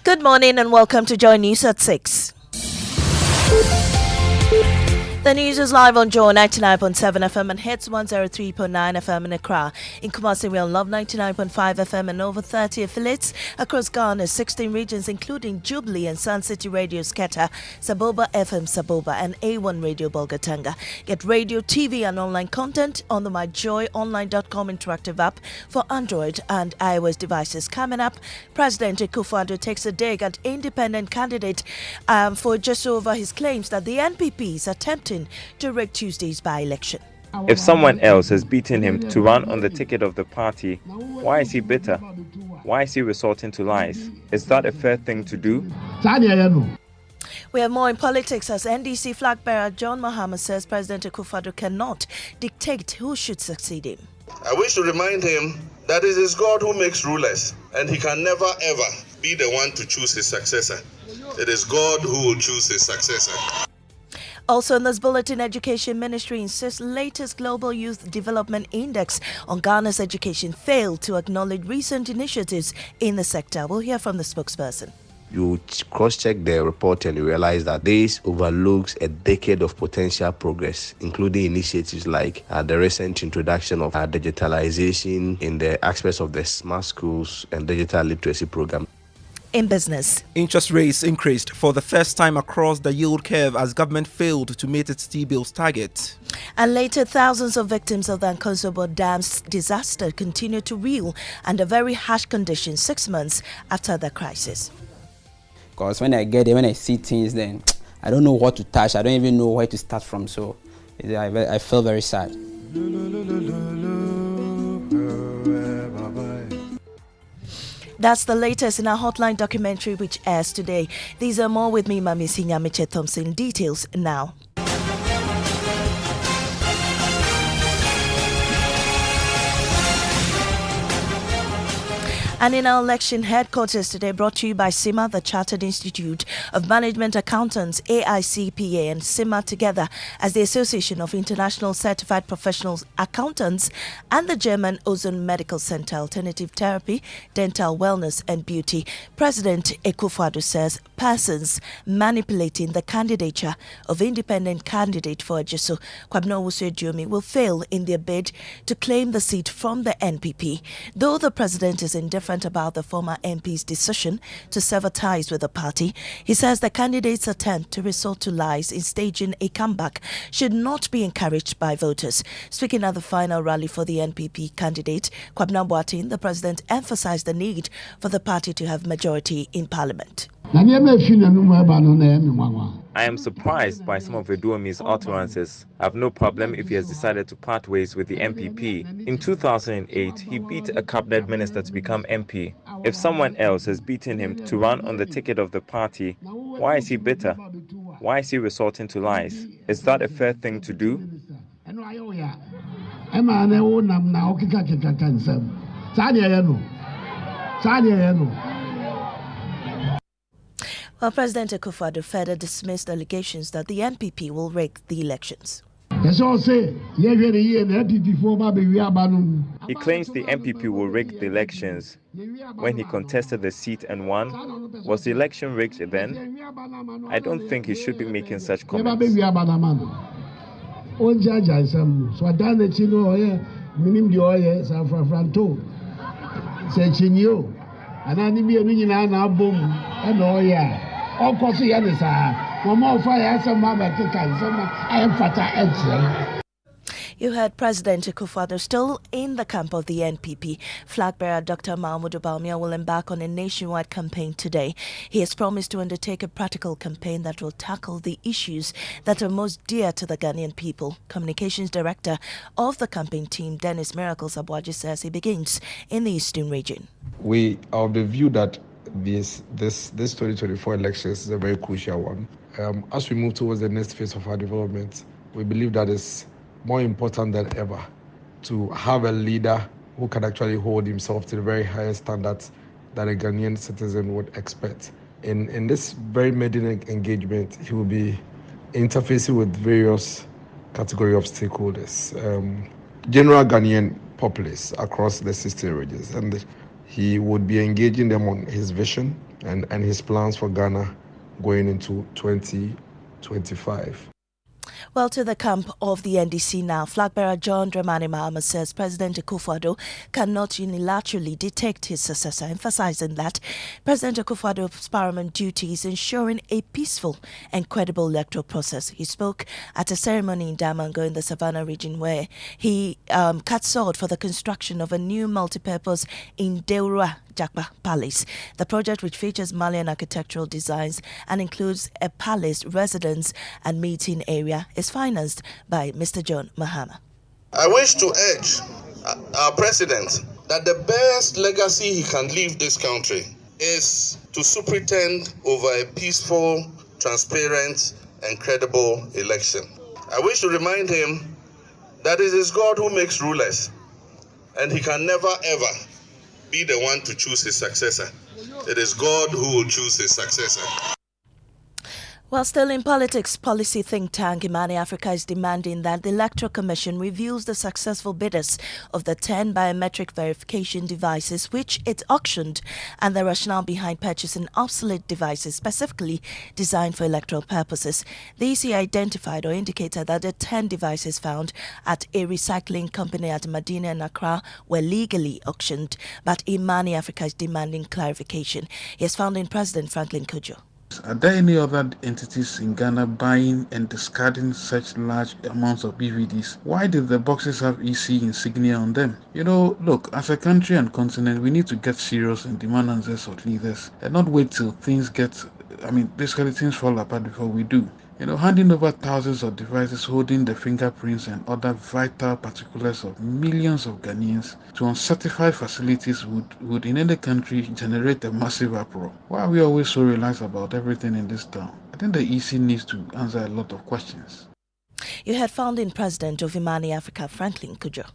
Good morning and welcome to Joy News at 6. The news is live on Joy 99.7 FM and hits 103.9 FM in Accra. In Kumasi, we on Love 99.5 FM and over 30 affiliates across Ghana's 16 regions, including Jubilee and Sun City Radio Sketa, Saboba FM Saboba, and A1 Radio Bolgatanga. Get radio, TV, and online content on the myjoyonline.com interactive app for Android and iOS devices. Coming up, President Akufo-Addo takes a dig at independent candidate for just over his claims that the NPP is attempting to rig Tuesday's by-election. If someone else has beaten him to run on the ticket of the party, why is he bitter? Why is he resorting to lies? Is that a fair thing to do? We have more in politics as NDC flag bearer John Mahama says President Akufo-Addo cannot dictate who should succeed him. I wish to remind him that it is God who makes rulers, and he can never ever be the one to choose his successor. It is God who will choose his successor. Also in this bulletin, Education Ministry insists latest Global Youth Development Index on Ghana's education failed to acknowledge recent initiatives in the sector. We'll hear from the spokesperson. You cross-check the report and you realize that this overlooks a decade of potential progress, including initiatives like the recent introduction of digitalization in the aspects of the smart schools and digital literacy program. In business, interest rates increased for the first time across the yield curve as government failed to meet its T-bills target. And later, thousands of victims of the Akosombo Dam disaster continue to reel under very harsh conditions 6 months after the crisis. Because when I get there, when I see things, then I don't know what to touch. I don't even know where to start from. So I feel very sad. That's the latest in our Hotline documentary, which airs today. These are more with me, Mami Sinyamiche Thompson. Details now. And in our election headquarters today, brought to you by CIMA, the Chartered Institute of Management Accountants, AICPA, and CIMA together as the Association of International Certified Professional Accountants and the German Ozone Medical Center, Alternative Therapy, Dental Wellness and Beauty. President Akufo-Addo says persons manipulating the candidature of independent candidate for Ajeso, Kwabena Owusu-Adjumani, will fail in their bid to claim the seat from the NPP. Though the president is indifferent about the former MP's decision to sever ties with the party, he says the candidate's attempt to resort to lies in staging a comeback should not be encouraged by voters. Speaking at the final rally for the NPP candidate, Kwabena Boateng, the president emphasized the need for the party to have majority in parliament. I am surprised by some of Eduomi's utterances. I have no problem if he has decided to part ways with the MPP. In 2008, he beat a cabinet minister to become MP. If someone else has beaten him to run on the ticket of the party, why is he bitter? Why is he resorting to lies? Is that a fair thing to do? Well, President Akufo-Addo further dismissed allegations that the NPP will rig the elections. He claims the NPP will rig the elections. When he contested the seat and won, was the election rigged then? I don't think he should be making such comments. You heard President Akufo-Addo still in the camp of the NPP. Flag bearer Dr. Mahmoud Bawumia will embark on a nationwide campaign today. He has promised to undertake a practical campaign that will tackle the issues that are most dear to the Ghanaian people. Communications Director of the campaign team, Dennis Miracles Abuaji, says he begins in the Eastern region. We are of the view that this 2024 elections is a very crucial one. As we move towards the next phase of our development, we believe that it's more important than ever to have a leader who can actually hold himself to the very highest standards that a Ghanaian citizen would expect. In this very maiden engagement, he will be interfacing with various categories of stakeholders, general Ghanaian populace across the 16 regions, and he would be engaging them on his vision and his plans for Ghana going into 2025. Well, to the camp of the NDC now, flag bearer John Dramani Mahama says President Akufo-Addo cannot unilaterally detect his successor, emphasizing that President Akufo-Addo's paramount duty is ensuring a peaceful and credible electoral process. He spoke at a ceremony in Damango in the Savannah region where he cut sword for the construction of a new multi-purpose in Deura Jakpa Palace. The project, which features Malian architectural designs and includes a palace, residence and meeting area, is financed by Mr. John Mahama. I wish to urge our president that the best legacy he can leave this country is to superintend over a peaceful, transparent and credible election. I wish to remind him that it is God who makes rulers, and he can never ever be the one to choose his successor. It is God who will choose his successor. While still in politics, policy think tank Imani Africa is demanding that the Electoral Commission reveals the successful bidders of the 10 biometric verification devices which it auctioned and the rationale behind purchasing obsolete devices specifically designed for electoral purposes. The EC identified or indicated that the 10 devices found at a recycling company at Medina and Accra were legally auctioned, but Imani Africa is demanding clarification. Yes, founding President Franklin Kudjo. Are there any other entities in Ghana buying and discarding such large amounts of BVDs? Why did the boxes have EC insignia on them? Look, as a country and continent, we need to get serious and demand answers or leaders and not wait till things basically things fall apart before we do. Handing over thousands of devices holding the fingerprints and other vital particulars of millions of Ghanaians to uncertified facilities would in any country generate a massive uproar. Why are we always so relaxed about everything in this town? I think the EC needs to answer a lot of questions. You had founding president of Imani Africa, Franklin Kudjo.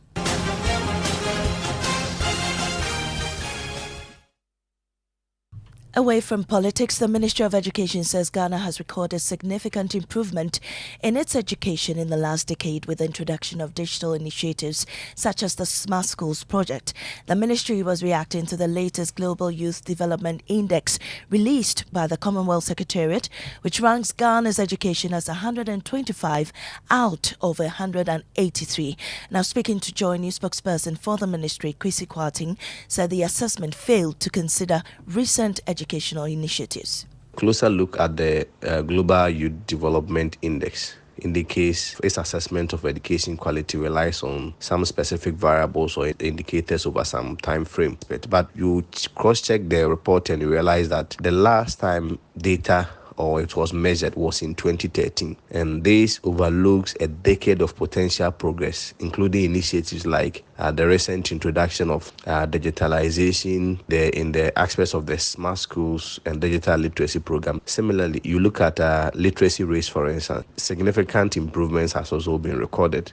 Away from politics, the Ministry of Education says Ghana has recorded significant improvement in its education in the last decade with the introduction of digital initiatives such as the Smart Schools project. The ministry was reacting to the latest Global Youth Development Index released by the Commonwealth Secretariat, which ranks Ghana's education as 125 out of 183. Now, speaking to Joy News spokesperson for the ministry, Kwesi Kwarteng, said the assessment failed to consider recent educational initiatives. Closer look at the Global Youth Development Index indicates its assessment of education quality relies on some specific variables or indicators over some time frame. But you cross-check the report and you realize that the last time data or it was measured was in 2013, and this overlooks a decade of potential progress, including initiatives like the recent introduction of digitalization in the aspects of the smart schools and digital literacy program. Similarly, you look at literacy rates, for instance, significant improvements has also been recorded.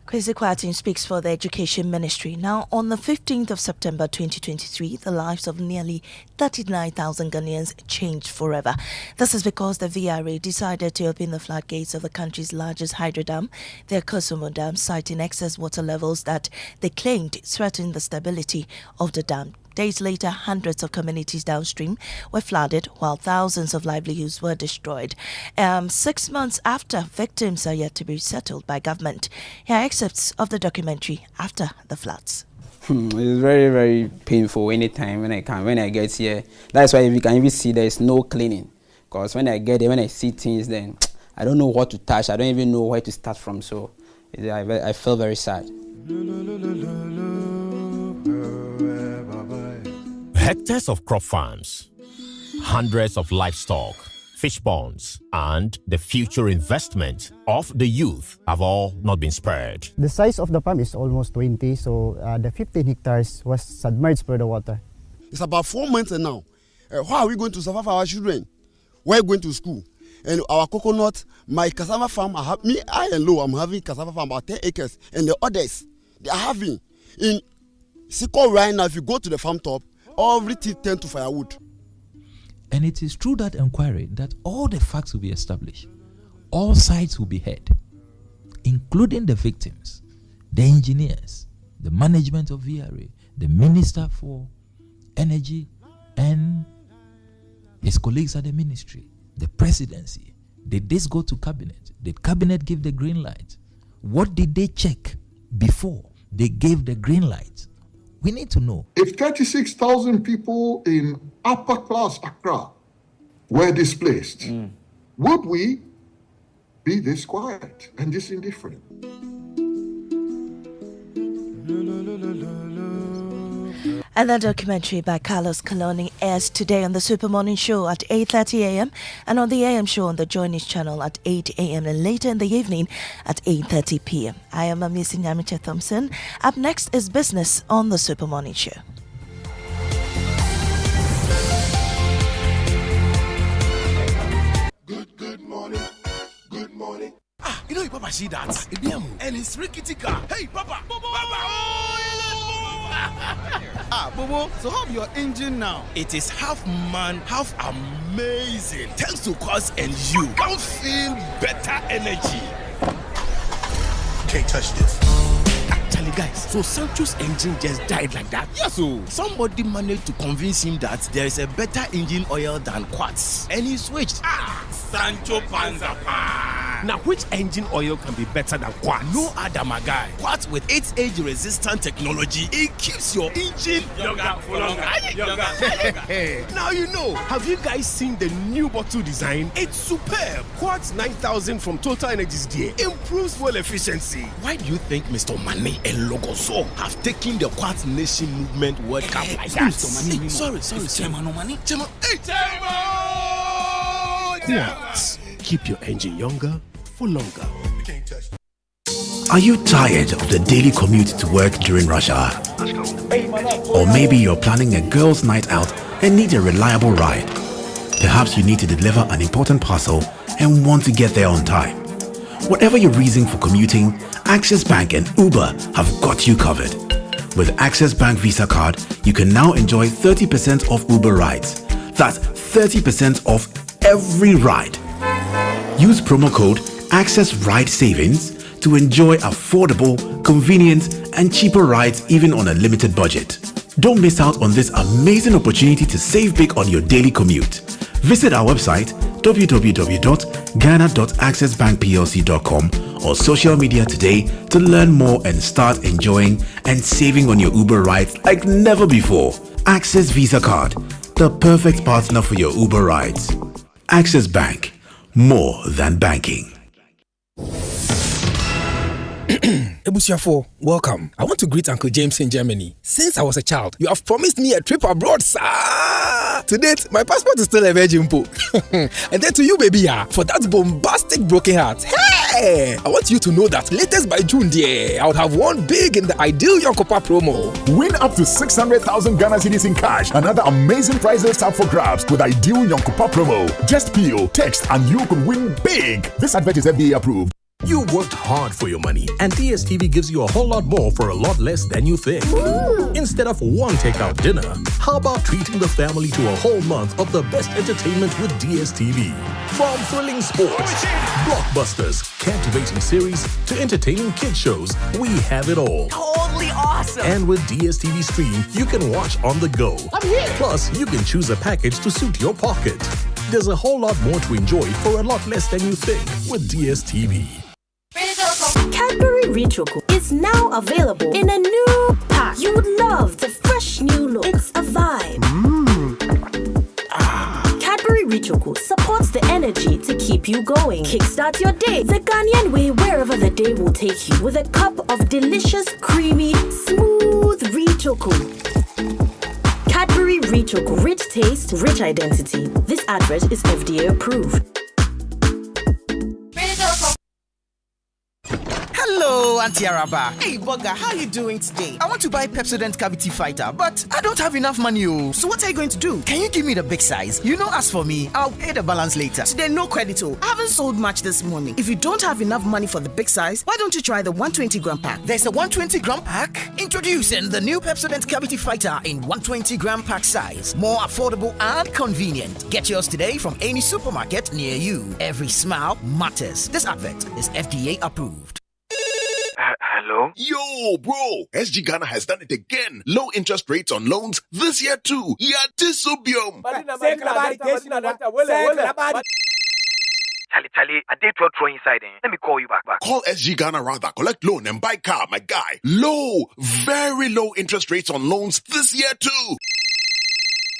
Kwesi Kwarteng speaks for the Education Ministry. Now, on the 15th of September 2023, the lives of nearly 39,000 Ghanaians changed forever. This is because the VRA decided to open the floodgates of the country's largest hydro dam, the Akosombo Dam, citing excess water levels that they claimed threatened the stability of the dam. Days later, hundreds of communities downstream were flooded, while thousands of livelihoods were destroyed. 6 months after, victims are yet to be settled by government. Here are excerpts of the documentary After the Floods. It's very, very painful anytime when I get here. That's why you can even see there is no cleaning. Because when I get there, when I see things, then I don't know what to touch. I don't even know where to start from. So I feel very sad. Hectares of crop farms, hundreds of livestock, fish ponds, and the future investment of the youth have all not been spared. The size of the farm is almost 20, so the 15 hectares was submerged by the water. It's about 4 months now. How are we going to survive our children? We're going to school. And our coconut, my cassava farm, I am having cassava farm about 10 acres. And the others, they are having. In Siko right now, if you go to the farm top, everything tend to firewood. And it is through that inquiry that all the facts will be established. All sides will be heard, including the victims, the engineers, the management of VRA, the Minister for Energy, and his colleagues at the ministry, the presidency, did this go to cabinet? Did cabinet give the green light? What did they check before they gave the green light? We need to know. If 36,000 people in upper class Accra were displaced, would we be this quiet and this indifferent? And the documentary by Carlos Coloni airs today on the Super Morning Show at 8:30 a.m. and on the AM show on the Joinish channel at 8 a.m. and later in the evening at 8:30 p.m. I am Amisi Nyamiche Thompson. Up next is business on the Super Morning Show. Good morning. Good morning. You know your papa see that? And it's rickety car. Hey, papa. Bobo, so how your engine now? It is half man, half amazing. Thanks to Quartz and you can feel better energy. Can't touch this. Actually, guys, so Sancho's engine just died like that. Yes, so somebody managed to convince him that there is a better engine oil than Quartz, and he switched. Sancho Panzapa. Now, which engine oil can be better than Quartz? No other, my guy. Quartz with its age-resistant technology, it keeps your engine younger for longer. Now you know. Have you guys seen the new bottle design? It's superb. Quartz 9000 from Total Energies there improves fuel efficiency. Why do you think Mr. Mane and Logoso have taken the Quartz Nation movement World Cup like that? Mr. Mane, sorry. Chairman Mane. Chairman. Hey, Quartz. Keep your engine younger for longer. Are you tired of the daily commute to work during rush hour? Or maybe you're planning a girls' night out and need a reliable ride. Perhaps you need to deliver an important parcel and want to get there on time. Whatever your reason for commuting, Access Bank and Uber have got you covered. With Access Bank Visa Card, you can now enjoy 30% off Uber rides. That's 30% off every ride. Use promo code Access Ride Savings to enjoy affordable, convenient, and cheaper rides even on a limited budget. Don't miss out on this amazing opportunity to save big on your daily commute. Visit our website www.ghana.accessbankplc.com or social media today to learn more and start enjoying and saving on your Uber rides like never before. Access Visa Card, the perfect partner for your Uber rides. Access Bank, more than banking. Ebusiafo, welcome. I want to greet Uncle James in Germany. Since I was a child, you have promised me a trip abroad, sir. To date, my passport is still a virgin po. And then to you, baby, for that bombastic broken heart. Hey! I want you to know that latest by June, dear, I would have won big in the Ideal Yonkopa promo. Win up to 600,000 Ghana cedis in cash and other amazing prizes up for grabs with Ideal Yonkopa promo. Just peel, text, and you could win big. This advert is FDA approved. You worked hard for your money, and DSTV gives you a whole lot more for a lot less than you think. Ooh. Instead of one takeout dinner, how about treating the family to a whole month of the best entertainment with DSTV? From thrilling sports, blockbusters, captivating series, to entertaining kid shows, we have it all. Totally awesome! And with DSTV Stream, you can watch on the go. I'm here! Plus, you can choose a package to suit your pocket. There's a whole lot more to enjoy for a lot less than you think with DSTV. Cadbury Rich Choco is now available in a new pack. You would love the fresh new look. It's a vibe. Cadbury Rich Choco supports the energy to keep you going. Kickstart your day the Ghanaian way, wherever the day will take you, with a cup of delicious, creamy, smooth Rich Choco. Cadbury Rich Choco, rich taste, rich identity. This advert is FDA approved. Hello, Auntie Araba. Hey, Bugger, how are you doing today? I want to buy Pepsodent Cavity Fighter, but I don't have enough money. So what are you going to do? Can you give me the big size? You know, as for me, I'll pay the balance later. Today, no credit. I haven't sold much this morning. If you don't have enough money for the big size, why don't you try the 120-gram pack? There's a 120-gram pack? Introducing the new Pepsodent Cavity Fighter in 120-gram pack size. More affordable and convenient. Get yours today from any supermarket near you. Every smile matters. This advert is FDA approved. Hello? Hello? Yo, bro, SG Ghana has done it again. Low interest rates on loans this year too. Yatisubium. Charlie, I did throw inside. Let me call you back. Call SG Ghana rather. Collect loan and buy car, my guy. Low, very low interest rates on loans this year too.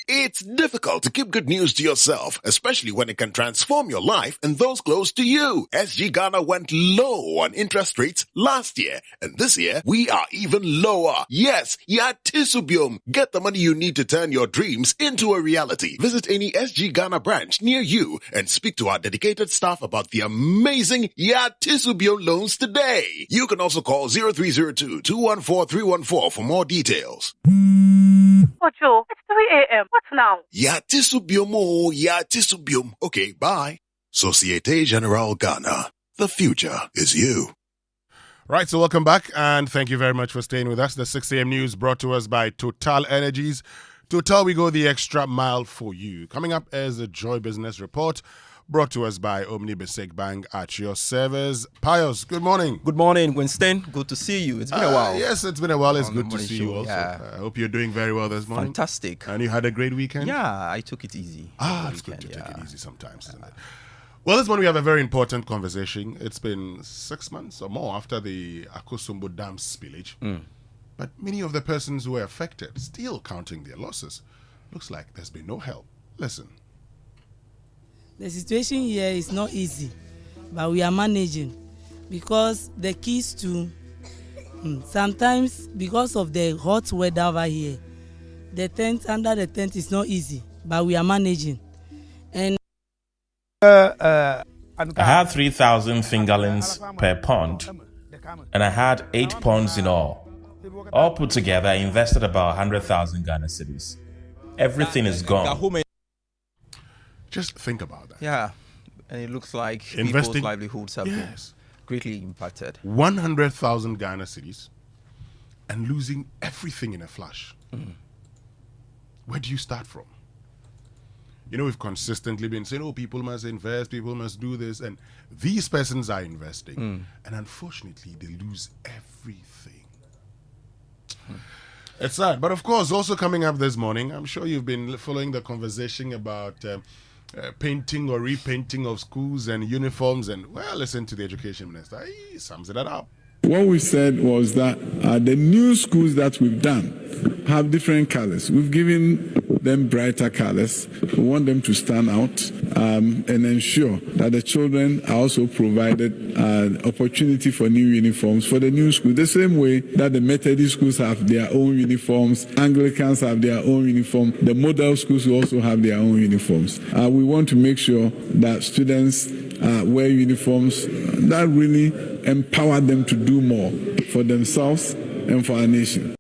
It's difficult to keep good news to yourself, especially when it can transform your life and those close to you. SG Ghana went low on interest rates last year, and this year we are even lower. Yes, Yatisubium. Get the money you need to turn your dreams into a reality. Visit any SG Ghana branch near you and speak to our dedicated staff about the amazing Yatisubium loans today. You can also call 0302-214-314 for more details. Ojo, it's 3 a.m. What now? Yatisubium. Okay, bye. Societe Generale Ghana. The future is you. Right, so welcome back, and thank you very much for staying with us. The 6 a.m. news brought to us by Total Energies. Total, we go the extra mile for you. Coming up is the Joy Business Report, brought to us by Omni Basic Bank at your service. Pius, good morning. Good morning, Winston. Good to see you. It's been a while. Yes, it's been a while. It's good to see you also. Yeah. I hope you're doing very well this morning. Fantastic. And you had a great weekend? Yeah, I took it easy. It's good to take it easy sometimes, isn't it? Well, this morning we have a very important conversation. It's been 6 months or more after the Akosombo Dam Spillage. But many of the persons who were affected still counting their losses. Looks like there's been no help. Listen. The situation here is not easy, but we are managing because the keys to sometimes because of the hot weather over here, the tent under the tent is not easy, but we are managing. And I had 3,000 fingerlings per pond, and I had 8 ponds in all. All put together, I invested about 100,000 Ghana cedis. Everything is gone. Just think about that. Yeah, and it looks like people's livelihoods have been greatly impacted. 100,000 Ghana cedis and losing everything in a flash. Where do you start from? You know, we've consistently been saying, people must invest, people must do this, and these persons are investing, and unfortunately, they lose everything. It's sad, but of course, also coming up this morning, I'm sure you've been following the conversation about painting or repainting of schools and uniforms, and well, listen to the education minister. He sums it up. What we said was that the new schools that we've done have different colors. We've given them brighter colors. We want them to stand out and ensure that the children are also provided opportunity for new uniforms for the new school. The same way that the Methodist schools have their own uniforms, Anglicans have their own uniform, the model schools will also have their own uniforms. We want to make sure that students wear uniforms that really empower them to do more for themselves and for our nation.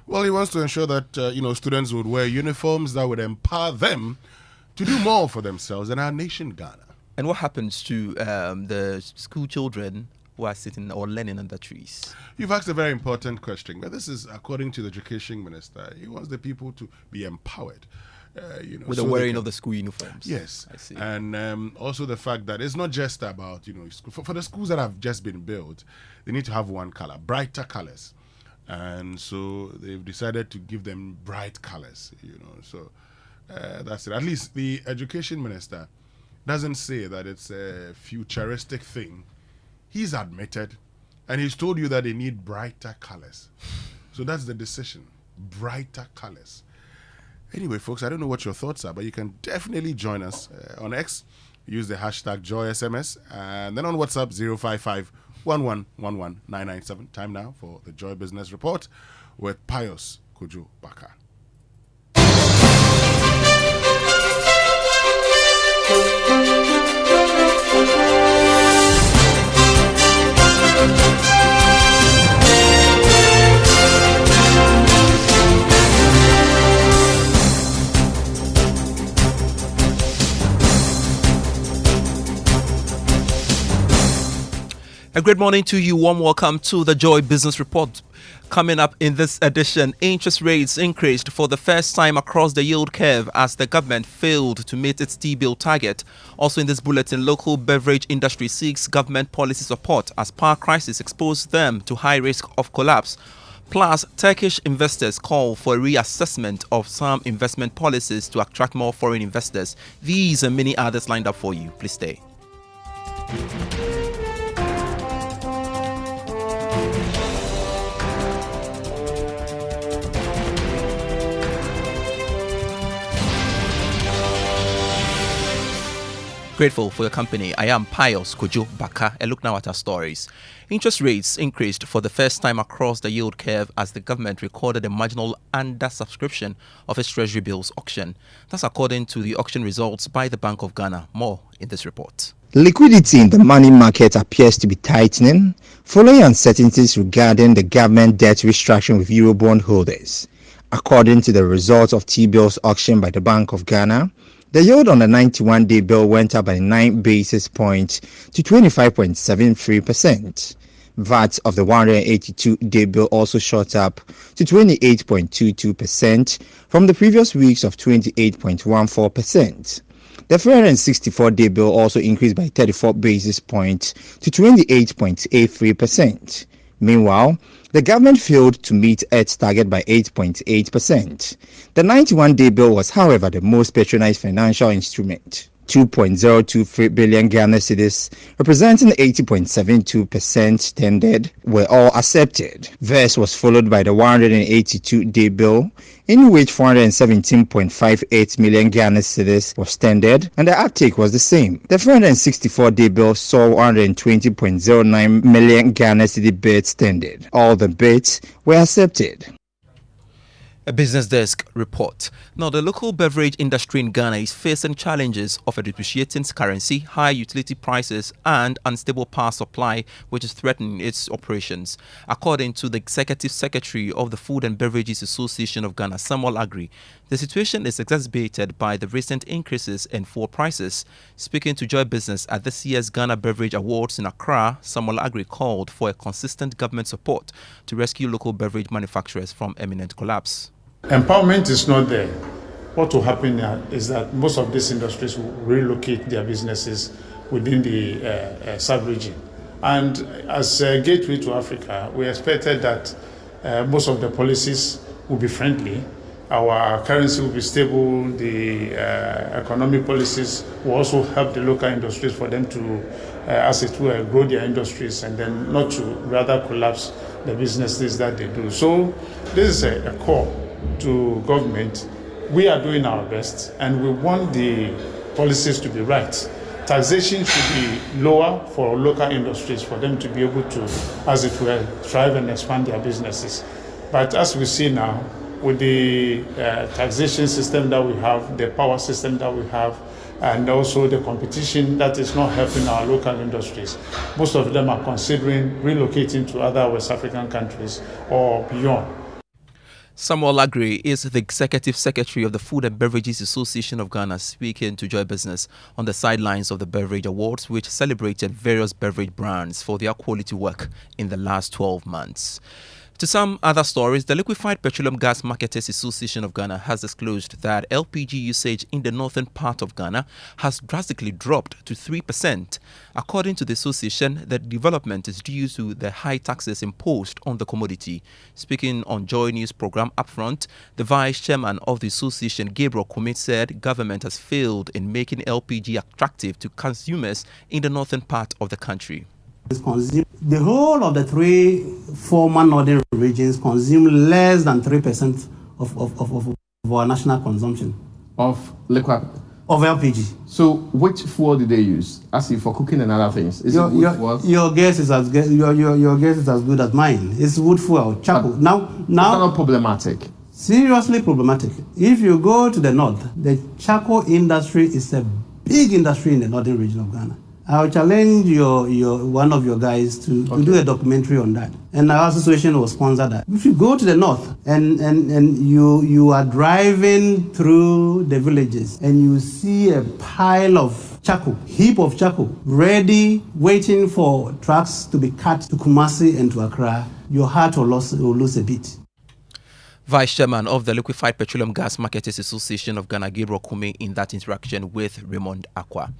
Well, he wants to ensure that students would wear uniforms that would empower them to do more for themselves and our nation, Ghana. And what happens to the school children who are sitting or learning under trees? You've asked a very important question, but this is according to the education minister. He wants the people to be empowered. With the wearing of the school uniforms. Yes. I see. And also the fact that it's not just about, for the schools that have just been built, they need to have one color, brighter colors. And so they've decided to give them bright colors, So that's it. At least the education minister doesn't say that it's a futuristic thing. He's admitted, and he's told you that they need brighter colors. So that's the decision, brighter colors. Anyway, folks, I don't know what your thoughts are, but you can definitely join us on X. Use the hashtag JoySMS, and then on WhatsApp 055-1111-997. Time now for the Joy Business Report with Pius Kojo Baka. A great morning to you. Warm welcome to the Joy Business Report, Coming up in this edition, interest rates increased for the first time across the yield curve as the government failed to meet its T-bill target. Also in this bulletin, local beverage industry seeks government policy support as power crisis exposed them to high risk of collapse. Plus, Turkish investors call for a reassessment of some investment policies to attract more foreign investors. These and many others lined up for you. Please stay. Grateful for your company. I am Pius Kojo Baka. A look now at our stories. Interest rates increased for the first time across the yield curve as the government recorded a marginal undersubscription of its treasury bills auction. That's according to the auction results by the Bank of Ghana. More in this report. Liquidity in the money market appears to be tightening following uncertainties regarding the government debt restructuring with Eurobond holders. According to the results of T-bills auction by the Bank of Ghana, the yield on the 91-day bill went up by 9 basis points to 25.73%. VAT of the 182-day bill also shot up to 28.22% from the previous weeks of 28.14%. The 364-day bill also increased by 34 basis points to 28.83%. Meanwhile, the government failed to meet its target by 8.8%. The 91-day bill was, however, the most patronized financial instrument. 2.023 billion Ghana cedis, representing 80.72% tendered, were all accepted. This was followed by the 182-day bill, in which 417.58 million Ghana cedis was tendered, and the uptake was the same. The 464-day bill saw 120.09 million Ghana cedi bids tendered. All the bids were accepted. A Business Desk report. Now, the local beverage industry in Ghana is facing challenges of a depreciating currency, high utility prices, and unstable power supply, which is threatening its operations. According to the Executive Secretary of the Food and Beverages Association of Ghana, Samuel Agri, the situation is exacerbated by the recent increases in fuel prices. Speaking to Joy Business at this year's Ghana Beverage Awards in Accra, Samuel Agri called for a consistent government support to rescue local beverage manufacturers from imminent collapse. Empowerment is not there. What will happen is that most of these industries will relocate their businesses within the sub-region. And as a gateway to Africa, we expected that most of the policies will be friendly. Our currency will be stable. The economic policies will also help the local industries for them to, as it were, grow their industries and then not to rather collapse the businesses that they do. So this is a call to government. We are doing our best and we want the policies to be right. Taxation should be lower for local industries for them to be able to, as it were, thrive and expand their businesses. But as we see now, with the taxation system that we have, the power system that we have, and also the competition that is not helping our local industries, most of them are considering relocating to other West African countries or beyond. Samuel Agri is the Executive Secretary of the Food and Beverages Association of Ghana, speaking to Joy Business on the sidelines of the Beverage Awards, which celebrated various beverage brands for their quality work in the last 12 months. To some other stories, the Liquefied Petroleum Gas Marketers Association of Ghana has disclosed that LPG usage in the northern part of Ghana has drastically dropped to 3%. According to the association, the development is due to the high taxes imposed on the commodity. Speaking on Joy News program Upfront, the vice chairman of the association, Gabriel Kumit, said government has failed in making LPG attractive to consumers in the northern part of the country. The whole of the three former northern regions consume less than 3% of our national consumption. Of liquid? Of LPG. So which fuel did they use? As if for cooking and other things? Is it wood fuel? Your guess is as good as mine. It's wood fuel, charcoal. Now it's not problematic. Seriously problematic. If you go to the north, the charcoal industry is a big industry in the northern region of Ghana. I'll challenge one of your guys to do a documentary on that. And our association will sponsor that. If you go to the north and you are driving through the villages and you see a pile of charcoal, heap of charcoal, ready, waiting for trucks to be cut to Kumasi and to Accra, your heart will lose a bit. Vice Chairman of the Liquefied Petroleum Gas Marketers Association of Ghana, Gabriel Kume, in that interaction with Raymond Aqua.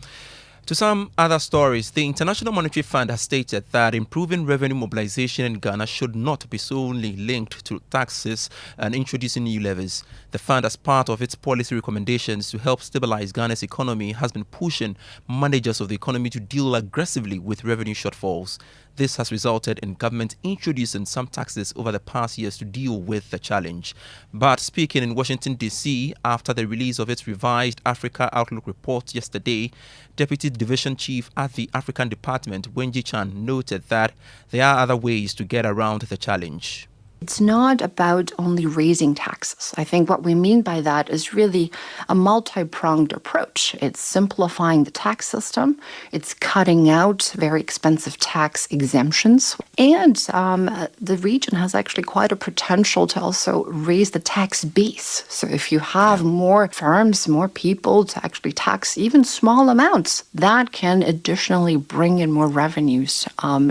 To some other stories, the International Monetary Fund has stated that improving revenue mobilization in Ghana should not be solely linked to taxes and introducing new levies. The fund, as part of its policy recommendations to help stabilize Ghana's economy, has been pushing managers of the economy to deal aggressively with revenue shortfalls. This has resulted in government introducing some taxes over the past years to deal with the challenge. But speaking in Washington, D.C., after the release of its revised Africa Outlook report yesterday, Deputy Division Chief at the African Department, Wenji Chan, noted that there are other ways to get around the challenge. It's not about only raising taxes. I think what we mean by that is really a multi-pronged approach. It's simplifying the tax system, it's cutting out very expensive tax exemptions, and the region has actually quite a potential to also raise the tax base. So if you have more firms, more people to actually tax even small amounts, that can additionally bring in more revenues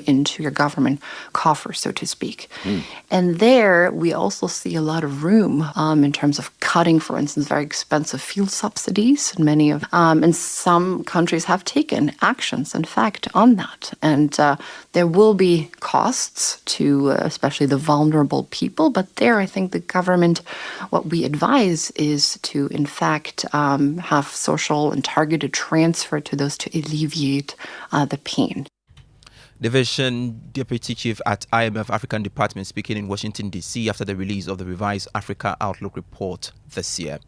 into your government coffer, so to speak. And there, we also see a lot of room in terms of cutting, for instance, very expensive fuel subsidies. And some countries have taken actions, in fact, on that. And there will be costs to especially the vulnerable people. But there, I think the government, what we advise is to, in fact, have social and targeted transfer to those to alleviate the pain. Division Deputy Chief at IMF African Department speaking in Washington, D.C. after the release of the revised Africa Outlook report this year.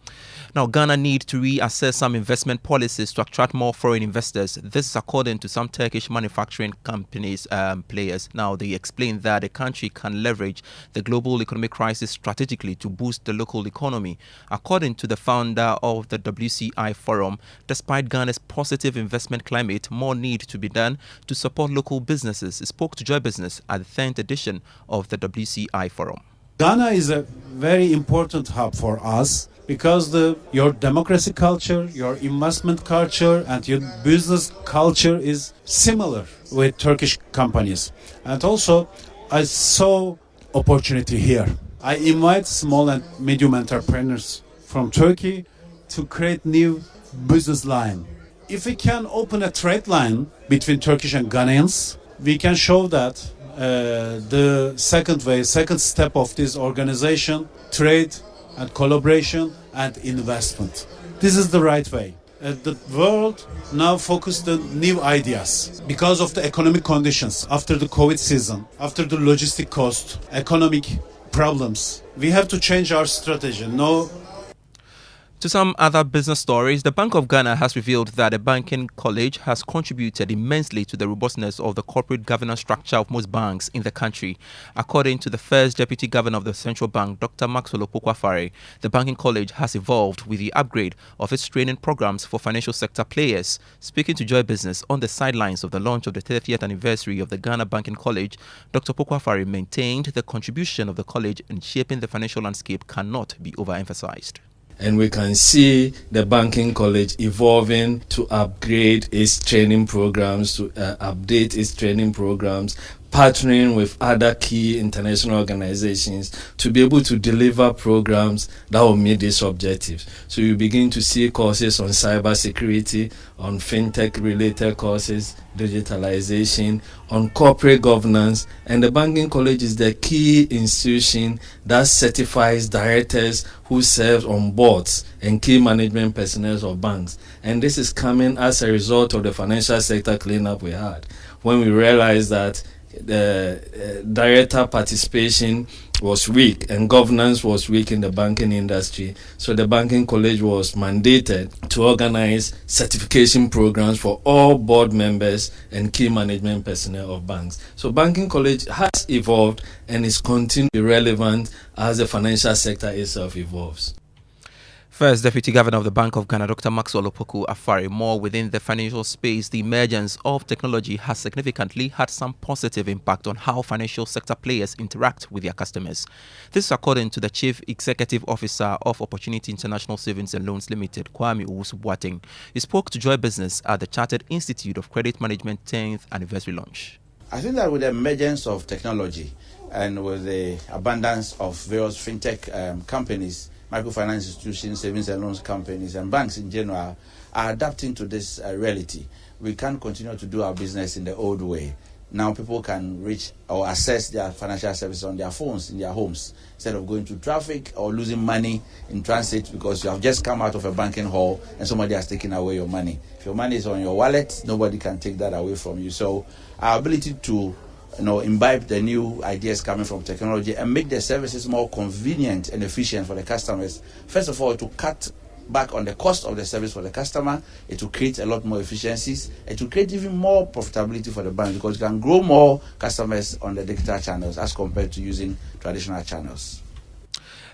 Now, Ghana needs to reassess some investment policies to attract more foreign investors. This is according to some Turkish manufacturing companies players. Now, they explain that the country can leverage the global economic crisis strategically to boost the local economy. According to the founder of the WCI Forum, despite Ghana's positive investment climate, more need to be done to support local businesses. He spoke to Joy Business at the 10th edition of the WCI Forum. Ghana is a very important hub for us because your democracy culture, your investment culture, and your business culture is similar with Turkish companies. And also, I saw opportunity here. I invite small and medium entrepreneurs from Turkey to create new business line. If we can open a trade line between Turkish and Ghanaians, we can show that the second step of this organization, trade and collaboration and investment. This is the right way. The world now focused on new ideas because of the economic conditions after the COVID season, after the logistic cost, economic problems. We have to change our strategy. To some other business stories, the Bank of Ghana has revealed that the banking college has contributed immensely to the robustness of the corporate governance structure of most banks in the country. According to the first Deputy Governor of the Central Bank, Dr. Maxwell Opoku-Afare, the banking college has evolved with the upgrade of its training programs for financial sector players. Speaking to Joy Business on the sidelines of the launch of the 30th anniversary of the Ghana Banking College, Dr. Opoku-Afare maintained the contribution of the college in shaping the financial landscape cannot be overemphasized. And we can see the banking college evolving to upgrade its training programs, to update its training programs, partnering with other key international organizations to be able to deliver programs that will meet these objectives. So you begin to see courses on cybersecurity, on fintech-related courses, digitalization, on corporate governance, and the banking college is the key institution that certifies directors who serve on boards and key management personnel of banks. And this is coming as a result of the financial sector cleanup we had, when we realized that the director participation was weak and governance was weak in the banking industry. So the banking college was mandated to organize certification programs for all board members and key management personnel of banks. So banking college has evolved and is continuing to be relevant as the financial sector itself evolves. First Deputy Governor of the Bank of Ghana, Dr. Maxwell Opoku-Afare, more within the financial space, the emergence of technology has significantly had some positive impact on how financial sector players interact with their customers. This is according to the Chief Executive Officer of Opportunity International Savings and Loans Limited, Kwame Owusu-Boateng. He spoke to Joy Business at the Chartered Institute of Credit Management 10th anniversary launch. I think that with the emergence of technology and with the abundance of various fintech companies, microfinance institutions, savings and loans companies, and banks in general are adapting to this reality. We can't continue to do our business in the old way. Now people can reach or access their financial services on their phones, in their homes, instead of going to traffic or losing money in transit because you have just come out of a banking hall and somebody has taken away your money. If your money is on your wallet, nobody can take that away from you. So our ability to imbibe the new ideas coming from technology and make the services more convenient and efficient for the customers. First of all, to cut back on the cost of the service for the customer, it will create a lot more efficiencies. It will create even more profitability for the bank because you can grow more customers on the digital channels as compared to using traditional channels.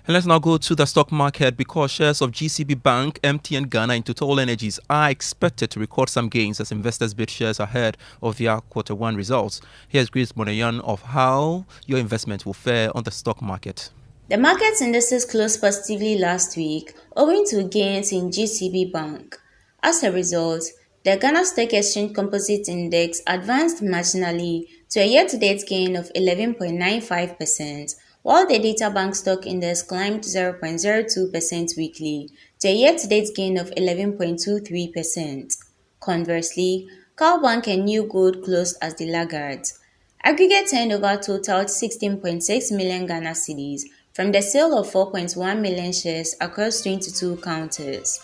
And let's now go to the stock market because shares of GCB Bank, MTN Ghana and Total Energies are expected to record some gains as investors bid shares ahead of their Q1 results. Here's Grace Monayan of how your investment will fare on the stock market. The market indices closed positively last week, owing to gains in GCB Bank. As a result, the Ghana Stock Exchange Composite Index advanced marginally to a year-to-date gain of 11.95%, while the Data Bank Stock Index climbed 0.02% weekly to a year-to-date gain of 11.23%. Conversely, Cowbank and New Gold closed as the laggards. Aggregate turnover totaled 16.6 million Ghana cedis from the sale of 4.1 million shares across 22 counters.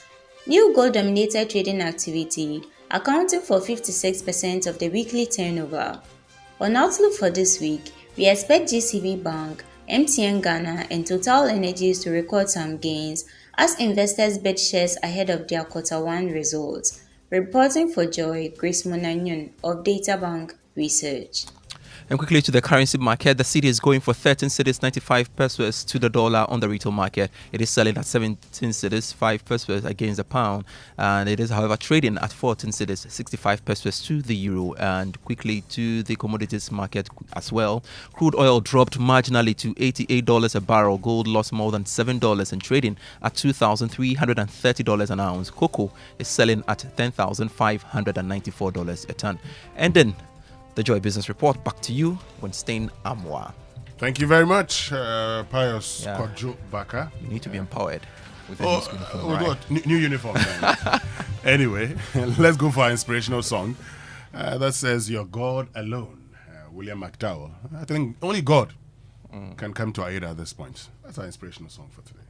New Gold dominated trading activity, accounting for 56% of the weekly turnover. On outlook for this week, we expect GCB Bank, MTN Ghana and Total Energies to record some gains as investors bid shares ahead of their Q1 results. Reporting for Joy, Grace Monanyon of Databank Research. And quickly to the currency market, the cedi is going for 13 cedis 95 pesos to the dollar on the retail market. It is selling at 17 cedis 5 pesos against the pound, and it is, however, trading at 14 cedis 65 pesos to the euro. And quickly to the commodities market as well. Crude oil dropped marginally to $88 a barrel. Gold lost more than $7 and trading at $2,330 an ounce. Cocoa is selling at $10,594 a ton. And then the Joy Business Report. Back to you, Winston Amwa. Thank you very much, Pius Kojo Baka. You need to be empowered with a new uniform. Right? God, new uniform. Anyway, let's go for our inspirational song that says, "You're God alone." William McDowell. I think only God can come to our aid at this point. That's our inspirational song for today.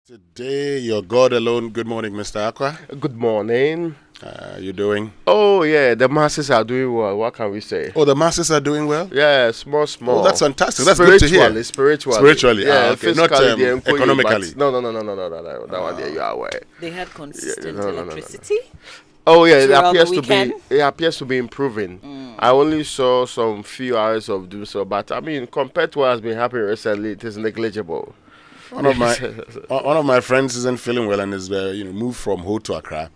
Today, your God alone. Good morning, Mr. Aqua. Good morning. You doing? Oh, yeah, the masses are doing well. What can we say? Oh, the masses are doing well? Yeah, small. Oh, that's fantastic. That's good to hear. Spiritually. Yeah, Okay. Not economically. No. That one there, you are aware. They had consistent electricity. Oh, yeah, it appears to be improving. I only saw some few hours of doom so, but I mean, compared to what has been happening recently, it is negligible. One of my friends isn't feeling well and is moved from Ho to Accra,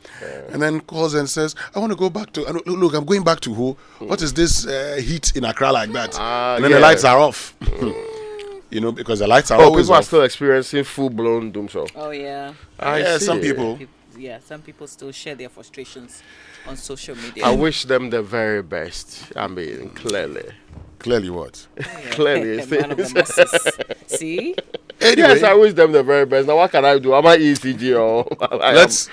and then calls and says, "I want to go back to look. I'm going back to Ho. What is this heat in Accra like that?" And then the lights are off. Because the lights are always off. People are still experiencing full-blown doom so. Oh yeah. Some people. Some people still share their frustrations on social media. I wish them the very best. I mean, clearly. Clearly what? Clearly. Man of the masses. See? Anyway, yes, I wish them the very best. Now, what can I do? Am I ECG or? Let's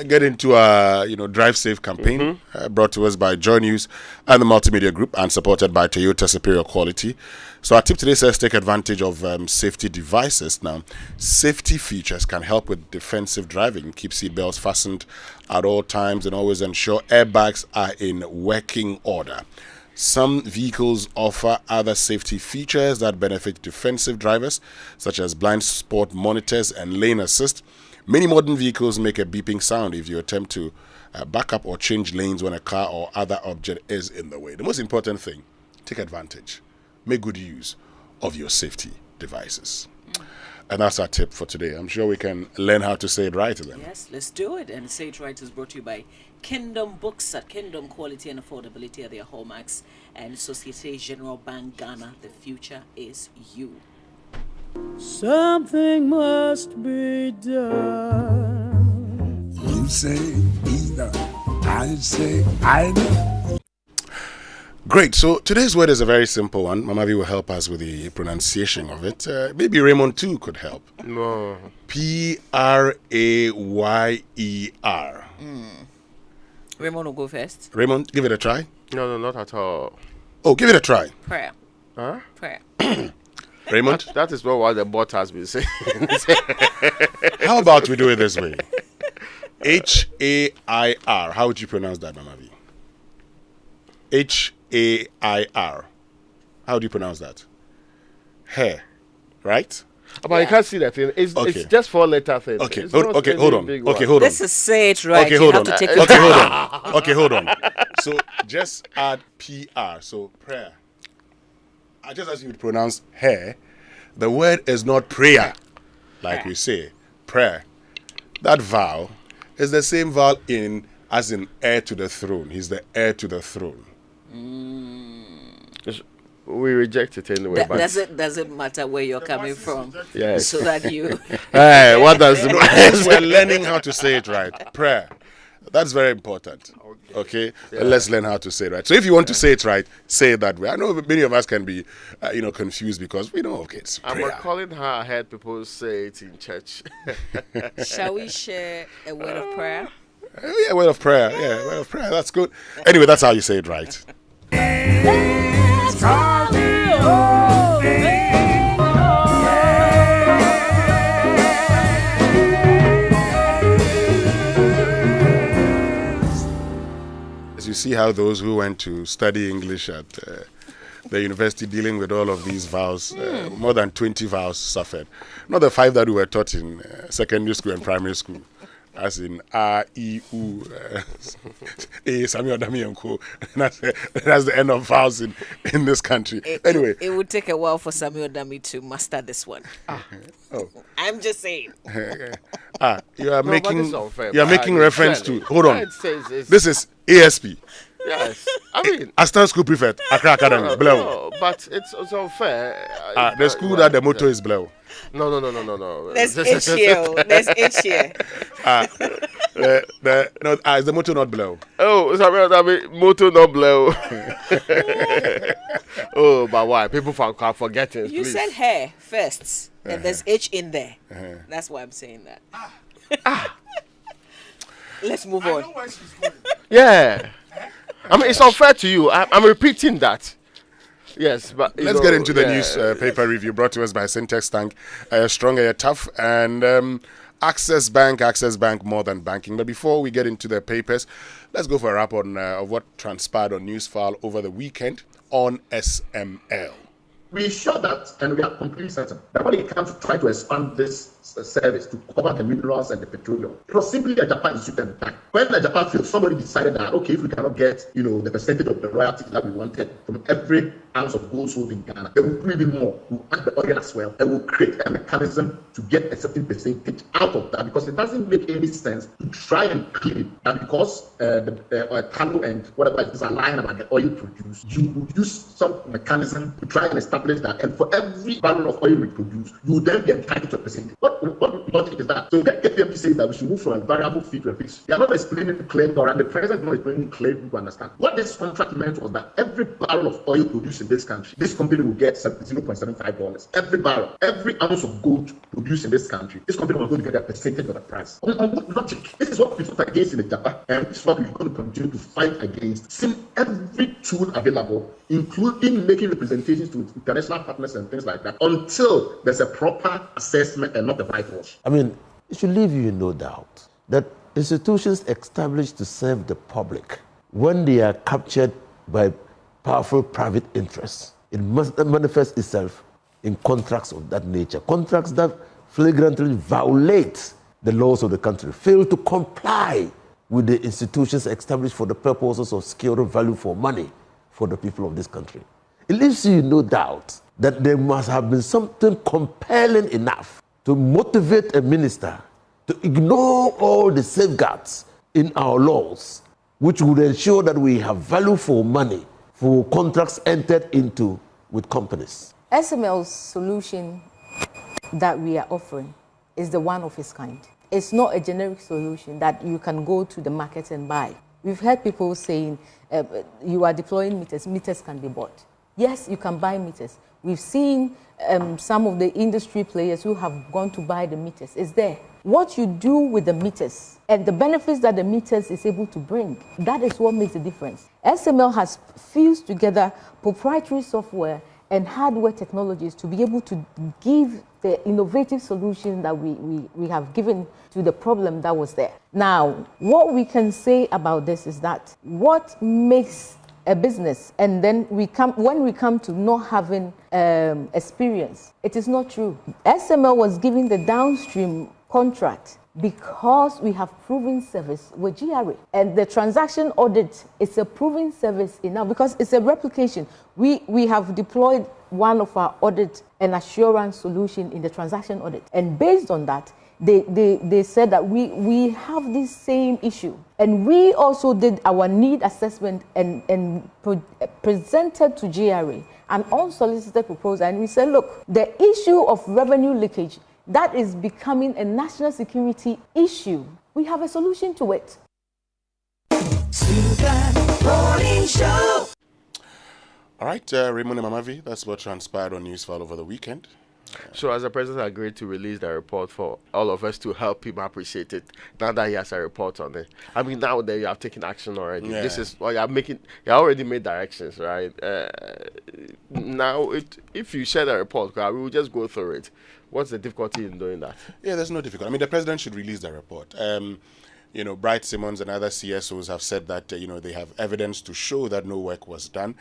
get into our, Drive Safe campaign brought to us by Joy News and the Multimedia Group and supported by Toyota Superior Quality. So our tip today says take advantage of safety devices. Now, safety features can help with defensive driving. Keep seatbelts fastened at all times and always ensure airbags are in working order. Some vehicles offer other safety features that benefit defensive drivers, such as blind spot monitors and lane assist. Many modern vehicles make a beeping sound if you attempt to back up or change lanes when a car or other object is in the way. The most important thing, take advantage. Make good use of your safety devices. And that's our tip for today. I'm sure we can learn how to say it right then. Yes, let's do it. And Say It Right is brought to you by Kingdom Books. At Kingdom, quality and affordability are their hallmarks. And Societe General Bank Ghana, the future is you. Something must be done. You say either. I say either. Great. So today's word is a very simple one. Mamavi will help us with the pronunciation of it. Maybe Raymond too could help. No. Prayer. Raymond will go first. Raymond, give it a try. No, not at all. Oh, give it a try. Prayer. Huh? Prayer. Raymond? That is not what the bot has been saying. How about we do it this way? Hair. How would you pronounce that, Mamavi? Hair. How do you pronounce that? Hair, right? But you can't see that thing. It's just 4-letter thing. Okay, hold on. This is Say It Right. Okay, hold on. Take Okay, hold on. Okay, hold on. So just add PR. So prayer. Just as you would pronounce hair, the word is not prayer, like we say prayer. That vowel is the same vowel as in heir to the throne. He's the heir to the throne. We reject it anyway. Doesn't matter where you're coming from. Yes. So that you. Hey, what does it mean? We're learning how to say it right. Prayer. That's very important. Okay? Yeah. Let's learn how to say it right. So if you want to say it right, say it that way. I know many of us can be, confused because we know, it's prayer. I'm calling her. I heard people say it in church. Shall we share a word of prayer? Yeah, word of prayer. Yeah, word of prayer. That's good. Anyway, that's how you say it right. As you see how those who went to study English at the university dealing with all of these vowels, more than 20 vowels suffered. Not the 5 that we were taught in secondary school and primary school. As in A, I, U, A, Samuel Dami and Co. That's the end of vowels in this country. Anyway. It would take a while for Samuel Dami to master this one. I'm just saying. You are making reference to, hold on. This is ASP. Yes, I mean, Assistant School Prefect, Accra Academy, Blau. No, but it's unfair. The school that the motto is Blau. No. There's H here. There's H here. Is the motto not Blau? Oh, sorry, motto not Blau. Oh, but why? People are forgetting. You said hair first, and there's H in there. That's why I'm saying that. Let's move on. Yeah. I mean, it's unfair to you. I'm repeating that. Yes, but let's get into the newspaper review brought to us by Syntex Tank, Strong, Tough, and Access Bank, more than banking. But before we get into the papers, let's go for a wrap on of what transpired on Newsfile over the weekend on SML. We showed that, and we are completely certain that when it comes to try to expand this service to cover the minerals and the petroleum, it was simply a Japan issue at the time. When the Japan field, somebody decided that, okay, if we cannot get, the percentage of the royalties that we wanted from every ounce of gold sold in Ghana, they will do even more. We'll add the oil as well. And we'll create a mechanism to get a certain percentage out of that, because it doesn't make any sense to try and claim that because the tallow and whatever it is are lying about the oil produced, you would use some mechanism to try and establish that, and for every barrel of oil we produce, you would then be entitled to a percentage. What logic is that? So get them to say that we should move from a variable fee to a fixed. They are not explaining the claim, or the president is not explaining the claim to understand. What this contract meant was that every barrel of oil produced in this country, this company will get $0.75. Every barrel, every ounce of gold produced in this country, this company will go to get a percentage of the price. On what logic? This is what we fought against in the Japan, and this is what we're going to continue to fight against. Seeing every tool available, including making representations to international partners and things like that, until there's a proper assessment and not a whitewash. I mean, it should leave you in no doubt that institutions established to serve the public, when they are captured by powerful private interests, it must manifest itself in contracts of that nature. Contracts that flagrantly violate the laws of the country, fail to comply with the institutions established for the purposes of securing value for money for the people of this country. It leaves you in no doubt that there must have been something compelling enough to motivate a minister to ignore all the safeguards in our laws, which would ensure that we have value for money for contracts entered into with companies. SML's solution that we are offering is the one of its kind. It's not a generic solution that you can go to the market and buy. We've heard people saying you are deploying meters, meters can be bought. Yes, you can buy meters. We've seen some of the industry players who have gone to buy the meters. It's there. What you do with the meters and the benefits that the meters is able to bring, that is what makes the difference. SML has fused together proprietary software and hardware technologies to be able to give the innovative solution that we have given to the problem that was there. Now, what we can say about this is that what makes a business, and then when we come to not having experience, it is not true. SML was given the downstream contract because we have proven service with GRA. And the transaction audit is a proven service enough because it's a replication. We have deployed one of our audit and assurance solution in the transaction audit. And based on that, they said that we have this same issue. And we also did our need assessment and presented to GRA an unsolicited proposal. And we said, look, the issue of revenue leakage, that is becoming a national security issue. We have a solution to it. All right, Raymond Mamavi, that's what transpired on Newsfile over the weekend. So as the president agreed to release the report for all of us to help him appreciate it, now that he has a report on it. I mean, now that you have taken action already. Yeah. This is what you already made directions, right? Now, if you share the report, we will just go through it. What's the difficulty in doing that? Yeah, there's no difficulty. I mean, the president should release the report. Bright Simmons and other CSOs have said that, they have evidence to show that no work was done.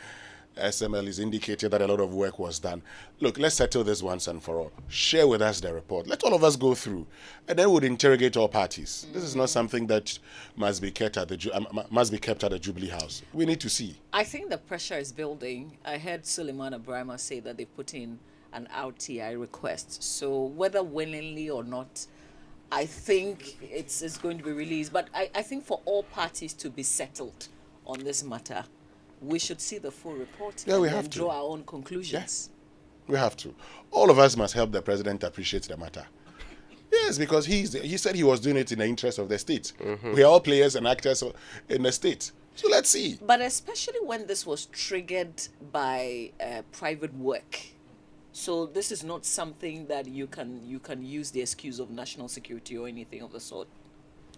SML is indicated that a lot of work was done. Look, let's settle this once and for all. Share with us the report. Let all of us go through, and then we'll interrogate all parties. This is not something that must be kept at the Jubilee House. We need to see. I think the pressure is building. I heard Suleiman Abraham say that they put in an RTI request. So whether willingly or not, I think it's going to be released. But I think for all parties to be settled on this matter, we should see the full report and draw our own conclusions. Yeah. We have to. All of us must help the president appreciate the matter. Yes, because he said he was doing it in the interest of the state. Mm-hmm. We are all players and actors in the state. So let's see. But especially when this was triggered by private work. So this is not something that you can use the excuse of national security or anything of the sort.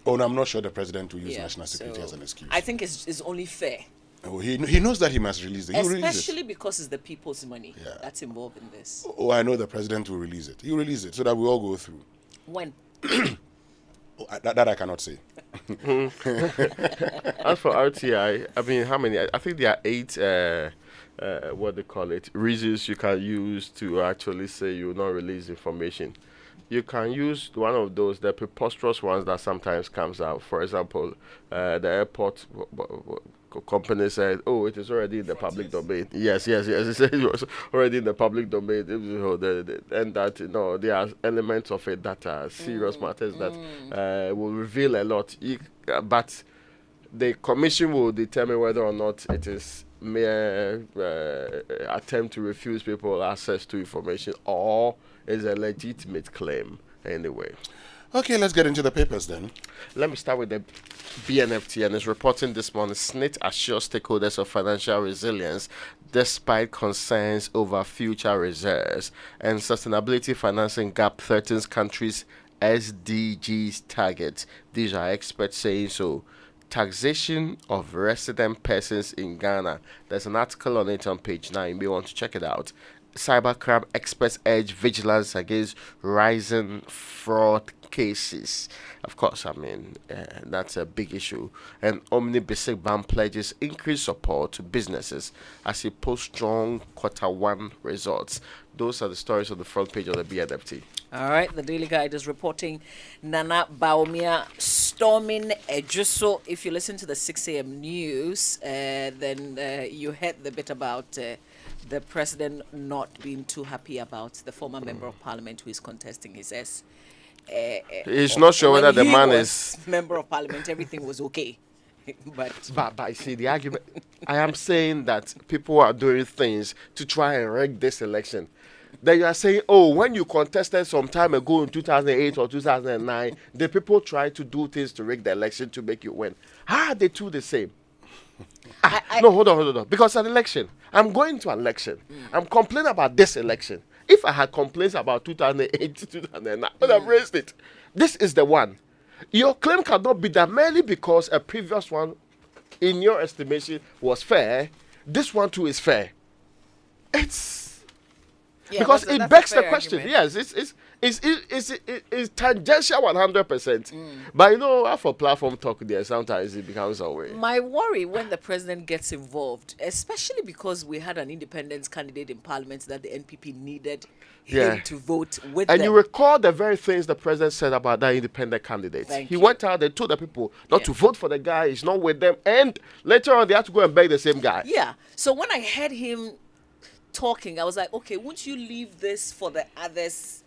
Oh, no, I'm not sure the president will use national security as an excuse. I think it's only fair Oh, he knows that he must release it. He'll release it. Especially because it's the people's money that's involved in this. Oh, I know the president will release it. He'll release it so that we all go through. When? That I cannot say. As for RTI, I mean, how many? I think there are 8, what they call it, reasons you can use to actually say you will not release information. You can use one of those, the preposterous ones that sometimes comes out. For example, the airport company said, "Oh, it is already in the public domain." Yes. It said it was already in the public domain. And that there are elements of it that are serious matters that will reveal a lot. But the commission will determine whether or not it is mere attempt to refuse people access to information or is a legitimate claim anyway. Okay, let's get into the papers then. Let me start with the BNFT, and it's reporting this morning, SNIT assures stakeholders of financial resilience despite concerns over future reserves, and sustainability financing gap threatens countries' SDGs targets. These are experts saying so. Taxation of resident persons in Ghana. There's an article on it on page 9. You may want to check it out. Cybercrime experts urge vigilance against rising fraud cases. Of course, I mean, that's a big issue. And Omni-Basic Bank pledges increased support to businesses as it posts strong Q1 results. Those are the stories on the front page of the BNFT. All right, the Daily Guide is reporting Nana Baumia storming Ejuso. If you listen to the 6 a.m. news, then you heard the bit about the president not being too happy about the former member of parliament who is contesting his S. He's not sure whether the man is member of parliament. Everything was okay. But I see the argument. I am saying that people are doing things to try and rig this election. Then you are saying, oh, when you contested some time ago in 2008 or 2009, the people tried to do things to rig the election to make you win. How are they two the same? No, hold on. Because an election, I'm going to an election. I'm complaining about this election. If I had complaints about 2008 to 2009, I would have raised it. This is the one. Your claim cannot be that merely because a previous one, in your estimation, was fair. This one too is fair. Because it begs the question. Argument. Yes, it's tangential 100%. But for platform talk there, sometimes it becomes a way. My worry when the president gets involved, especially because we had an independence candidate in parliament that the NPP needed him to vote with them. And you recall the very things the president said about that independent candidate. He went out and told the people not to vote for the guy, he's not with them. And later on, they had to go and beg the same guy. Yeah. So when I heard him talking, I was like, okay, won't you leave this for the others,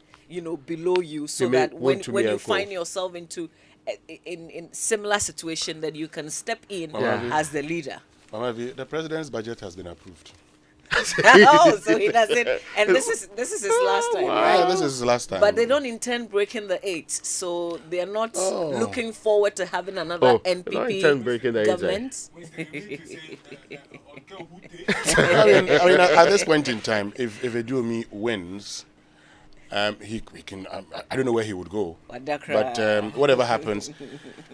below you, so that when you find yourself in similar situation, that you can step in as the leader. Mama, the president's budget has been approved. So he doesn't, and this is his last time, right? Yeah, this is his last time. But they don't intend breaking the 8, so they are not looking forward to having another NPP government. I mean, at this point in time, if Eduomi wins, he can. I don't know where he would go, but whatever happens,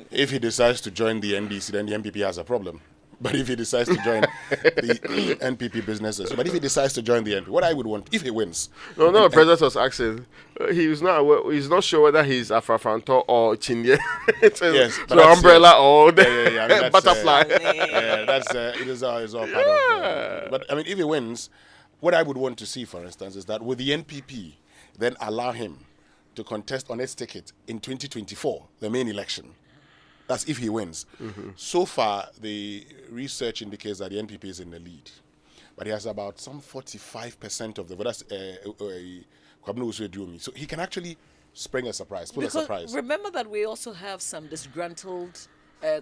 if he decides to join the NDC, then the MPP has a problem. But if he decides to join the NPP businesses, but if he decides to join the NPP, what I would want if he wins. No, the president was asking. He's not sure whether he's Afrafanto or Chinye. Yes, the umbrella or the I mean, butterfly. It is all part of. But I mean, if he wins, what I would want to see, for instance, is that with the NPP, then allow him to contest on its ticket in 2024, the main election. That's if he wins. So far, the research indicates that the NPP is in the lead. But he has about some 45% of the voters. So he can actually spring a surprise, pull a surprise. Remember that we also have some disgruntled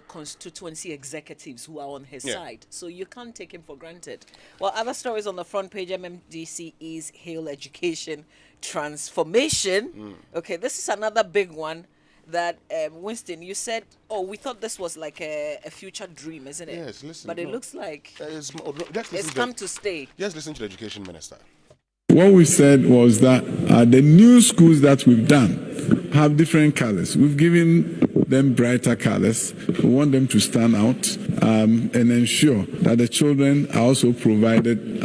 constituency executives who are on his side. So you can't take him for granted. Well, other stories on the front page, MMDCE's Hail Education Transformation. Okay, this is another big one. That Winston, you said, we thought this was like a future dream, isn't it? Yes, listen. But it looks like it's come to stay. Just listen to the education minister. What we said was that the new schools that we've done have different colors. We've given them brighter colors. We want them to stand out and ensure that the children are also provided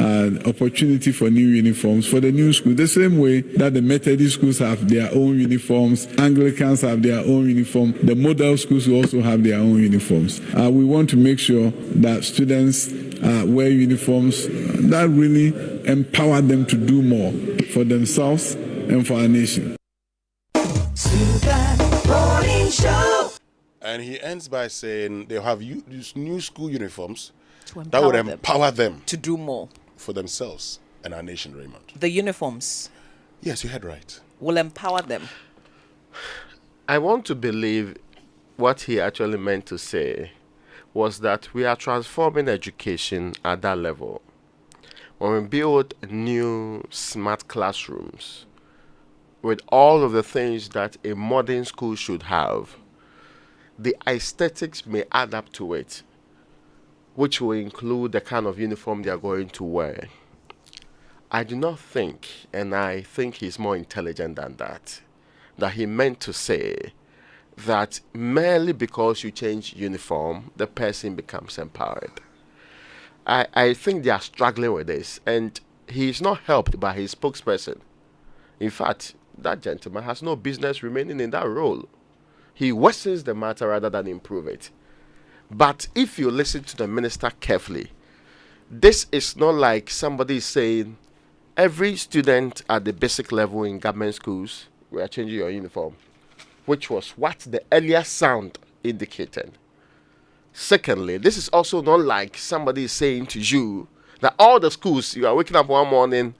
opportunity for new uniforms for the new school. The same way that the Methodist schools have their own uniforms, Anglicans have their own uniform, the model schools will also have their own uniforms. We want to make sure that students wear uniforms that really empower them to do more for themselves and for our nation. And he ends by saying they'll have these new school uniforms that would empower them to do more for themselves and our nation, Raymond. The uniforms. Yes, you heard right. Will empower them. I want to believe what he actually meant to say was that we are transforming education at that level. When we build new smart classrooms with all of the things that a modern school should have, the aesthetics may add up to it, which will include the kind of uniform they are going to wear. I do not think, and I think he's more intelligent than that he meant to say that merely because you change uniform, the person becomes empowered. I think they are struggling with this, and he's not helped by his spokesperson. In fact, that gentleman has no business remaining in that role. He worsens the matter rather than improve it. But if you listen to the minister carefully, this is not like somebody saying every student at the basic level in government schools, we are changing your uniform, which was what the earlier sound indicated. Secondly, this is also not like somebody is saying to you that all the schools, you are waking up one morning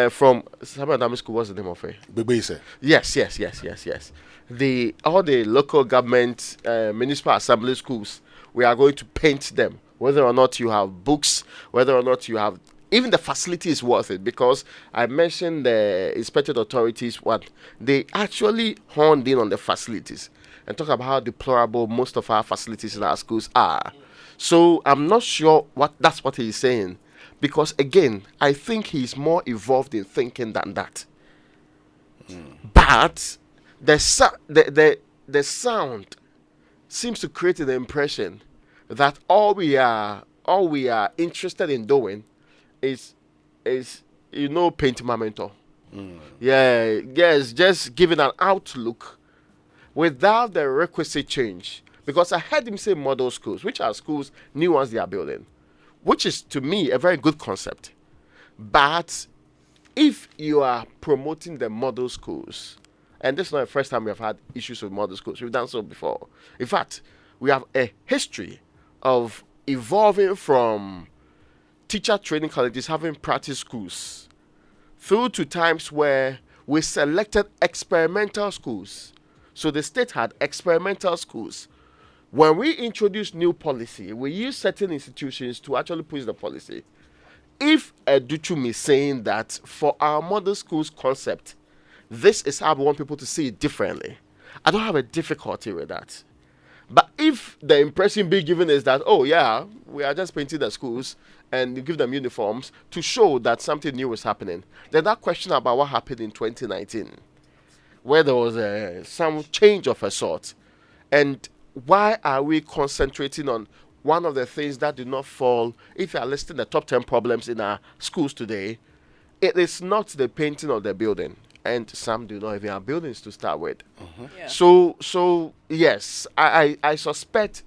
from Akosombo Dam School, what's the name of it? Bebese. Yes. All the local government, municipal assembly schools, we are going to paint them, whether or not you have books, whether or not you have, even the facility is worth it, because I mentioned the inspected authorities, they actually honed in on the facilities and talk about how deplorable most of our facilities in our schools are. So I'm not sure that's what he's saying, because again, I think he's more evolved in thinking than that. But the sound seems to create the impression that all we are interested in doing is paint memento. Yes, just giving an outlook without the requisite change. Because I heard him say model schools, which are schools, new ones they are building, which is to me a very good concept. But if you are promoting the model schools, and this is not the first time we have had issues with model schools, we've done so before. In fact, we have a history of evolving from teacher training colleges having practice schools through to times where we selected experimental schools. So the state had experimental schools. When we introduce new policy, we use certain institutions to actually push the policy. If Educhum is saying that for our model schools concept, this is how we want people to see it differently, I don't have a difficulty with that. But if the impression being given is that, oh yeah, we are just painting the schools and you give them uniforms to show that something new is happening, then that question about what happened in 2019, where there was some change of a sort, and why are we concentrating on one of the things that do not fall? If you are listing the top 10 problems in our schools today, it is not the painting of the building, and some do not even have buildings to start with. Yeah. So yes, I suspect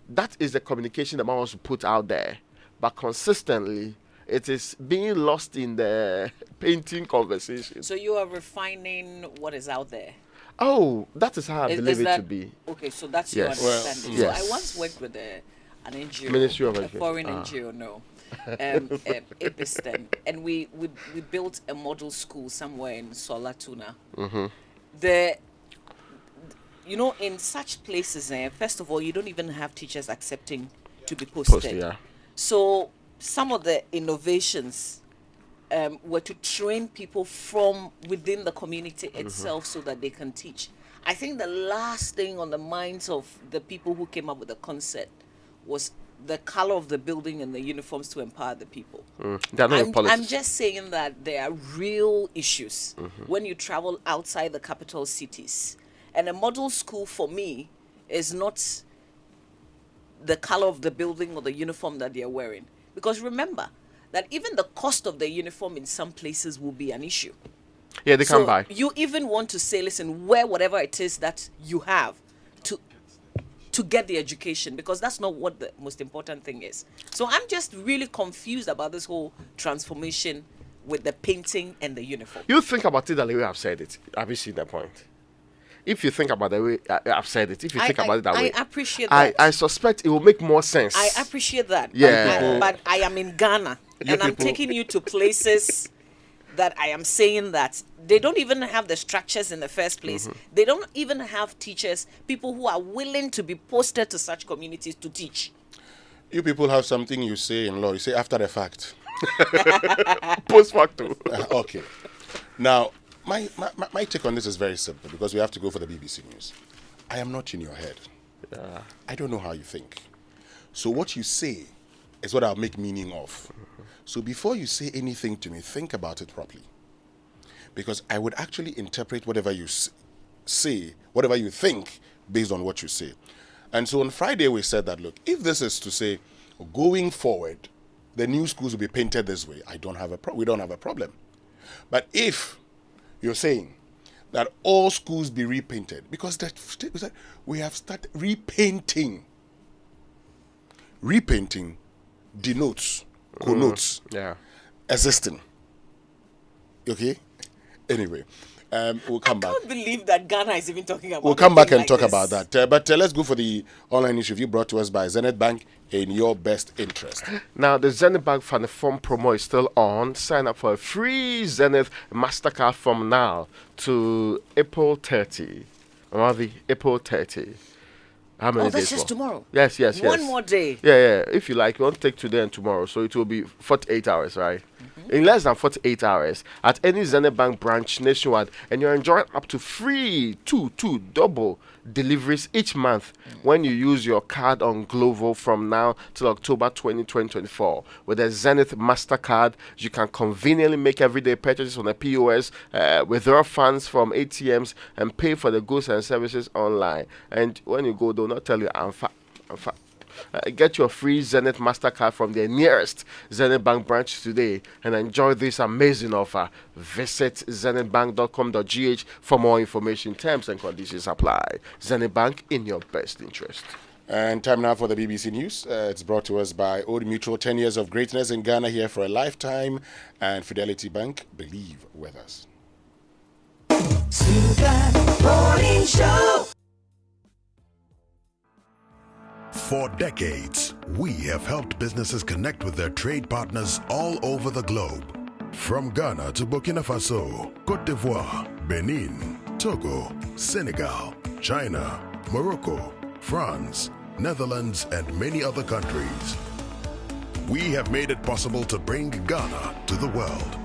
that is the communication that man wants to put out there, but consistently it is being lost in the painting conversation. So you are refining what is out there. Oh, that is how I believe it to be. Okay, so that's your understanding. Yes. So I once worked with an NGO, Ministry of a foreign NGO, Epistem, and we built a model school somewhere in Solatuna. In such places, first of all, you don't even have teachers accepting to be posted. So some of the innovations were to train people from within the community itself so that they can teach. I think the last thing on the minds of the people who came up with the concept was the color of the building and the uniforms to empower the people. They're not in politics. I'm just saying that there are real issues when you travel outside the capital cities. And a model school for me is not the color of the building or the uniform that they're wearing. Because remember that even the cost of the uniform in some places will be an issue. Yeah, they can't buy. You even want to say, listen, wear whatever it is that you have to get the education, because that's not what the most important thing is. So I'm just really confused about this whole transformation with the painting and the uniform. You think about it the way I've said it. Have you seen the point? If you think about the way I've said it, if you think about it that way, I appreciate that. I suspect it will make more sense. I appreciate that. Yeah. But I am in Ghana, and I'm taking you to places that I am saying that they don't even have the structures in the first place. They don't even have teachers, people who are willing to be posted to such communities to teach. You people have something you say in law. You say after the fact. Post facto. Okay. Now, my take on this is very simple, because we have to go for the BBC News. I am not in your head. I don't know how you think. So what you say is what I'll make meaning of. So before you say anything to me, think about it properly. Because I would actually interpret whatever you say, whatever you think, based on what you say. And so on Friday we said that, look, if this is to say, going forward, the new schools will be painted this way, we don't have a problem. But if you're saying that all schools be repainted, because we have started repainting. Repainting denotes, connotes existing. Okay? Anyway, we'll come back. I can't believe that Ghana is even talking about. We'll come back and like talk this. about that. But let's go for the online news review brought to us by Zenith Bank, in your best interest. Now, the Zenith Bank Fund Form promo is still on. Sign up for a free Zenith MasterCard from now to April 30. Ravi, April 30. How many days? That's just tomorrow. Yes. One more day. Yeah. If you like, you want to take today and tomorrow, so it will be 48 hours, right? In less than 48 hours at any Zenith Bank branch nationwide, and you're enjoying up to free double deliveries each month when you use your card on Glovo from now till October 2024. With a Zenith MasterCard, you can conveniently make everyday purchases on the POS, withdraw funds from ATMs, and pay for the goods and services online. And when you go, they'll not tell you, get your free Zenith MasterCard from the nearest Zenith Bank branch today and enjoy this amazing offer. Visit zenithbank.com.gh for more information. Terms and conditions apply. Zenith Bank, in your best interest. And time now for the BBC News. It's brought to us by Old Mutual, 10 years of greatness in Ghana, here for a lifetime. And Fidelity Bank, believe with us. Morning Show. For decades, we have helped businesses connect with their trade partners all over the globe. From Ghana to Burkina Faso, Côte d'Ivoire, Benin, Togo, Senegal, China, Morocco, France, Netherlands, and many other countries. We have made it possible to bring Ghana to the world.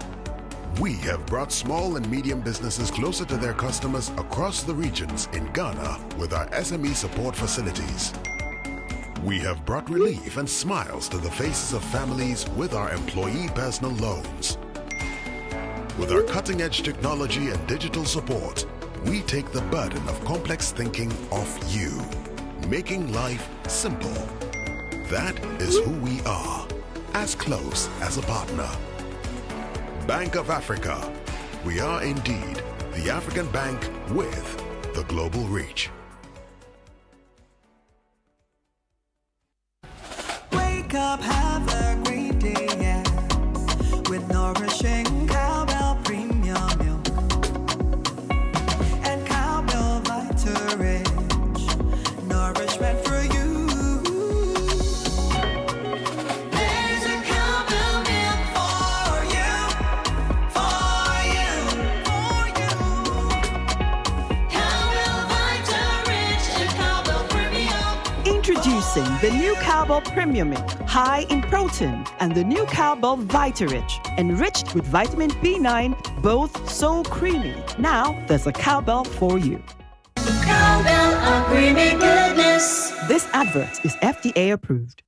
We have brought small and medium businesses closer to their customers across the regions in Ghana with our SME support facilities. We have brought relief and smiles to the faces of families with our employee personal loans. With our cutting-edge technology and digital support, we take the burden of complex thinking off you, making life simple. That is who we are, as close as a partner. Bank of Africa. We are indeed the African bank with the global reach. Wake up, have a great day, yeah. With nourishing cowbell premium milk and cowbell Vita Rich, nourishment for you. There's a cowbell milk for you, for you, for you. Cowbell Vita Rich and cowbell premium. Introducing the new Cowbell Premium Milk, high in protein, and the new Cowbell Vita Rich, enriched with vitamin B9, both so creamy. Now there's a Cowbell for you. Cowbell, a creamy goodness. This advert is FDA approved.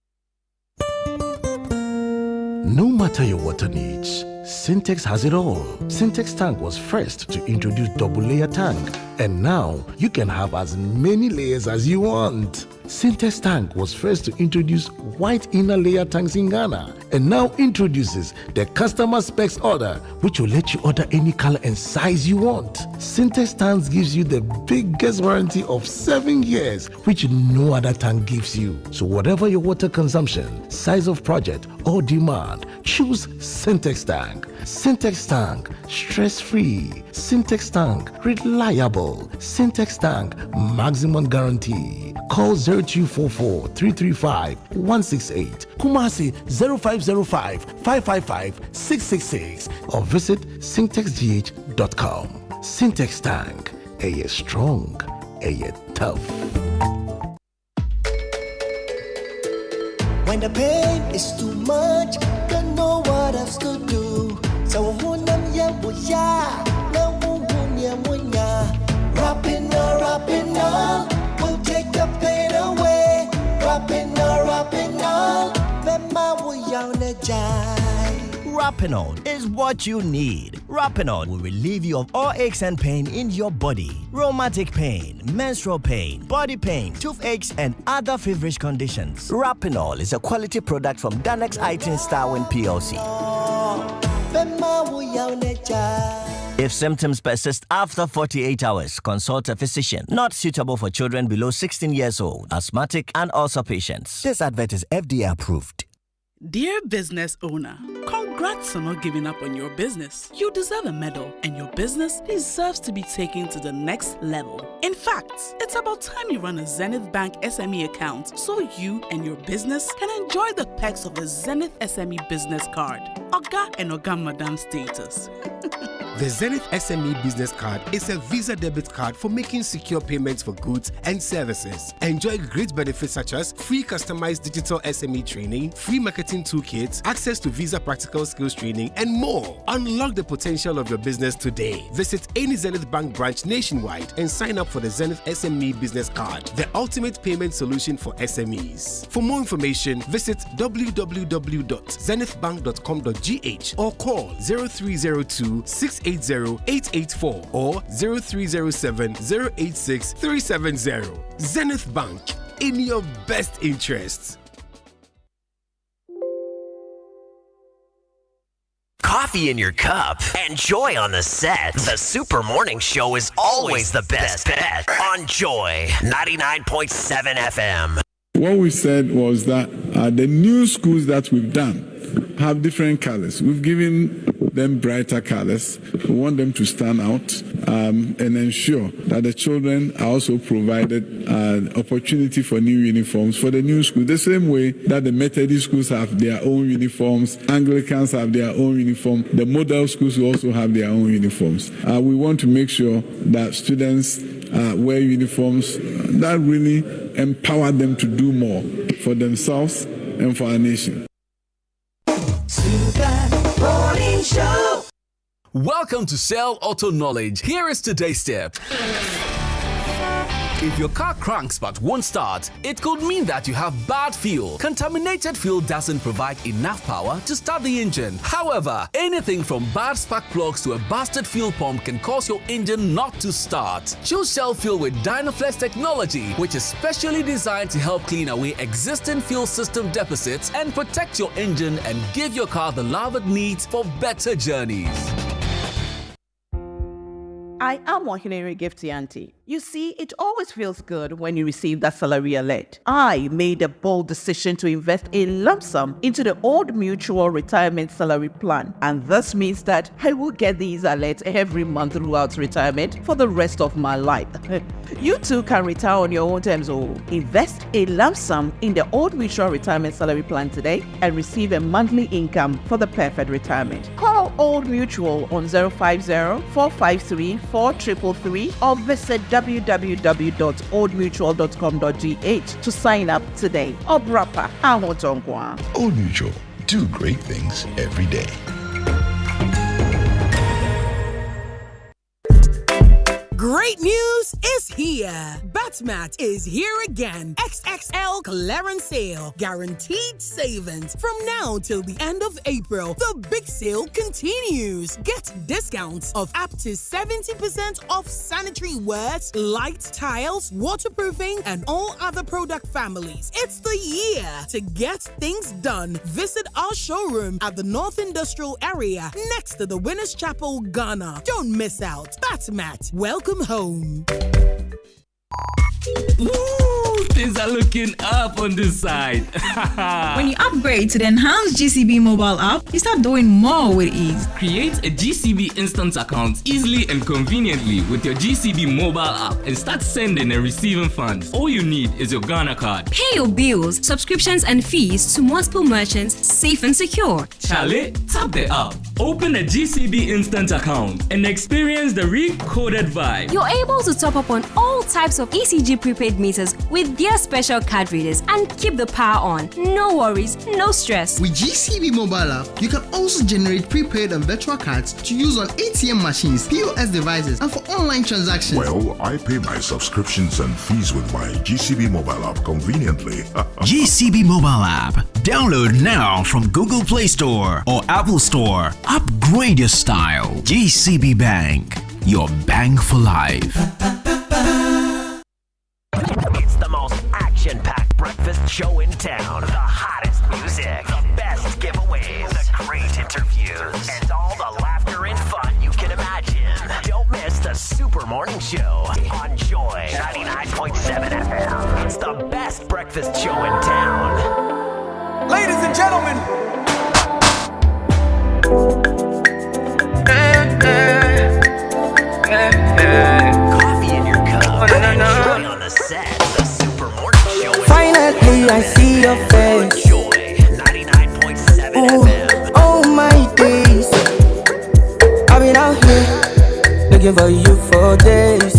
No matter your water needs, Syntex has it all. Syntex tank was first to introduce double layer tank, and now you can have as many layers as you want. Syntex tank was first to introduce white inner layer tanks in Ghana, and now introduces the customer specs order, which will let you order any color and size you want. Syntex tanks gives you the biggest warranty of 7 years, which no other tank gives you. So whatever your water consumption, size of project, or demand, choose Syntex tank. Syntex tank, stress-free. Syntex tank, reliable. Syntex tank, maximum guarantee. Call 0244-335-168, Kumasi 0505-555-666, or visit syntexgh.com. Syntex tank, a strong, a tough. When the pain is too much, don't know what else to do. So hunam ya wuya, na wunya wunya. Rapina, will take the pain away. Rapina, bema wuya unajai. Rapinol is what you need. Rapinol will relieve you of all aches and pain in your body. Rheumatic pain, menstrual pain, body pain, toothaches, and other feverish conditions. Rapinol is a quality product from Ganex iTunes Starwin PLC. If symptoms persist after 48 hours, consult a physician. Not suitable for children below 16 years old, asthmatic, and ulcer patients. This advert is FDA approved. Dear business owner, congrats on not giving up on your business. You deserve a medal, and your business deserves to be taken to the next level. In fact, it's about time you run a Zenith Bank SME account so you and your business can enjoy the perks of the Zenith SME business card. Oga and Oga Madam status. The Zenith SME Business Card is a Visa debit card for making secure payments for goods and services. Enjoy great benefits such as free customized digital SME training, free marketing toolkits, access to Visa practical skills training, and more. Unlock the potential of your business today. Visit any Zenith Bank branch nationwide and sign up for the Zenith SME Business Card, the ultimate payment solution for SMEs. For more information, visit www.zenithbank.com.gh or call 0302 680-884 or 0307-086-370. Zenith Bank, in your best interests. Coffee in your cup and joy on the set. The Super Morning Show is always the best bet on Joy 99.7 FM. What we said was that the new schools that we've done have different colors. We've given them brighter colors. We want them to stand out and ensure that the children are also provided opportunity for new uniforms for the new school. The same way that the Methodist schools have their own uniforms, Anglicans have their own uniform, the model schools will also have their own uniforms. We want to make sure that students wear uniforms that really empower them to do more for themselves and for our nation. Show. Welcome to Cell Auto Knowledge. Here is today's tip. If your car cranks but won't start, it could mean that you have bad fuel. Contaminated fuel doesn't provide enough power to start the engine. However, anything from bad spark plugs to a busted fuel pump can cause your engine not to start. Choose Shell Fuel with Dynaflex technology, which is specially designed to help clean away existing fuel system deficits and protect your engine and give your car the love it needs for better journeys. I am Wahinere Gifty Auntie. You see, it always feels good when you receive that salary alert. I made a bold decision to invest a lump sum into the Old Mutual Retirement Salary Plan, and this means that I will get these alerts every month throughout retirement for the rest of my life. You too can retire on your own terms. Invest a lump sum in the Old Mutual Retirement Salary Plan today and receive a monthly income for the perfect retirement. Call Old Mutual on 050-453-4333 or visit www.oldmutual.com.gh to sign up today. Obrapa Ahotongwa. Old Mutual. Do great things every day. Great news is here. Batmat is here again. XXL clearance sale. Guaranteed savings. From now till the end of April, the big sale continues. Get discounts of up to 70% off sanitary wares, light tiles, waterproofing, and all other product families. It's the year to get things done. Visit our showroom at the North Industrial Area next to the Winners Chapel, Ghana. Don't miss out. Batmat, welcome home. Ooh, things are looking up on this side. When you upgrade to the enhanced GCB mobile app, you start doing more with ease. Create a GCB instant account easily and conveniently with your GCB mobile app and start sending and receiving funds. All you need is your Ghana card. Pay your bills, subscriptions, and fees to multiple merchants safe and secure. Charlie, tap the app. Open a GCB instant account and experience the recoded vibe. You're able to top up on all types of ECG prepaid meters with their special card readers and keep the power on. No worries, no stress. With GCB mobile app, you can also generate prepaid and virtual cards to use on ATM machines, POS devices, and for online transactions. Well, I pay my subscriptions and fees with my GCB mobile app conveniently. GCB mobile app. Download now from Google Play Store or Apple Store. Upgrade your style. GCB Bank. Your bank for life. It's the most action-packed breakfast show in town. The hottest music, the best giveaways, the great interviews, and all the laughter and fun you can imagine. Don't miss the Super Morning Show on Joy 99.7 FM. It's the best breakfast show in town. Ladies and gentlemen. Coffee in your cup. Joy on the set. The Super Morning Show. Finally, I see your face. Joy 99.7 FM. Oh my days, I've been out here looking for you for days.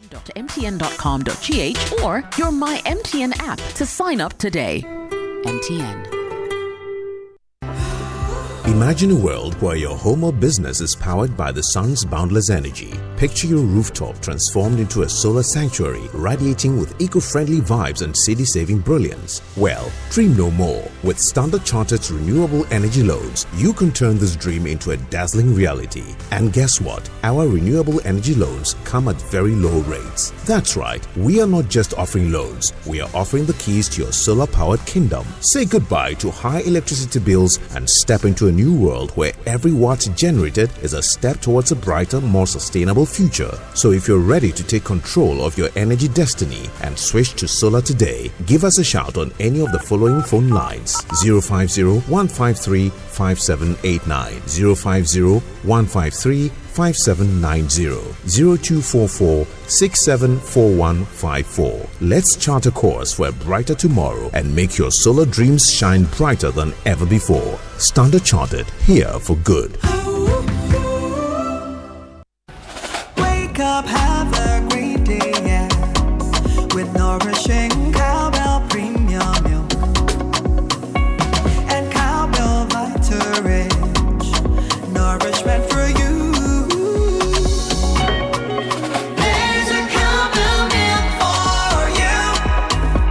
mtn.com.gh or your My MTN app to sign up today. MTN. Imagine a world where your home or business is powered by the sun's boundless energy. Picture your rooftop transformed into a solar sanctuary, radiating with eco-friendly vibes and city-saving brilliance. Well, dream no more. With Standard Chartered's renewable energy loans, you can turn this dream into a dazzling reality. And guess what? Our renewable energy loans come at very low rates. That's right, we are not just offering loans, we are offering the keys to your solar-powered kingdom. Say goodbye to high electricity bills and step into a new world where every watt generated is a step towards a brighter, more sustainable future. So if you're ready to take control of your energy destiny and switch to solar today, give us a shout on any of the following phone lines: 050-153-5789, 050-153-5790, 0244-674154. Let's chart a course for a brighter tomorrow and make your solar dreams shine brighter than ever before. Standard Chartered, here for good. Wake up, have a great day, yeah, with nourishing cowbell premium milk and cowbell Vitarich, nourishment for you. There's a cowbell milk for you,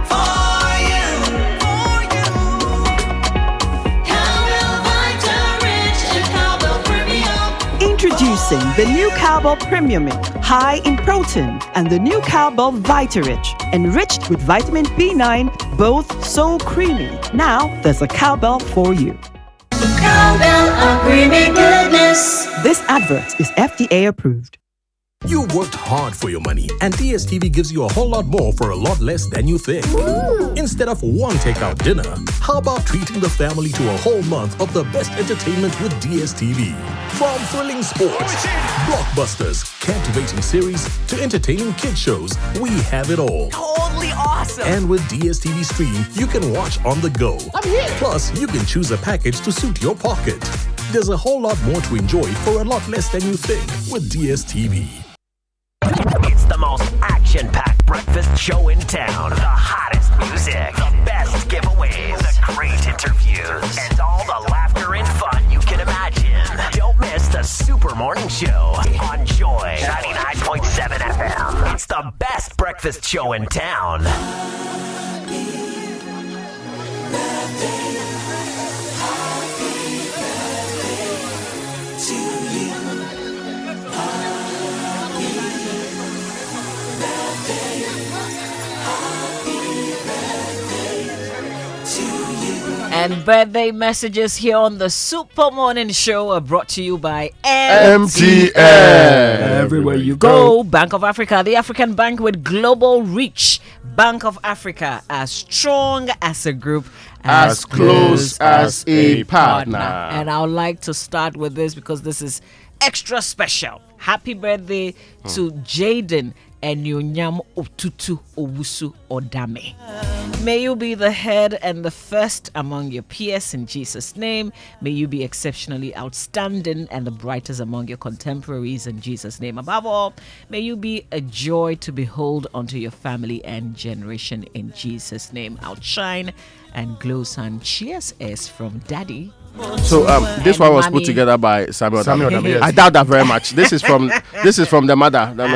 for you, for you. Cowbell Vitarich and cowbell premium. Introducing the new Cowbell Premium Milk, high in protein, and the new Cowbell Vitarich, enriched with vitamin B9, both so creamy. Now there's a cowbell for you. Cowbell, a creamy goodness. This advert is FDA approved. You worked hard for your money, and DSTV gives you a whole lot more for a lot less than you think. Instead of one takeout dinner, how about treating the family to a whole month of the best entertainment with DSTV? From thrilling sports, blockbusters, captivating series, to entertaining kid shows, we have it all. Totally awesome. And with DSTV Stream, you can watch on the go. I'm here. Plus, you can choose a package to suit your pocket. There's a whole lot more to enjoy for a lot less than you think with DSTV. It's the most action-packed breakfast show in town. The hottest music, the best giveaways, the great interviews, and all the laughter and fun you can imagine. Don't miss the Super Morning Show on Joy 99.7 FM. It's the best breakfast show in town. And birthday messages here on the Super Morning Show are brought to you by MTN. Everywhere you go. Bank of Africa, the African bank with global reach. Bank of Africa, as strong as a group, as close as a partner. And I would like to start with this because this is extra special. Happy birthday to Jaden Enyonyam Otutu Owusu Odame. May you be the head and the first among your peers in Jesus' name. May you be exceptionally outstanding and the brightest among your contemporaries in Jesus' name. Above all, may you be a joy to behold unto your family and generation in Jesus' name. Outshine and glow, son. Cheers is from Daddy. So this one was put together by Samuel Dami. Yes. I doubt that very much. This is from the mother. No.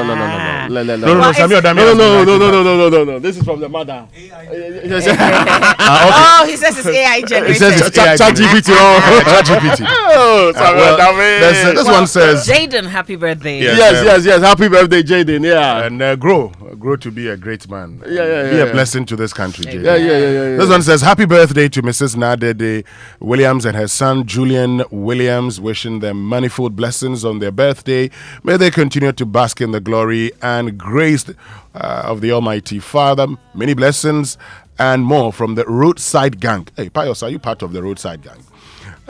Samuel Dami. No. This is from the mother. Oh, he says it's AI generated. It says it's ChatGPT. ChatGPT. Oh, Samuel Dami. This one says Jaden, happy birthday. Yes. Happy birthday, Jaden. Yeah. And grow to be a great man. Yeah. Be a blessing to this country, Jaden. Yeah. This one says happy birthday to Mrs. Nadede Williams and her son Julian Williams, wishing them manifold blessings on their birthday. May they continue to bask in the glory and grace of the Almighty Father. Many blessings and more from the Roadside Gang. Hey, Pius, are you part of the Roadside Gang?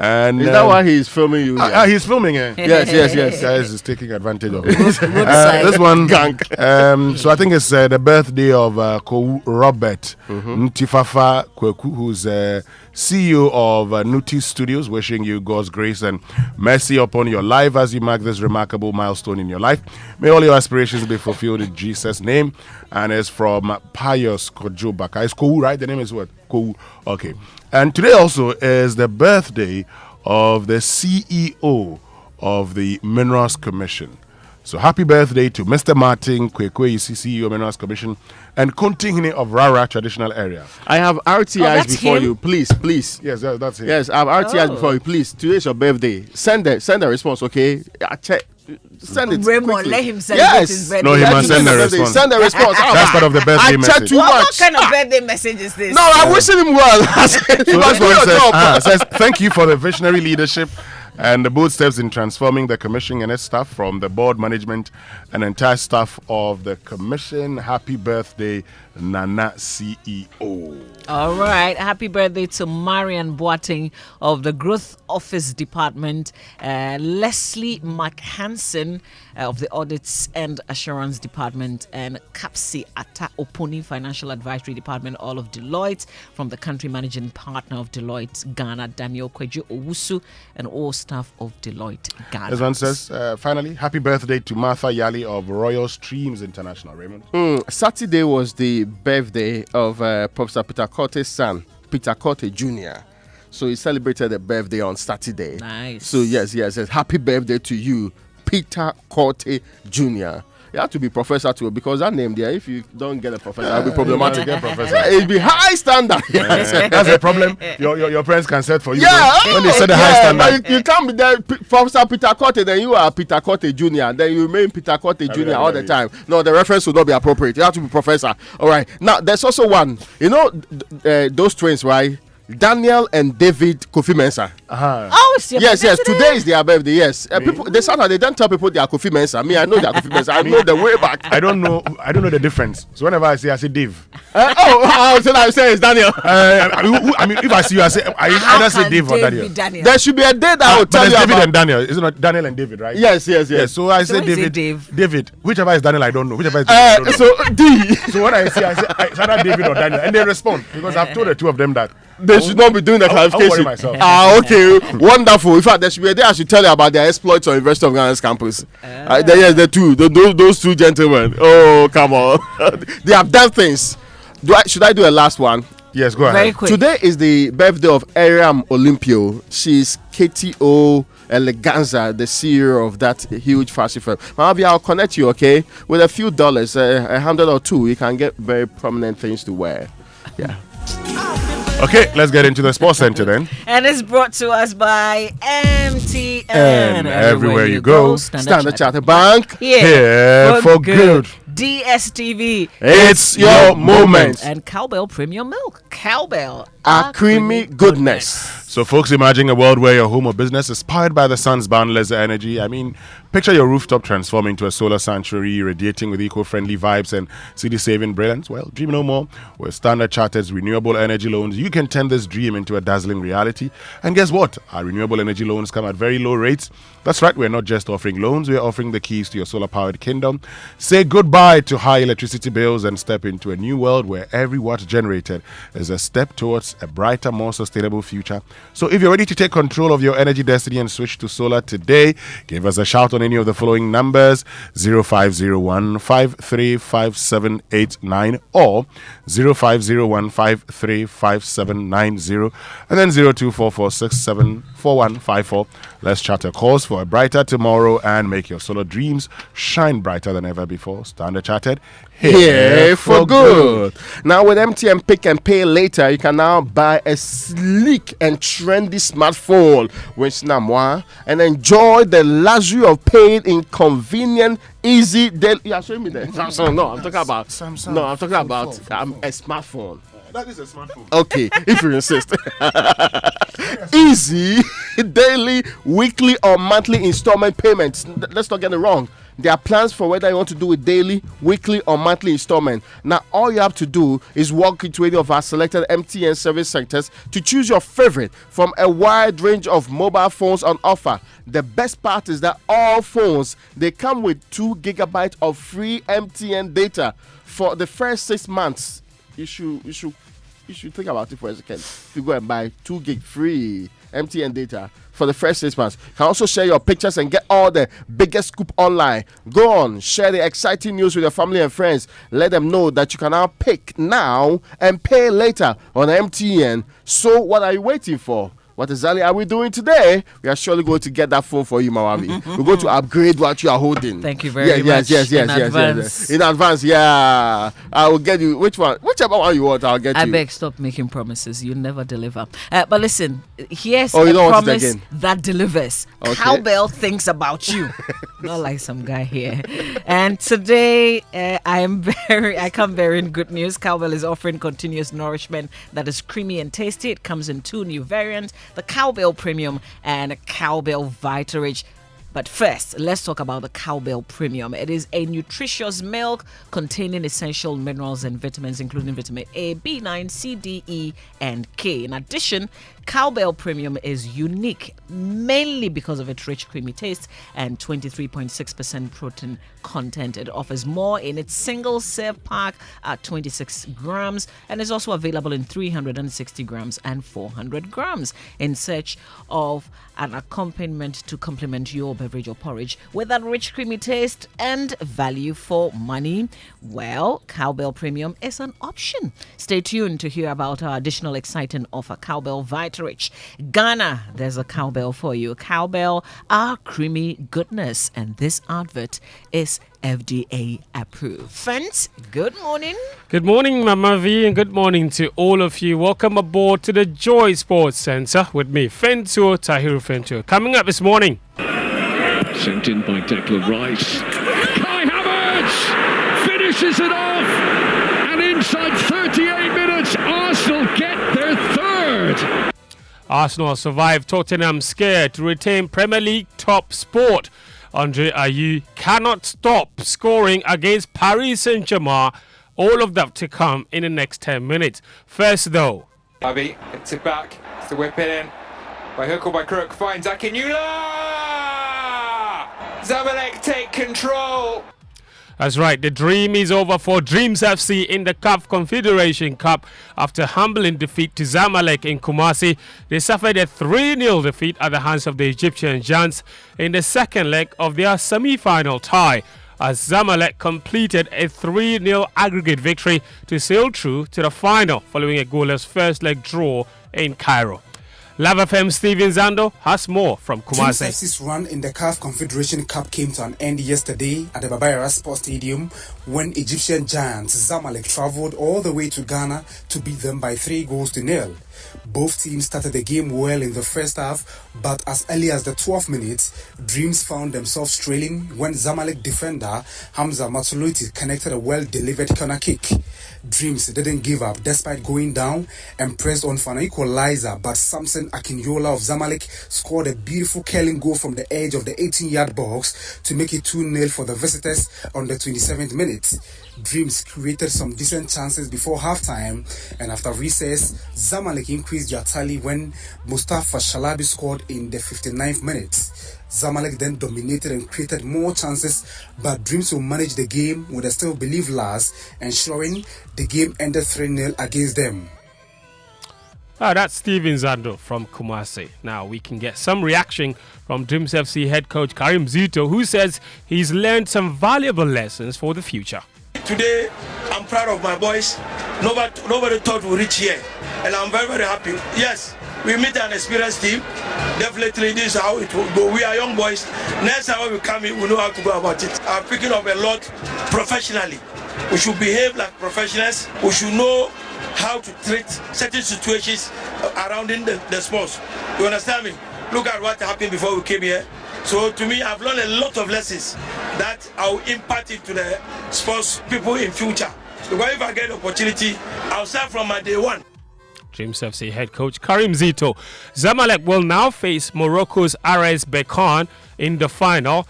And is that why he's filming you? He's filming it. Yes. Guys is taking advantage of it. This one, gang. So I think it's the birthday of Robert Ntifafa Kweku, who's CEO of Nuti Studios, wishing you God's grace and mercy upon your life as you mark this remarkable milestone in your life. May all your aspirations be fulfilled in Jesus' name. And it's from Pius Kojobaka. It's Kou, right? The name is what? Kou. Okay. And today also is the birthday of the CEO of the Minerals Commission. So happy birthday to Mr. Martin Kwekwe, CEO of Minerals Commission, and Kontingine of Rara Traditional Area. I have RTIs before you, please. Yes, that's it. Yes, I have RTIs before you, please. Today's your birthday. Send a response, okay? I check. Send it. Raymond, quickly. let him celebrate his birthday. No, he must send a response. Send a response. That's part of the birthday message. What kind of birthday message is this? No, I'm wishing him well. So this one says, thank you for the visionary leadership and the bold steps in transforming the commission and its staff, from the board management and entire staff of the commission. Happy birthday, Nana CEO. All right. Happy birthday to Marian Boateng of the Growth Office Department, Leslie McHanson of the Audits and Assurance Department, and Kapsi Ata Oponi Financial Advisory Department, all of Deloitte, from the country managing partner of Deloitte Ghana, Daniel Kweju Owusu, and all staff of Deloitte Ghana. This one says, finally, happy birthday to Martha Yali of Royal Streams International. Raymond? Saturday was the birthday of Professor Peter Corte's son, Peter Corte Jr. So he celebrated the birthday on Saturday. Nice. So yes. Happy birthday to you, Peter Corte Jr. You have to be professor too, because that name there, if you don't get a professor, it'll be problematic. It'll be high standard. That's a problem. Your parents can set for you. Yeah. When they set a high standard. You can't be there, Professor Peter Corte, then you are Peter Corte Jr. Then you remain Peter Corte Jr. all the time. No, the reference will not be appropriate. You have to be professor. All right. Now, there's also one. You know, those twins, right? Daniel and David Kofi Mensah. Oh, yes. Today is their birthday. Yes, people they don't tell people they are Kofi Mensah. Me, I know they are Kofi Mensah. I know the way back. I don't know the difference. So whenever I say Dave. So I say it's Daniel. I mean, if I see you, I say I either say Dave or Daniel. There should be a day that will tell you David about and Daniel. Isn't it Daniel and David, right? Yes. So I say David. David. Whichever is Daniel, I don't know. Whichever is David, I don't know. So D. So when I say it's either David or Daniel, and they respond because I've told the two of them that they should not be doing the clarification. Okay, wonderful. In fact, there should be a day I should tell you about their exploits on University of Ghana's campus. The two, those two gentlemen. Oh, come on, they have done things. Should I do a last one? Yes, go ahead. Very quick. Today is the birthday of Ariam Olympio. She's KTO Eleganza, the CEO of that huge fashion firm. Maybe I'll connect you, okay? With a few dollars, $100 or $2, you can get very prominent things to wear. Yeah. Okay, let's get into the sports center then. And it's brought to us by MTN. And everywhere you go, Standard Chartered Bank. Here for good. DSTV. It's your moment. And Cowbell Premium Milk. Cowbell. A creamy goodness. So, folks, imagine a world where your home or business is powered by the sun's boundless energy. I mean, picture your rooftop transforming into a solar sanctuary, radiating with eco-friendly vibes and city-saving brilliance. Well, dream no more. With Standard Chartered's renewable energy loans, you can turn this dream into a dazzling reality. And guess what? Our renewable energy loans come at very low rates. That's right, we're not just offering loans, we're offering the keys to your solar-powered kingdom. Say goodbye to high electricity bills and step into a new world where every watt generated is a step towards a brighter, more sustainable future. So if you're ready to take control of your energy destiny and switch to solar today, give us a shout on any of the following numbers: 0501-535789 or 0501-535790 and then 0244674154. Let's chat a course for a brighter tomorrow and make your solar dreams shine brighter than ever before. Standard Chartered, here for good. Now with MTN Pick and Pay Later, you can now buy a sleek and trendy smartphone with Snamwa and enjoy the luxury of paying in convenient, easy. You are showing me that Samsung? No, I'm talking about Samsung. No, I'm talking about a smartphone. That is a smartphone. Okay, if you insist. Easy daily, weekly, or monthly installment payments. Let's not get it wrong. There are plans for whether you want to do it daily, weekly, or monthly installment. Now, all you have to do is walk into any of our selected MTN service centers to choose your favorite from a wide range of mobile phones on offer. The best part is that all phones, they come with 2 gigabytes of free MTN data for the first 6 months. You should think about it for a second. You go and buy 2 gig free MTN data for the first 6 months. You can also share your pictures and get all the biggest scoop online. Go on, share the exciting news with your family and friends. Let them know that you can now pick now and pay later on MTN. So what are you waiting for? What exactly are we doing today? We are surely going to get that phone for you, Mawabi. We're going to upgrade what you are holding. Thank you very much. Yes. In advance. In advance, yeah. I will get you. Whichever one you want, I'll get you. I beg, stop making promises. You never deliver. But listen, here's you a don't want it promise again? that delivers. Okay. Cowbell thinks about you. Not like some guy here. And today, I come bearing good news. Cowbell is offering continuous nourishment that is creamy and tasty. It comes in 2 new variants, the Cowbell Premium and Cowbell Vitarich. But first, let's talk about the Cowbell Premium. It is a nutritious milk containing essential minerals and vitamins, including vitamin A, B9, C, D, E, and K. In addition, Cowbell Premium is unique mainly because of its rich, creamy taste and 23.6% protein content. It offers more in its single serve pack at 26 grams and is also available in 360 grams and 400 grams. In search of an accompaniment to complement your beverage or porridge with that rich, creamy taste and value for money, well, Cowbell Premium is an option. Stay tuned to hear about our additional exciting offer, Cowbell Vitarich. Ghana, there's a Cowbell for you. Cowbell, our creamy goodness. And this advert is FDA approved. Friends, good morning. Good morning, Mama V, and good morning to all of you. Welcome aboard to the Joy Sports Centre with me, Fentuo Tahiru Fentuo. Coming up this morning. Sent in by Declan Rice. Kai Havertz finishes it off. And inside 38 minutes, Arsenal get their third. Arsenal survived Tottenham's scare to retain Premier League top spot. Andre Ayew cannot stop scoring against Paris Saint-Germain. All of that to come in the next 10 minutes. First, though. Abbey, it's it back. It's the whip it in. By hook or by crook, finds Akinyula! Zamalek take control. That's right, the dream is over for Dreams FC in the CAF Confederation Cup after humbling defeat to Zamalek in Kumasi. They suffered a 3-0 defeat at the hands of the Egyptian Giants in the second leg of their semi-final tie, as Zamalek completed a 3-0 aggregate victory to sail through to the final following a goalless first leg draw in Cairo. Love FM Steven Zando has more from Kumasi. Dreams FC's run in the CAF Confederation Cup came to an end yesterday at the Babayara Sports Stadium when Egyptian giants Zamalek travelled all the way to Ghana to beat them by 3-0. Both teams started the game well in the first half, but as early as the 12th minute, Dreams found themselves trailing when Zamalek defender Hamza Matuluti connected a well-delivered corner kick. Dreams didn't give up despite going down and pressed on for an equalizer, but Samson Akinyola of Zamalek scored a beautiful curling goal from the edge of the 18-yard box to make it 2-0 for the visitors on the 27th minute. Dreams created some decent chances before halftime, and after recess, Zamalek increased their tally when Mustafa Shalabi scored in the 59th minute. Zamalek then dominated and created more chances, but Dreams will manage the game with a still believe last, ensuring the game ended 3-0 against them. That's Steven Zando from Kumasi. Now we can get some reaction from Dreams FC head coach Karim Zito, who says he's learned some valuable lessons for the future. Today, I'm proud of my boys. Nobody thought we'd reach here, and I'm very, very happy. Yes, we meet an experienced team. Definitely, this is how it will go. We are young boys. Next time when we come in, we know how to go about it. I'm picking up a lot professionally. We should behave like professionals. We should know how to treat certain situations around in the sports. You understand me? Look at what happened before we came here. So to me, I've learned a lot of lessons that I will impart it to the sports people in future. So if I get the opportunity, I'll start from my day one. Dreams FC head coach Karim Zito. Zamalek will now face Morocco's RS Berkane in the final.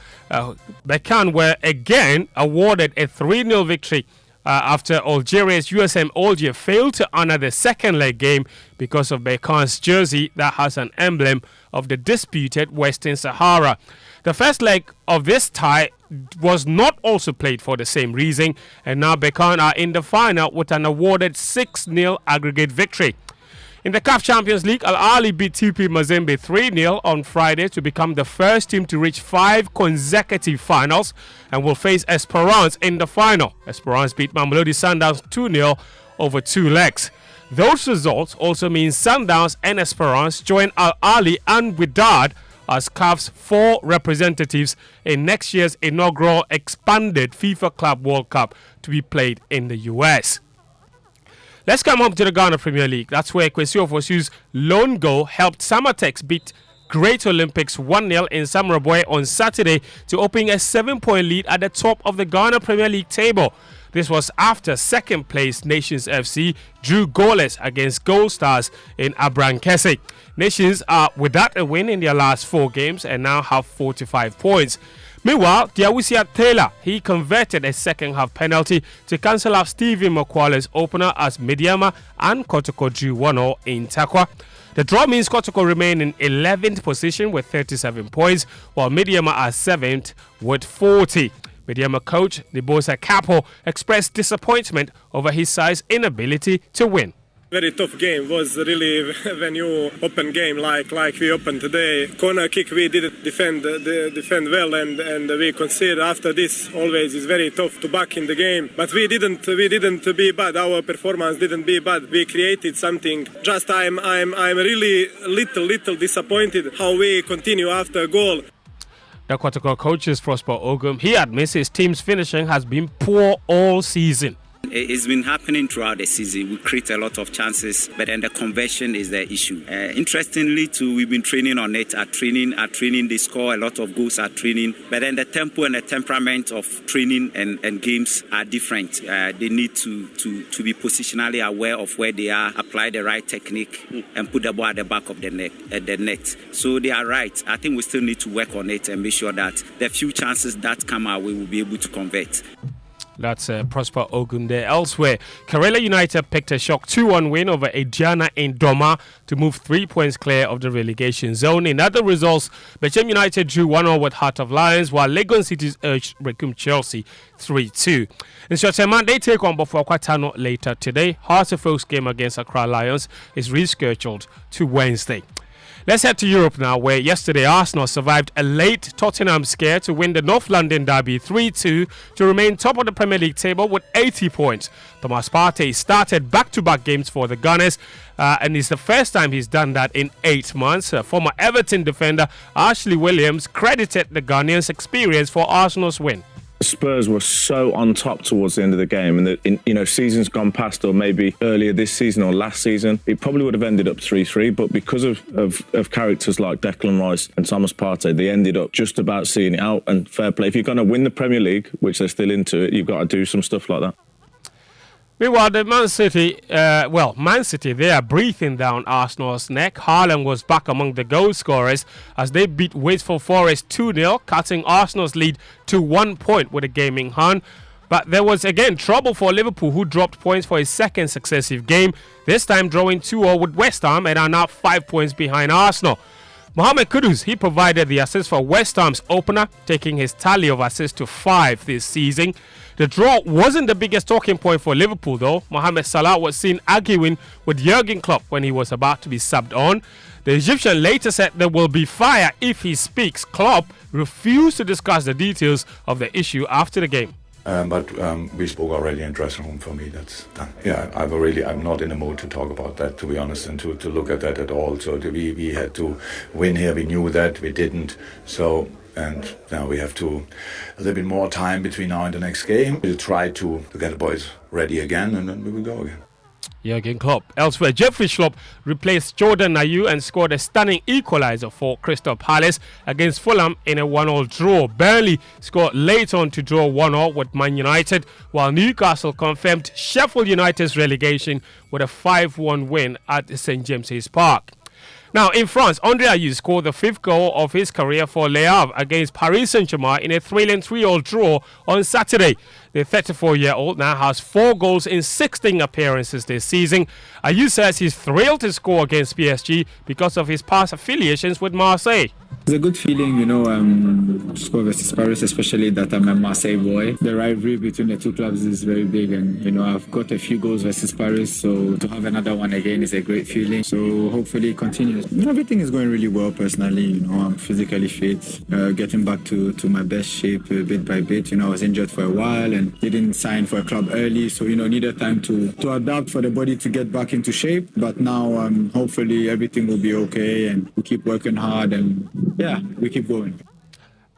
Berkane were again awarded a 3-0 victory after Algeria's USM Alger failed to honor the second leg game because of Berkane's jersey that has an emblem of the disputed Western Sahara. The first leg of this tie was not also played for the same reason, and now Berkane are in the final with an awarded 6-0 aggregate victory. In the CAF Champions League, Al Ahly beat TP Mazembe 3-0 on Friday to become the first team to reach 5 consecutive finals and will face Esperance in the final. Esperance beat Mamelodi Sundowns 2-0 over 2 legs. Those results also mean Sundowns and Esperance join Al Ahly and Wydad as CAF's 4 representatives in next year's inaugural expanded FIFA Club World Cup to be played in the US. Let's come home to the Ghana Premier League. That's where Kwesi Ofosu's lone goal helped Samatex beat Great Olympics 1-0 in Samaraboy on Saturday to open a 7-point lead at the top of the Ghana Premier League table. This was after second place Nations FC drew goalless against Gold Stars in Abrankese. Nations are without a win in their last 4 games and now have 45 points. Meanwhile, Diawusia Taylor, he converted a second-half penalty to cancel out Stephen Makwale's opener as Mediama and Kotoko drew 1-0 in Takwa. The draw means Kotoko remain in 11th position with 37 points, while Mediama are 7th with 40. Mediama coach Nibosa Capo expressed disappointment over his side's inability to win. Very tough game. Was really when you open game like we opened today. Corner kick we didn't defend well and we conceded after this. Always is very tough to back in the game. But we didn't be bad. Our performance didn't be bad. We created something. Just I'm really little disappointed how we continue after a goal. The Kotoko coach's Prosper Ogum, he admits his team's finishing has been poor all season. It's been happening throughout the season. We create a lot of chances, but then the conversion is the issue. Interestingly, too, we've been training on it. At training, they score a lot of goals at training. But then the tempo and the temperament of training and games are different. They need to be positionally aware of where they are, apply the right technique, and put the ball at the back of the net. So they are right. I think we still need to work on it and make sure that the few chances that come our way will be able to convert. That's Prosper Ogun there. Elsewhere, Karela United picked a shock 2-1 win over Adiana in Doma to move 3 points clear of the relegation zone. In other results, Bechem United drew 1-0 with Heart of Lions, while Legon City's urged Rekum Chelsea 3-2. In Shoteman, they take on Bofoakwatano later today. Heart of Oak's game against Accra Lions is rescheduled to Wednesday. Let's head to Europe now, where yesterday Arsenal survived a late Tottenham scare to win the North London derby 3-2 to remain top of the Premier League table with 80 points. Thomas Partey started back-to-back games for the Gunners, and it's the first time he's done that in 8 months. Former Everton defender Ashley Williams credited the Ghanaians' experience for Arsenal's win. Spurs were so on top towards the end of the game, and seasons gone past, or maybe earlier this season or last season, it probably would have ended up 3-3. But because of characters like Declan Rice and Thomas Partey, they ended up just about seeing it out. And fair play, if you're going to win the Premier League, which they're still into it, you've got to do some stuff like that. Meanwhile, the Man City, they are breathing down Arsenal's neck. Haaland was back among the goal scorers as they beat Wasteful Forest 2-0, cutting Arsenal's lead to 1 point with a game in hand. But there was again trouble for Liverpool, who dropped points for a second successive game, this time drawing 2-0 with West Ham and are now 5 points behind Arsenal. Mohamed Kudus, he provided the assist for West Ham's opener, taking his tally of assists to 5 this season. The draw wasn't the biggest talking point for Liverpool, though. Mohamed Salah was seen arguing with Jurgen Klopp when he was about to be subbed on. The Egyptian later said there will be fire if he speaks. Klopp refused to discuss the details of the issue after the game. But we spoke already in dressing room. For me, that's done. Yeah, I'm not in the mood to talk about that, to be honest, and to look at that at all. So we had to win here. We knew that. We didn't. So, and now we have a little bit more time between now and the next game. We'll try to get the boys ready again, and then we will go again. Jurgen Klopp. Elsewhere, Jeffrey Schlupp replaced Jordan Ayew and scored a stunning equaliser for Crystal Palace against Fulham in a 1-1 draw. Burnley scored late on to draw 1-1 with Man United, while Newcastle confirmed Sheffield United's relegation with a 5-1 win at St James's Park. Now, in France, Andre Ayew scored the 5th goal of his career for Le Havre against Paris Saint-Germain in a thrilling 3-3 draw on Saturday. The 34-year-old now has 4 goals in 16 appearances this season. Ayew says he's thrilled to score against PSG because of his past affiliations with Marseille. It's a good feeling, to score versus Paris, especially that I'm a Marseille boy. The rivalry between the two clubs is very big, and I've got a few goals versus Paris, so to have another one again is a great feeling. So hopefully it continues. Everything is going really well personally. I'm physically fit, getting back to my best shape bit by bit. I was injured for a while and didn't sign for a club early, so needed time to adapt for the body to get back into shape. But now hopefully everything will be okay, and we keep working hard and we keep going.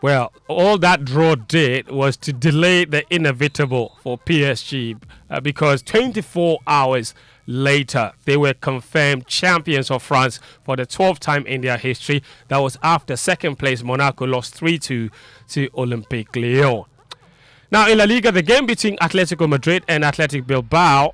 Well, all that draw did was to delay the inevitable for PSG because 24 hours later, they were confirmed champions of France for the 12th time in their history. That was after second place Monaco lost 3-2 to Olympique Lyon. Now, in La Liga, the game between Atletico Madrid and Athletic Bilbao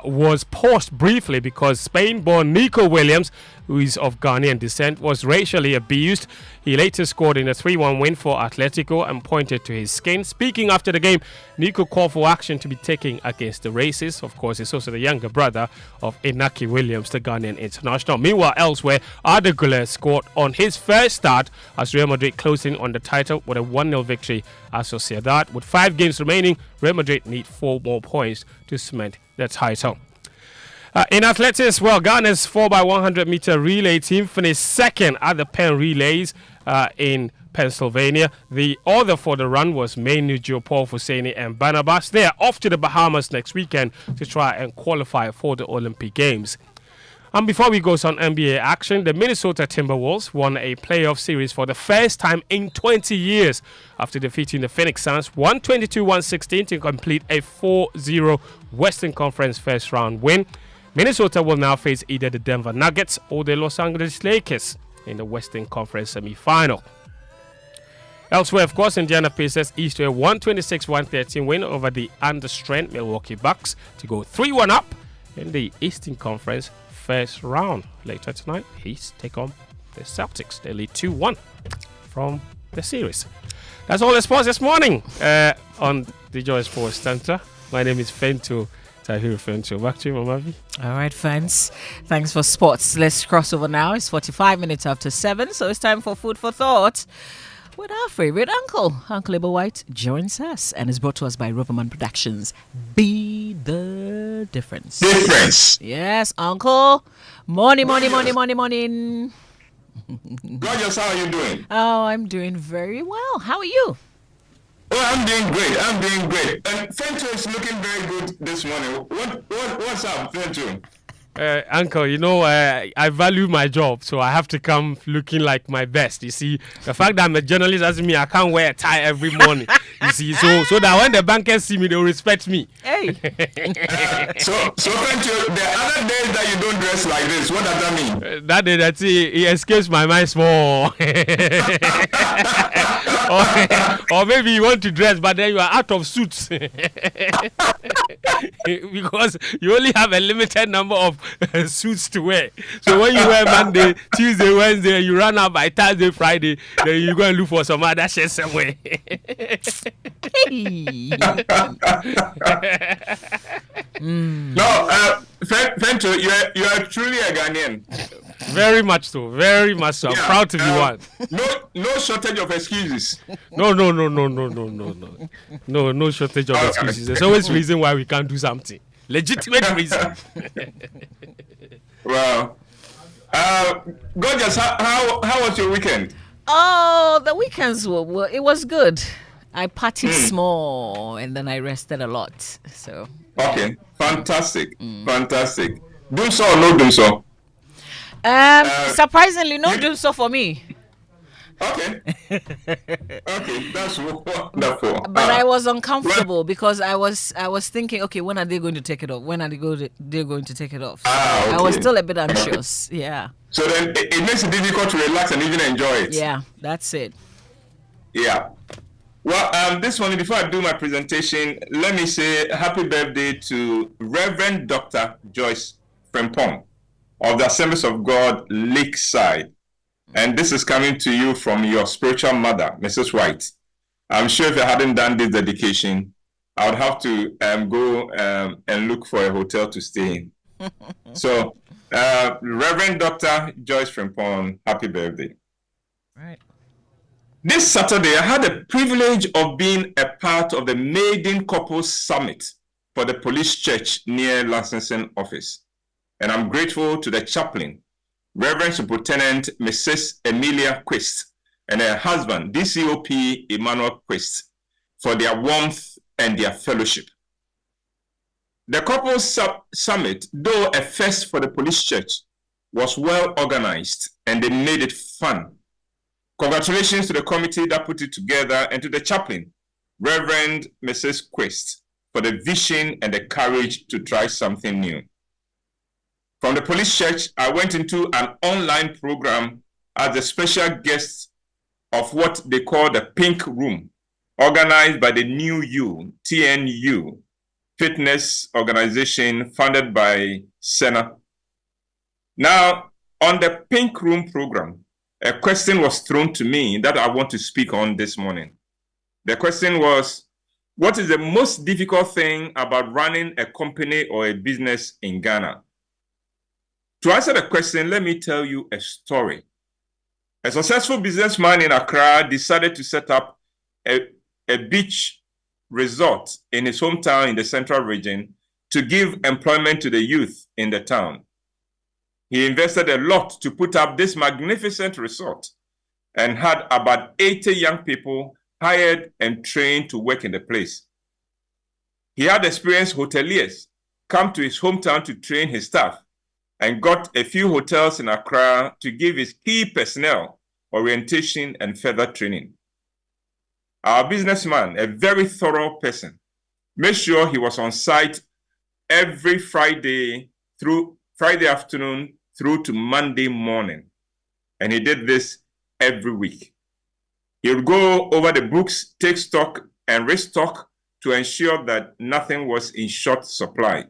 was paused briefly because Spain-born Nico Williams, who is of Ghanaian descent, was racially abused. He later scored in a 3-1 win for Atletico and pointed to his skin. Speaking after the game, Nico called for action to be taken against the racists. Of course, he's also the younger brother of Inaki Williams, the Ghanaian international. Meanwhile, elsewhere, Arda Güler scored on his first start as Real Madrid closing on the title with a 1-0 victory at Sociedad. With 5 games remaining, Real Madrid need 4 more points to cement the title. In athletics, Ghana's 4x100 meter relay team finished second at the Penn Relays in Pennsylvania. The order for the run was Manu, Paul Fuseni and Barnabas. They are off to the Bahamas next weekend to try and qualify for the Olympic Games. And before we go on NBA action, the Minnesota Timberwolves won a playoff series for the first time in 20 years after defeating the Phoenix Suns 122-116 to complete a 4-0 Western Conference first round win. Minnesota will now face either the Denver Nuggets or the Los Angeles Lakers in the Western Conference semi-final. Elsewhere, of course, Indiana Pacers eased to a 126-113 win over the understrength Milwaukee Bucks to go 3-1 up in the Eastern Conference first round. Later tonight, Heat take on the Celtics. They lead 2-1 from the series. That's all the sports this morning on the Joy Sports Center. My name is Fento Tahiru Fento. Back to you, Mamavi. All right, friends. Thanks for sports. Let's cross over now. It's 45 minutes after 7, so it's time for Food for Thought with our favorite uncle. Uncle Abel White joins us and is brought to us by Riverman Productions. Be the difference. Difference. Yes, Uncle. Morning. Gorgeous, how are you doing? Oh, I'm doing very well. How are you? Oh, I'm doing great. And Fento is looking very good this morning. What's up, Fento? Uncle, I value my job, so I have to come looking like my best. You see, the fact that I'm a journalist doesn't mean I can't wear a tie every morning. You see, so that when the bankers see me, they'll respect me. Hey. So Fento, the other days that you don't dress like this, what does that mean? That day, that's it escapes my mind small. or maybe you want to dress, but then you are out of suits. Because you only have a limited number of suits to wear. So when you wear Monday, Tuesday, Wednesday, you run out by Thursday, Friday, then you go and look for some other shit somewhere. No, Fento, you are truly a Ghanaian. Very much so. I'm proud to be one. No shortage of excuses. No shortage of excuses. There's always reason why we can't do something. Legitimate reason. Well, Gorgeous, how was your weekend? Oh, the weekends it was good. I partied small and then I rested a lot. So okay, fantastic. Do so or no do so? Surprisingly, no do so for me. Okay. Okay, that's wonderful. But I was uncomfortable because I was thinking, okay, when are they going to take it off? When are they're going to take it off? Okay. I was still a bit anxious. Yeah. So then it makes it difficult to relax and even enjoy it. Yeah, that's it. Yeah. Well, this morning, before I do my presentation, let me say happy birthday to Reverend Dr. Joyce Frempong of the Assemblies of God Lakeside. And this is coming to you from your spiritual mother, Mrs. White. I'm sure if I hadn't done this dedication, I would have to go and look for a hotel to stay in. So, Reverend Dr. Joyce Frempong, happy birthday. Right. This Saturday, I had the privilege of being a part of the Maiden Couples Summit for the police church near licensing office. And I'm grateful to the chaplain, Reverend Superintendent Mrs. Emilia Quist, and her husband, DCOP Emmanuel Quist, for their warmth and their fellowship. The Couples Summit, though a first for the police church, was well organized and they made it fun. Congratulations to the committee that put it together and to the chaplain, Reverend Mrs. Quist, for the vision and the courage to try something new. From the police church, I went into an online program as a special guest of what they call the Pink Room, organized by the New You, TNU, fitness organization founded by Senna. Now, on the Pink Room program, a question was thrown to me that I want to speak on this morning. The question was, what is the most difficult thing about running a company or a business in Ghana? To answer the question, let me tell you a story. A successful businessman in Accra decided to set up a beach resort in his hometown in the central region to give employment to the youth in the town. He invested a lot to put up this magnificent resort and had about 80 young people hired and trained to work in the place. He had experienced hoteliers come to his hometown to train his staff and got a few hotels in Accra to give his key personnel orientation and further training. Our businessman, a very thorough person, made sure he was on site every Friday afternoon through to Monday morning. And he did this every week. He would go over the books, take stock, and restock to ensure that nothing was in short supply.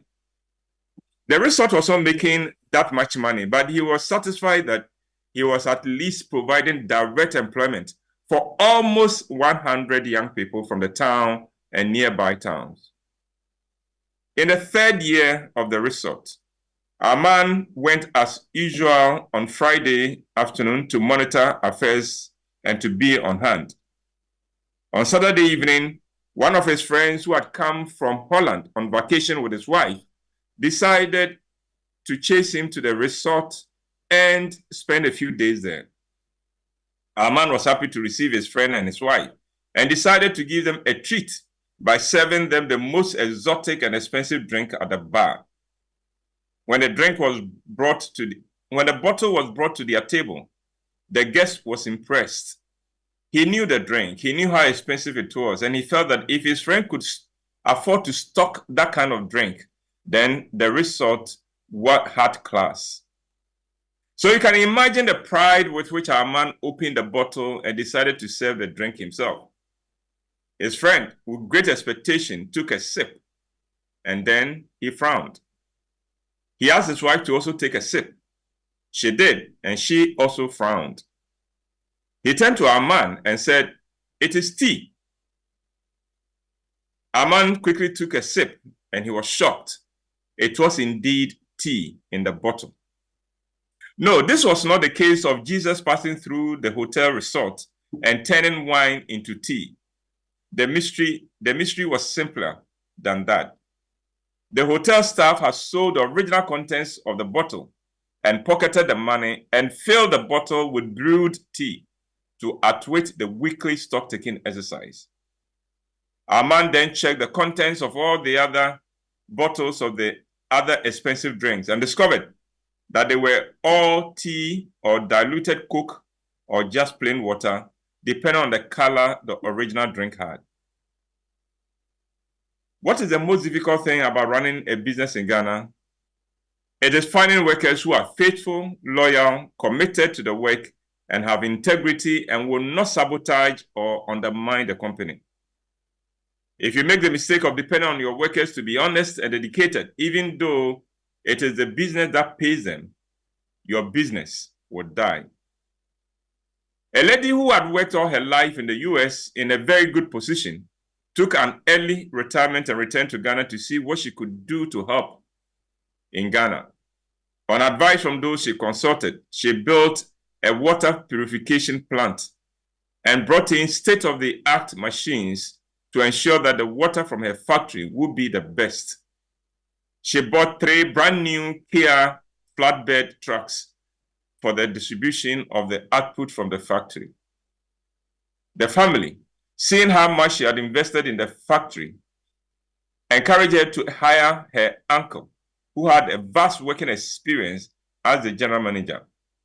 The resort was not making that much money, but he was satisfied that he was at least providing direct employment for almost 100 young people from the town and nearby towns. In the third year of the resort, our man went as usual on Friday afternoon to monitor affairs and to be on hand. On Saturday evening, one of his friends who had come from Holland on vacation with his wife decided to chase him to the resort and spend a few days there. Our man was happy to receive his friend and his wife and decided to give them a treat by serving them the most exotic and expensive drink at the bar. When the bottle was brought to their table, the guest was impressed. He knew the drink, he knew how expensive it was, and he felt that if his friend could afford to stock that kind of drink, then the resort had class. So you can imagine the pride with which our man opened the bottle and decided to serve the drink himself. His friend, with great expectation, took a sip, and then he frowned. He asked his wife to also take a sip. She did, and she also frowned. He turned to our man and said, "It is tea." Our man quickly took a sip, and he was shocked. It was indeed tea in the bottle. No, this was not the case of Jesus passing through the hotel resort and turning wine into tea. The mystery was simpler than that. The hotel staff had sold the original contents of the bottle and pocketed the money and filled the bottle with brewed tea to outwit the weekly stock-taking exercise. Our man then checked the contents of all the other bottles of the other expensive drinks and discovered that they were all tea or diluted Coke or just plain water, depending on the color the original drink had. What is the most difficult thing about running a business in Ghana? It is finding workers who are faithful, loyal, committed to the work, and have integrity and will not sabotage or undermine the company. If you make the mistake of depending on your workers to be honest and dedicated, even though it is the business that pays them, your business will die. A lady who had worked all her life in the US in a very good position took an early retirement and returned to Ghana to see what she could do to help in Ghana. On advice from those she consulted, she built a water purification plant and brought in state-of-the-art machines to ensure that the water from her factory would be the best. She bought 3 brand new Kia flatbed trucks for the distribution of the output from the factory. The family, seeing how much she had invested in the factory, encouraged her to hire her uncle, who had a vast working experience as the general manager.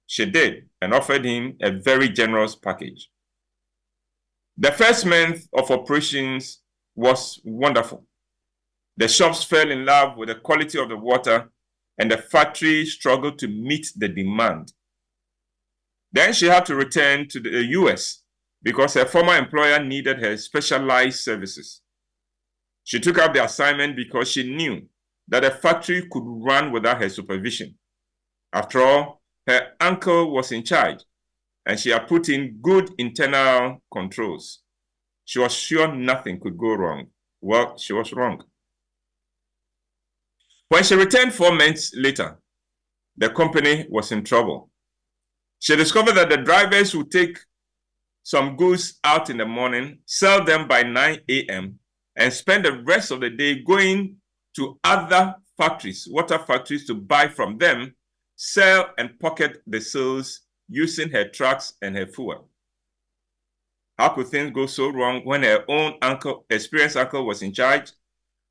She did and offered him a very generous package. The first month of operations was wonderful. The shops fell in love with the quality of the water, and the factory struggled to meet the demand. Then she had to return to the US because her former employer needed her specialized services. She took up the assignment because she knew that the factory could run without her supervision. After all, her uncle was in charge, and she had put in good internal controls. She was sure nothing could go wrong. Well, she was wrong. When she returned 4 months later, the company was in trouble. She discovered that the drivers would take some goods out in the morning, sell them by 9 a.m., and spend the rest of the day going to other factories, water factories, to buy from them, sell and pocket the sales using her trucks and her fuel. How could things go so wrong when her own uncle, experienced uncle, was in charge?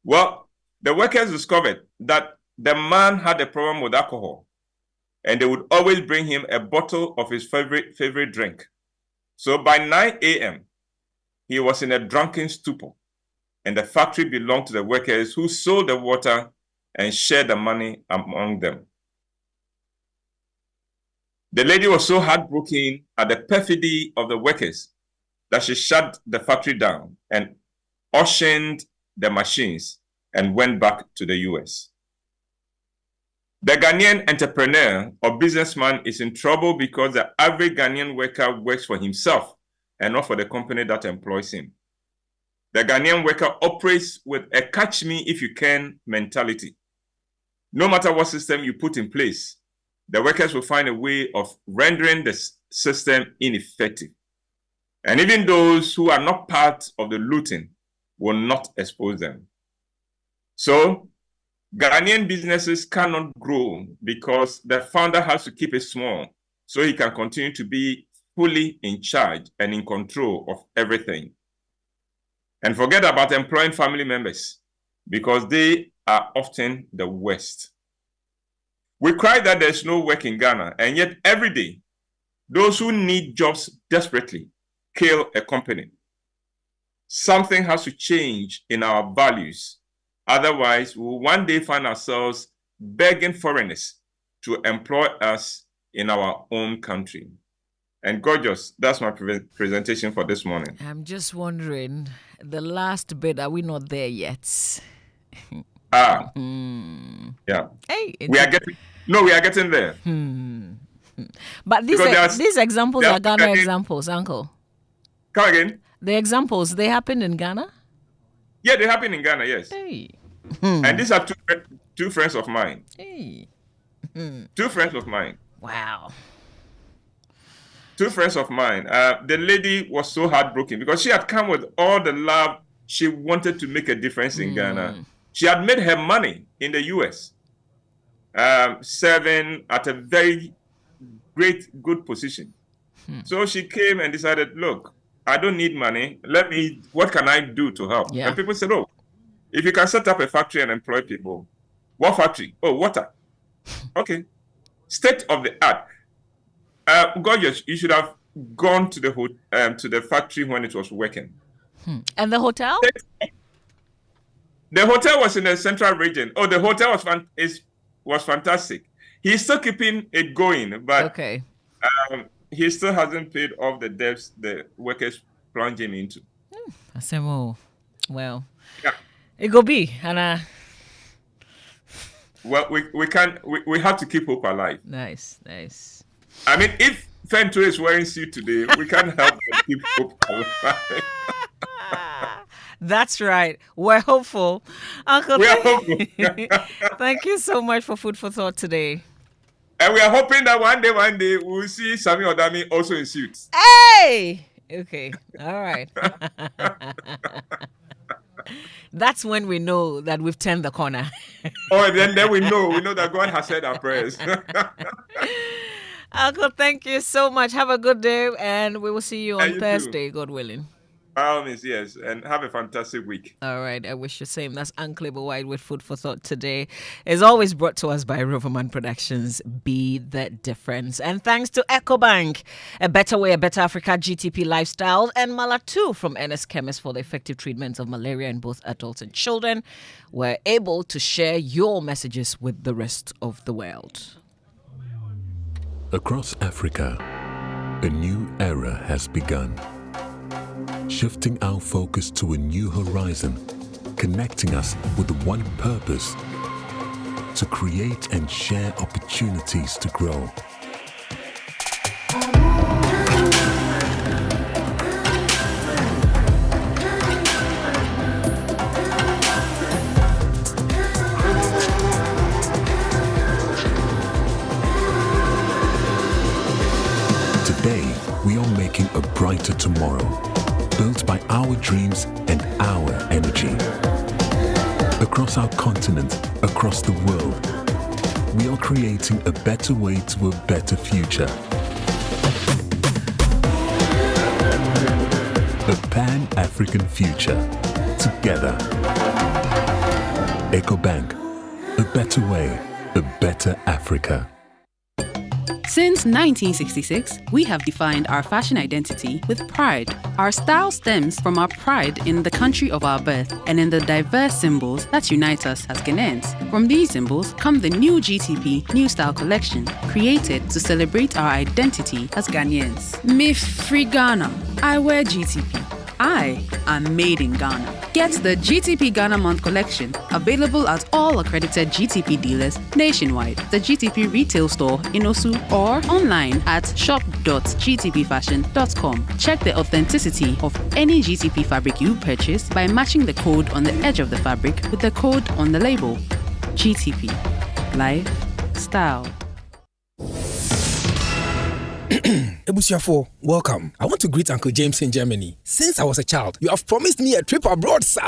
Well, the workers discovered that the man had a problem with alcohol, and they would always bring him a bottle of his favorite drink. So by 9 a.m., he was in a drunken stupor, and the factory belonged to the workers who sold the water and shared the money among them. The lady was so heartbroken at the perfidy of the workers that she shut the factory down and auctioned the machines and went back to the US. The Ghanaian entrepreneur or businessman is in trouble because the average Ghanaian worker works for himself and not for the company that employs him. The Ghanaian worker operates with a catch-me-if-you-can mentality. No matter what system you put in place, the workers will find a way of rendering the system ineffective. And even those who are not part of the looting will not expose them. So, Ghanaian businesses cannot grow because the founder has to keep it small so he can continue to be fully in charge and in control of everything. And forget about employing family members because they are often the worst. We cry that there's no work in Ghana, and yet every day, those who need jobs desperately kill a company. Something has to change in our values. Otherwise, we will one day find ourselves begging foreigners to employ us in our own country. And gorgeous, that's my presentation for this morning. I'm just wondering, the last bit, are we not there yet? Yeah. Hey, we are getting there. But these examples are Ghana examples, Uncle. Come again? The examples, they happened in Ghana? Yeah, they happen in Ghana, yes. Hey. And these are two friends of mine. Hey. 2 friends of mine. Wow. 2 friends of mine. The lady was so heartbroken because she had come with all the love. She wanted to make a difference in Ghana. She had made her money in the US, serving at a very good position. So she came and decided, look, I don't need money. What can I do to help? Yeah. And people said, oh, if you can set up a factory and employ people. What factory? Oh, water. Okay. State of the art. Gorgeous, you should have gone to the factory when it was working. And the hotel? The hotel was in the central region. Oh, the hotel was fantastic. He's still keeping it going, but he still hasn't paid off the debts the workers plunging into. Asemo, well, it go be, and well, we have to keep hope alive. Nice. I mean, if Fento is wearing suit today, we can't help but keep hope alive. That's right. We're hopeful. Uncle, we are hopeful. Thank you so much for food for thought today. And we are hoping that one day we'll see Sami Odami also in suits. Hey! Okay. All right. That's when we know that we've turned the corner. Oh, then we know that God has said our prayers. Uncle, thank you so much. Have a good day, and we will see you on Thursday, too. God willing. By all means, yes, and have a fantastic week. All right, I wish you the same. That's Uncle White with Food for Thought today. It's always brought to us by Roverman Productions. Be the difference. And thanks to EcoBank, A Better Way, A Better Africa, GTP Lifestyle, and Mala2 from NS Chemist for the effective treatment of malaria in both adults and children. We're able to share your messages with the rest of the world. Across Africa, a new era has begun. Shifting our focus to a new horizon, connecting us with one purpose: to create and share opportunities to grow. Today, we are making a brighter tomorrow, built by our dreams and our energy. Across our continent, across the world, we are creating a better way to a better future. A Pan-African future. Together. EcoBank. A better way, a better Africa. Since 1966, we have defined our fashion identity with pride. Our style stems from our pride in the country of our birth and in the diverse symbols that unite us as Ghanaians. From these symbols come the new GTP New Style Collection, created to celebrate our identity as Ghanaians. Me free Ghana, I wear GTP. I am made in Ghana. Get the GTP Ghana Month collection, available at all accredited GTP dealers nationwide, the GTP retail store in Osu, or online at shop.gtpfashion.com. Check the authenticity of any GTP fabric you purchase by matching the code on the edge of the fabric with the code on the label. GTP. Life. Style. Ebusiafo, welcome. I want to greet Uncle James in Germany. Since I was a child, you have promised me a trip abroad, sir.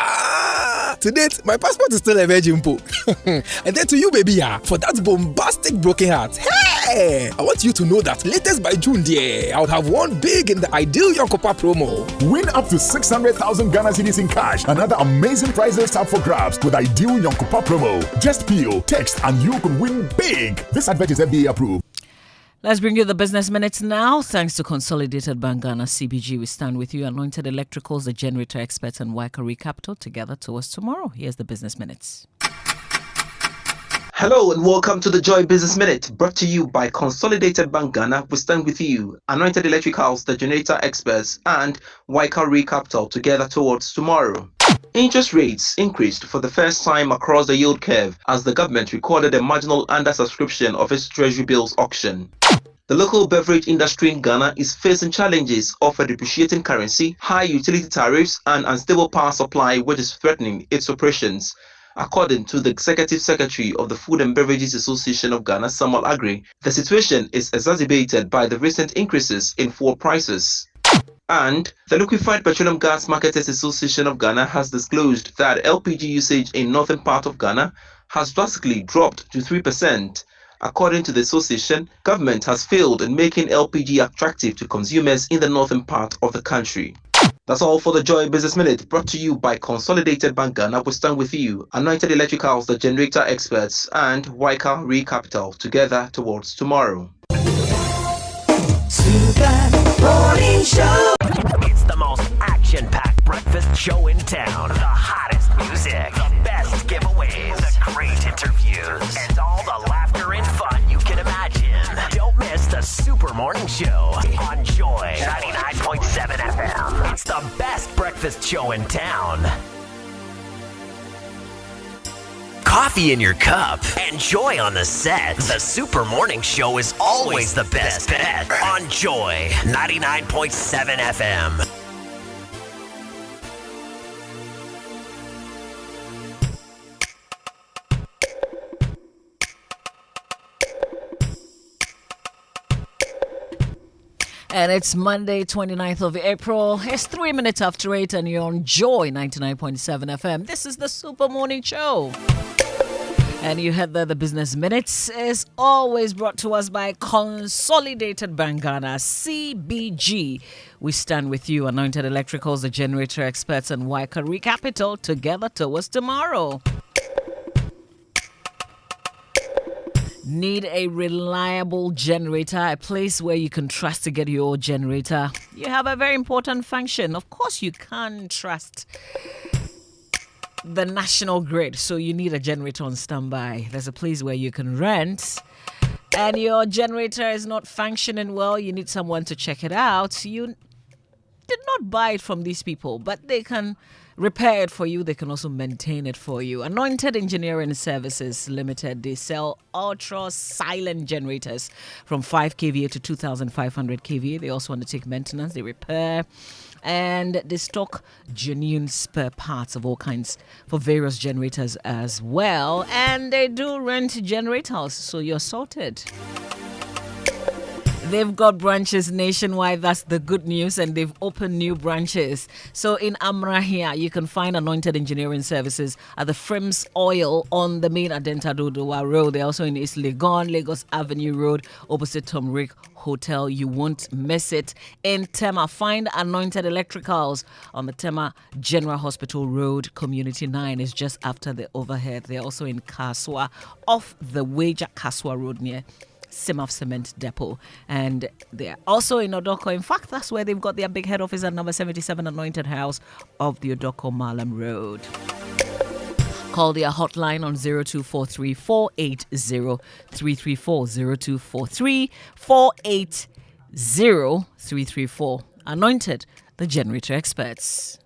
To date, my passport is still a virgin po. And then to you, baby, for that bombastic broken heart. Hey! I want you to know that latest by June, dear, I would have won big in the Ideal Yonkopa promo. Win up to 600,000 Ghana cedis in cash and other amazing prizes up for grabs with Ideal Yonkopa promo. Just peel, text, and you could win big. This advert is FDA approved. Let's bring you the business minutes now. Thanks to Consolidated Bank Ghana CBG, we stand with you. Anointed Electricals, the generator experts, and Waikari Capital together towards tomorrow. Here's the business minutes. Hello and welcome to the Joy Business Minute, brought to you by Consolidated Bank Ghana. We stand with you. Anointed Electricals, the generator experts, and Waikari Capital together towards tomorrow. Interest rates increased for the first time across the yield curve as the government recorded a marginal undersubscription of its treasury bills auction. The local beverage industry in Ghana is facing challenges of a depreciating currency, high utility tariffs, and unstable power supply, which is threatening its operations. According to the Executive Secretary of the Food and Beverages Association of Ghana, Samuel Agri, the situation is exacerbated by the recent increases in fuel prices. And the Liquefied Petroleum Gas Marketers Association of Ghana has disclosed that LPG usage in northern part of Ghana has drastically dropped to 3%. According to the association, government has failed in making LPG attractive to consumers in the northern part of the country. That's all for the Joy Business Minute, brought to you by Consolidated Bank Ghana. We stand with you. Anointed Electricals, the generator experts, and Waikari Capital together towards tomorrow. Super Morning Show. It's the most action-packed breakfast show in town. The hottest music, the best giveaways, the great interviews, and all the laughter and fun you can imagine. Don't miss the Super Morning Show on Joy 99.7 FM. It's the best breakfast show in town. Coffee in your cup and joy on the set. The Super Morning Show is always the best bet on Joy 99.7 FM. And it's Monday, 29th of April. It's 3 minutes after 8 and you're on Joy 99.7 FM. This is the Super Morning Show. And you heard the Business Minutes is always brought to us by Consolidated Bank Ghana, CBG. We stand with you, Anointed Electricals, the generator experts, and Waikari Capital, together towards tomorrow. Need a reliable generator, a place where you can trust to get your generator. You have a very important function. Of course, you can't trust the national grid, so you need a generator on standby. There's a place where you can rent, and your generator is not functioning well. You need someone to check it out. You did not buy it from these people, but they can repair it for you. They can also maintain it for you. Anointed Engineering Services Limited. They sell ultra silent generators from 5 kVA to 2,500 kVA. They also undertake maintenance. They repair. And they stock genuine spare parts of all kinds for various generators as well. And they do rent generators, so you're sorted. They've got branches nationwide. That's the good news. And they've opened new branches. So in Amrahia, you can find Anointed Engineering Services at the Frims Oil on the main Adenta Dodowa Road. They're also in East Legon, Lagos Avenue Road, opposite Tom Rick Hotel. You won't miss it. In Tema, find Anointed Electricals on the Tema General Hospital Road. Community 9 is just after the overhead. They're also in Kaswa, off the Waja Kaswa Road near Simaf Cement Depot, and they're also in Odoko. In fact, that's where they've got their big head office at number 77 Anointed House of the Odoko Malam Road. Call their hotline on 0243 480 334 0243 480 334. Anointed, the generator experts.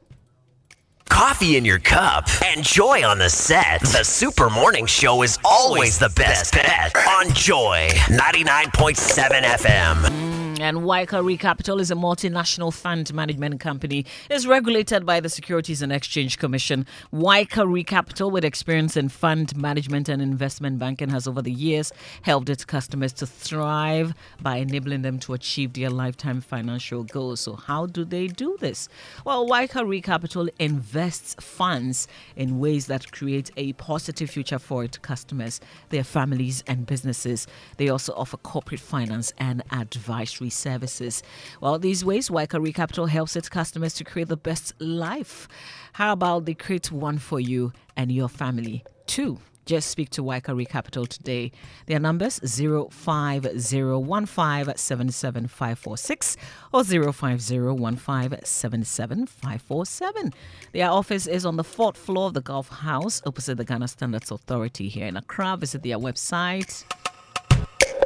Coffee in your cup and joy on the set. The Super Morning Show is always the best bet on Joy 99.7 FM. And Waikari Capital is a multinational fund management company. It's regulated by the Securities and Exchange Commission. Waikari Capital, with experience in fund management and investment banking, has over the years helped its customers to thrive by enabling them to achieve their lifetime financial goals. So how do they do this? Well, Waikari Capital invests funds in ways that create a positive future for its customers, their families and businesses. They also offer corporate finance and advisory services. Well, these ways, Waikari Capital helps its customers to create the best life. How about they create one for you and your family too? Just speak to Waikari Capital today. Their numbers 05015775546 or 05015775547. Their office is on the 4th floor of the Golf House opposite the Ghana Standards Authority here in Accra. Visit their website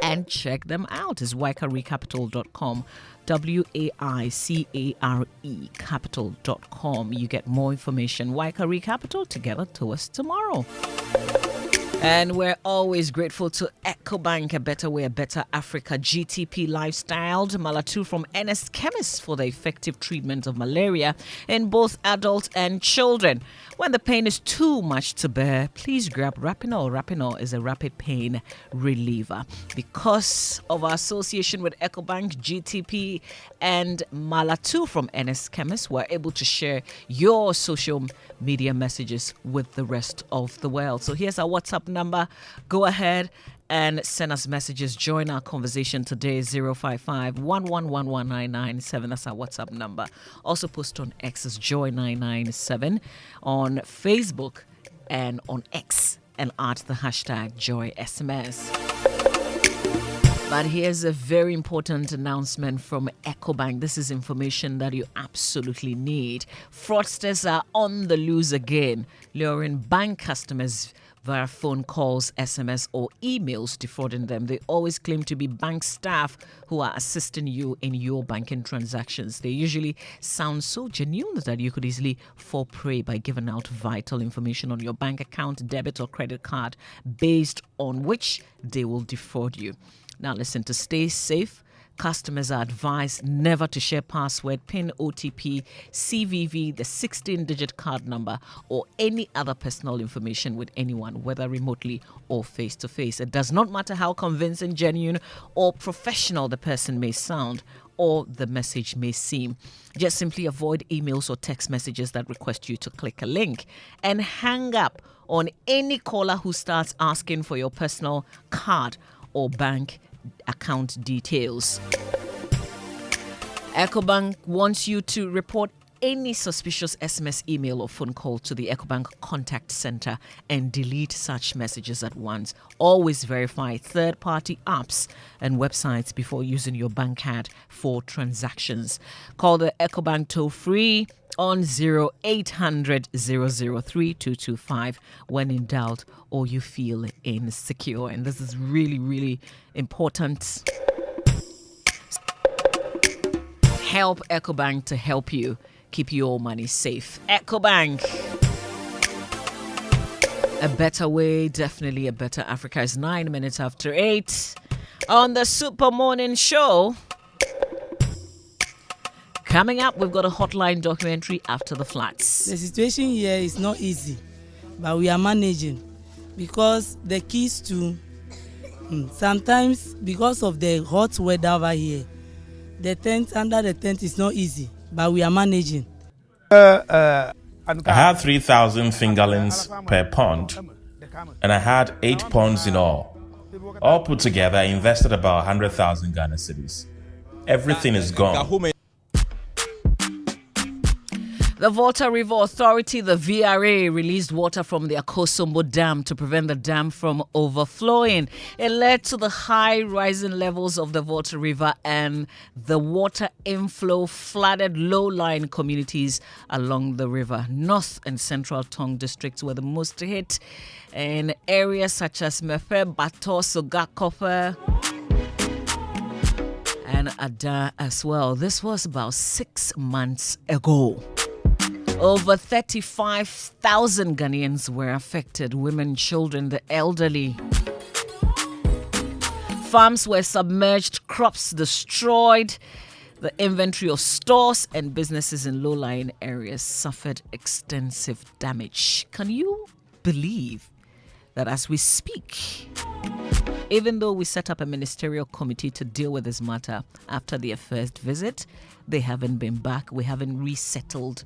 and check them out. It's waikaricapital.com. WAICARE capital.com. You get more information. Waikari Capital, together towards tomorrow. And we're always grateful to EcoBank, a better way, a better Africa, GTP Lifestyle, Malatu from NS Chemist for the effective treatment of malaria in both adults and children. When the pain is too much to bear, please grab Rapinol. Rapinol is a rapid pain reliever. Because of our association with EcoBank, GTP, and Malatu from NS Chemist, we're able to share your social media messages with the rest of the world. So here's our WhatsApp number. Go ahead and send us messages. Join our conversation today, 055-1111997. That's our WhatsApp number. Also post on X as Joy997, on Facebook and on X, and add the hashtag JoySMS. But here's a very important announcement from EcoBank. This is information that you absolutely need. Fraudsters are on the loose again, luring bank customers via phone calls, SMS, or emails, defrauding them. They always claim to be bank staff who are assisting you in your banking transactions. They usually sound so genuine that you could easily fall prey by giving out vital information on your bank account, debit, or credit card, based on which they will defraud you. Now listen, to stay safe, customers are advised never to share password, PIN, OTP, CVV, the 16-digit card number, or any other personal information with anyone, whether remotely or face-to-face. It does not matter how convincing, genuine, or professional the person may sound or the message may seem. Just simply avoid emails or text messages that request you to click a link, and hang up on any caller who starts asking for your personal card or bank account details. EcoBank wants you to report any suspicious SMS, email, or phone call to the EcoBank contact center and delete such messages at once. Always verify third-party apps and websites before using your bank card for transactions. Call the EcoBank toll-free on 0800 003 225 when in doubt or you feel insecure. And this is really, really important. Help EcoBank to help you keep your money safe. EcoBank. A better way, definitely a better Africa. Is 9 minutes after 8 on the Super Morning Show. Coming up, we've got a Hotline documentary after the floods. The situation here is not easy, but we are managing because the keys to sometimes because of the hot weather over here, the tent under the tent is not easy, but we are managing. I had 3,000 fingerlings per pond, and I had 8 ponds in all. All put together, I invested about 100,000 Ghana cedis. Everything is gone. The Volta River Authority, the VRA, released water from the Akosombo Dam to prevent the dam from overflowing. It led to the high rising levels of the Volta River, and the water inflow flooded low-lying communities along the river. North and Central Tong districts were the most hit, and areas such as Mepe, Bato, Sogakope, and Ada as well. This was about 6 months ago. Over 35,000 Ghanaians were affected, women, children, the elderly. Farms were submerged, crops destroyed. The inventory of stores and businesses in low-lying areas suffered extensive damage. Can you believe that as we speak, even though we set up a ministerial committee to deal with this matter after their first visit, they haven't been back. We haven't resettled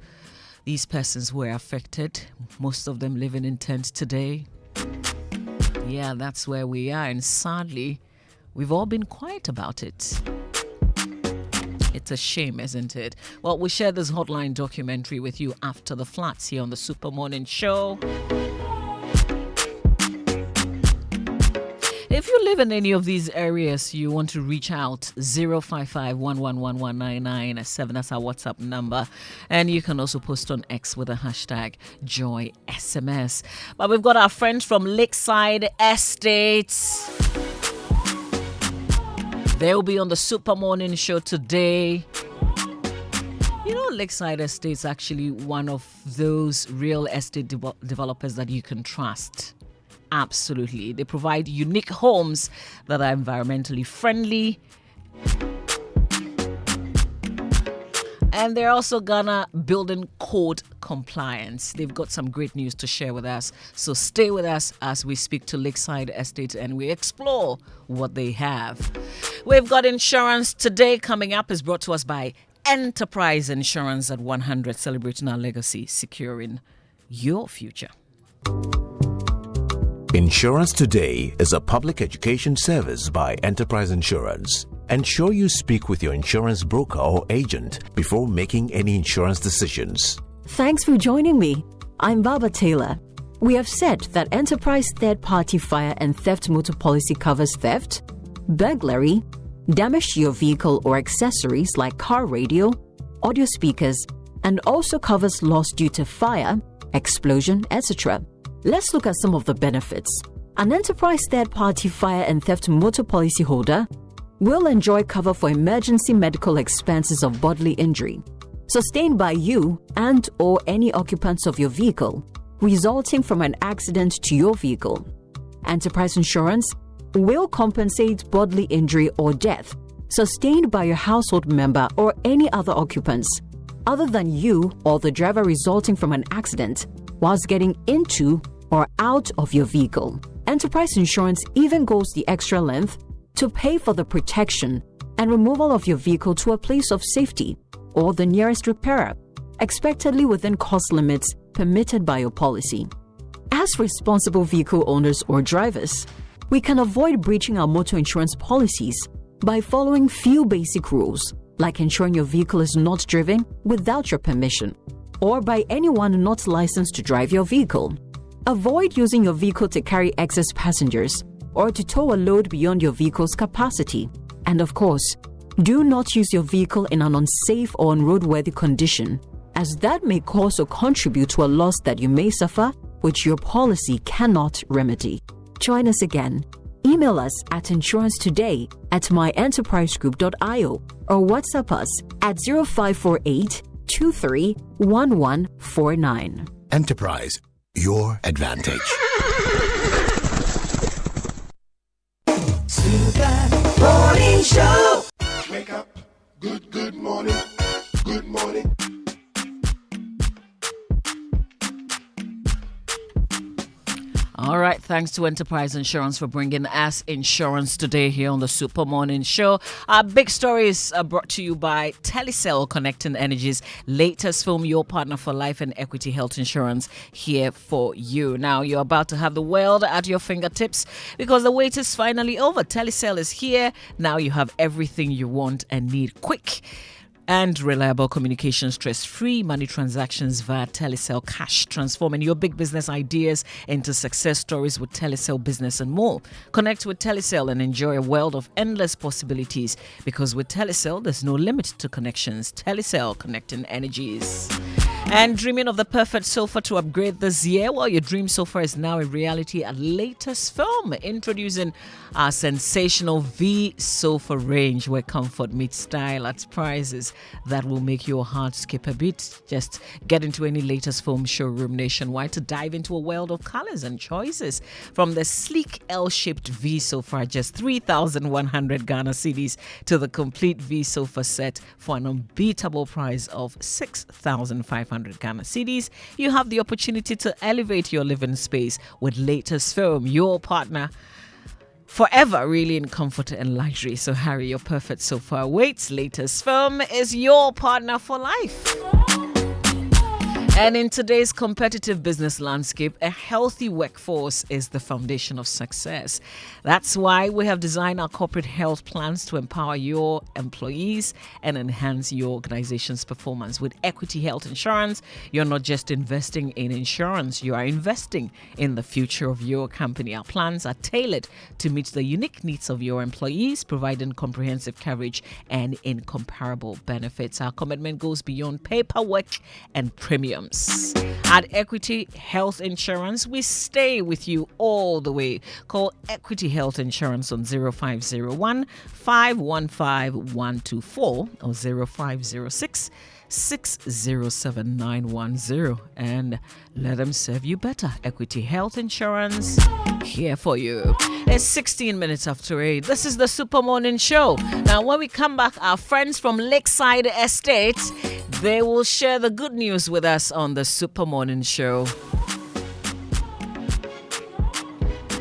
these persons were affected, most of them living in tents today. Yeah, that's where we are, and sadly, we've all been quiet about it. It's a shame, isn't it? Well, we'll share this Hotline documentary with you after the floods here on the Super Morning Show. If you live in any of these areas, you want to reach out, 055-111-199-7. That's our WhatsApp number. And you can also post on X with the hashtag JoySMS. But we've got our friends from Lakeside Estates. They'll be on the Super Morning Show today. You know, Lakeside Estates actually one of those real estate developers that you can trust. Absolutely. They provide unique homes that are environmentally friendly. And they're also Ghana Building Code compliance. They've got some great news to share with us. So stay with us as we speak to Lakeside Estate and we explore what they have. We've got insurance today coming up is brought to us by Enterprise Insurance at 100, celebrating our legacy, securing your future. Insurance Today is a public education service by Enterprise Insurance. Ensure you speak with your insurance broker or agent before making any insurance decisions. Thanks for joining me. I'm Baba Taylor. We have said that Enterprise third-party fire and theft motor policy covers theft, burglary, damage to your vehicle or accessories like car radio, audio speakers, and also covers loss due to fire, explosion, etc. Let's look at some of the benefits. An enterprise third-party fire and theft motor policyholder will enjoy cover for emergency medical expenses of bodily injury sustained by you and or any occupants of your vehicle resulting from an accident to your vehicle. Enterprise insurance will compensate bodily injury or death sustained by your household member or any other occupants other than you or the driver resulting from an accident whilst getting into or out of your vehicle. Enterprise insurance even goes the extra length to pay for the protection and removal of your vehicle to a place of safety or the nearest repairer, expectedly within cost limits permitted by your policy. As responsible vehicle owners or drivers, we can avoid breaching our motor insurance policies by following few basic rules, like ensuring your vehicle is not driven without your permission, or by anyone not licensed to drive your vehicle. Avoid using your vehicle to carry excess passengers or to tow a load beyond your vehicle's capacity. And of course, do not use your vehicle in an unsafe or unroadworthy condition, as that may cause or contribute to a loss that you may suffer, which your policy cannot remedy. Join us again. Email us at insurancetoday@myenterprisegroup.io or WhatsApp us at 0548 231149. Enterprise, your advantage. Super Morning Show. Wake up. Good morning. Good morning. All right, thanks to Enterprise Insurance for bringing us insurance today here on the Super Morning Show. Our big stories are brought to you by Telecel, connecting Energy's latest film, Your Partner for Life and Equity Health Insurance, here for you. Now, you're about to have the world at your fingertips because the wait is finally over. Telecel is here. Now you have everything you want and need quick and reliable communication, stress-free money transactions via Telecel Cash, transforming your big business ideas into success stories with Telecel Business and more. Connect with Telecel and enjoy a world of endless possibilities, because with Telecel, there's no limit to connections. Telecel, connecting energies. And dreaming of the perfect sofa to upgrade this year? Well, your dream sofa is now a reality at Latest Film, introducing our sensational V sofa range, where comfort meets style at prices that will make your heart skip a beat. Just get into any Latest Film showroom nationwide to dive into a world of colors and choices. From the sleek L-shaped V sofa at just 3,100 Ghana cedis to the complete V sofa set for an unbeatable price of 6,500 Ghana cedis, you have the opportunity to elevate your living space with Latest Film, your partner forever, really, in comfort and luxury. So hurry, your perfect sofa awaits. Latest Film is your partner for life. And in today's competitive business landscape, a healthy workforce is the foundation of success. That's why we have designed our corporate health plans to empower your employees and enhance your organization's performance. With Equity Health Insurance, you're not just investing in insurance, you are investing in the future of your company. Our plans are tailored to meet the unique needs of your employees, providing comprehensive coverage and incomparable benefits. Our commitment goes beyond paperwork and premiums. At Equity Health Insurance, we stay with you all the way. Call Equity Health Insurance on 0501 515 124 or 0506 607 910 and let them serve you better. Equity Health Insurance, here for you. It's 16 minutes after 8. This is the Super Morning Show. Now, when we come back, our friends from Lakeside Estate, they will share the good news with us on the Super Morning Show.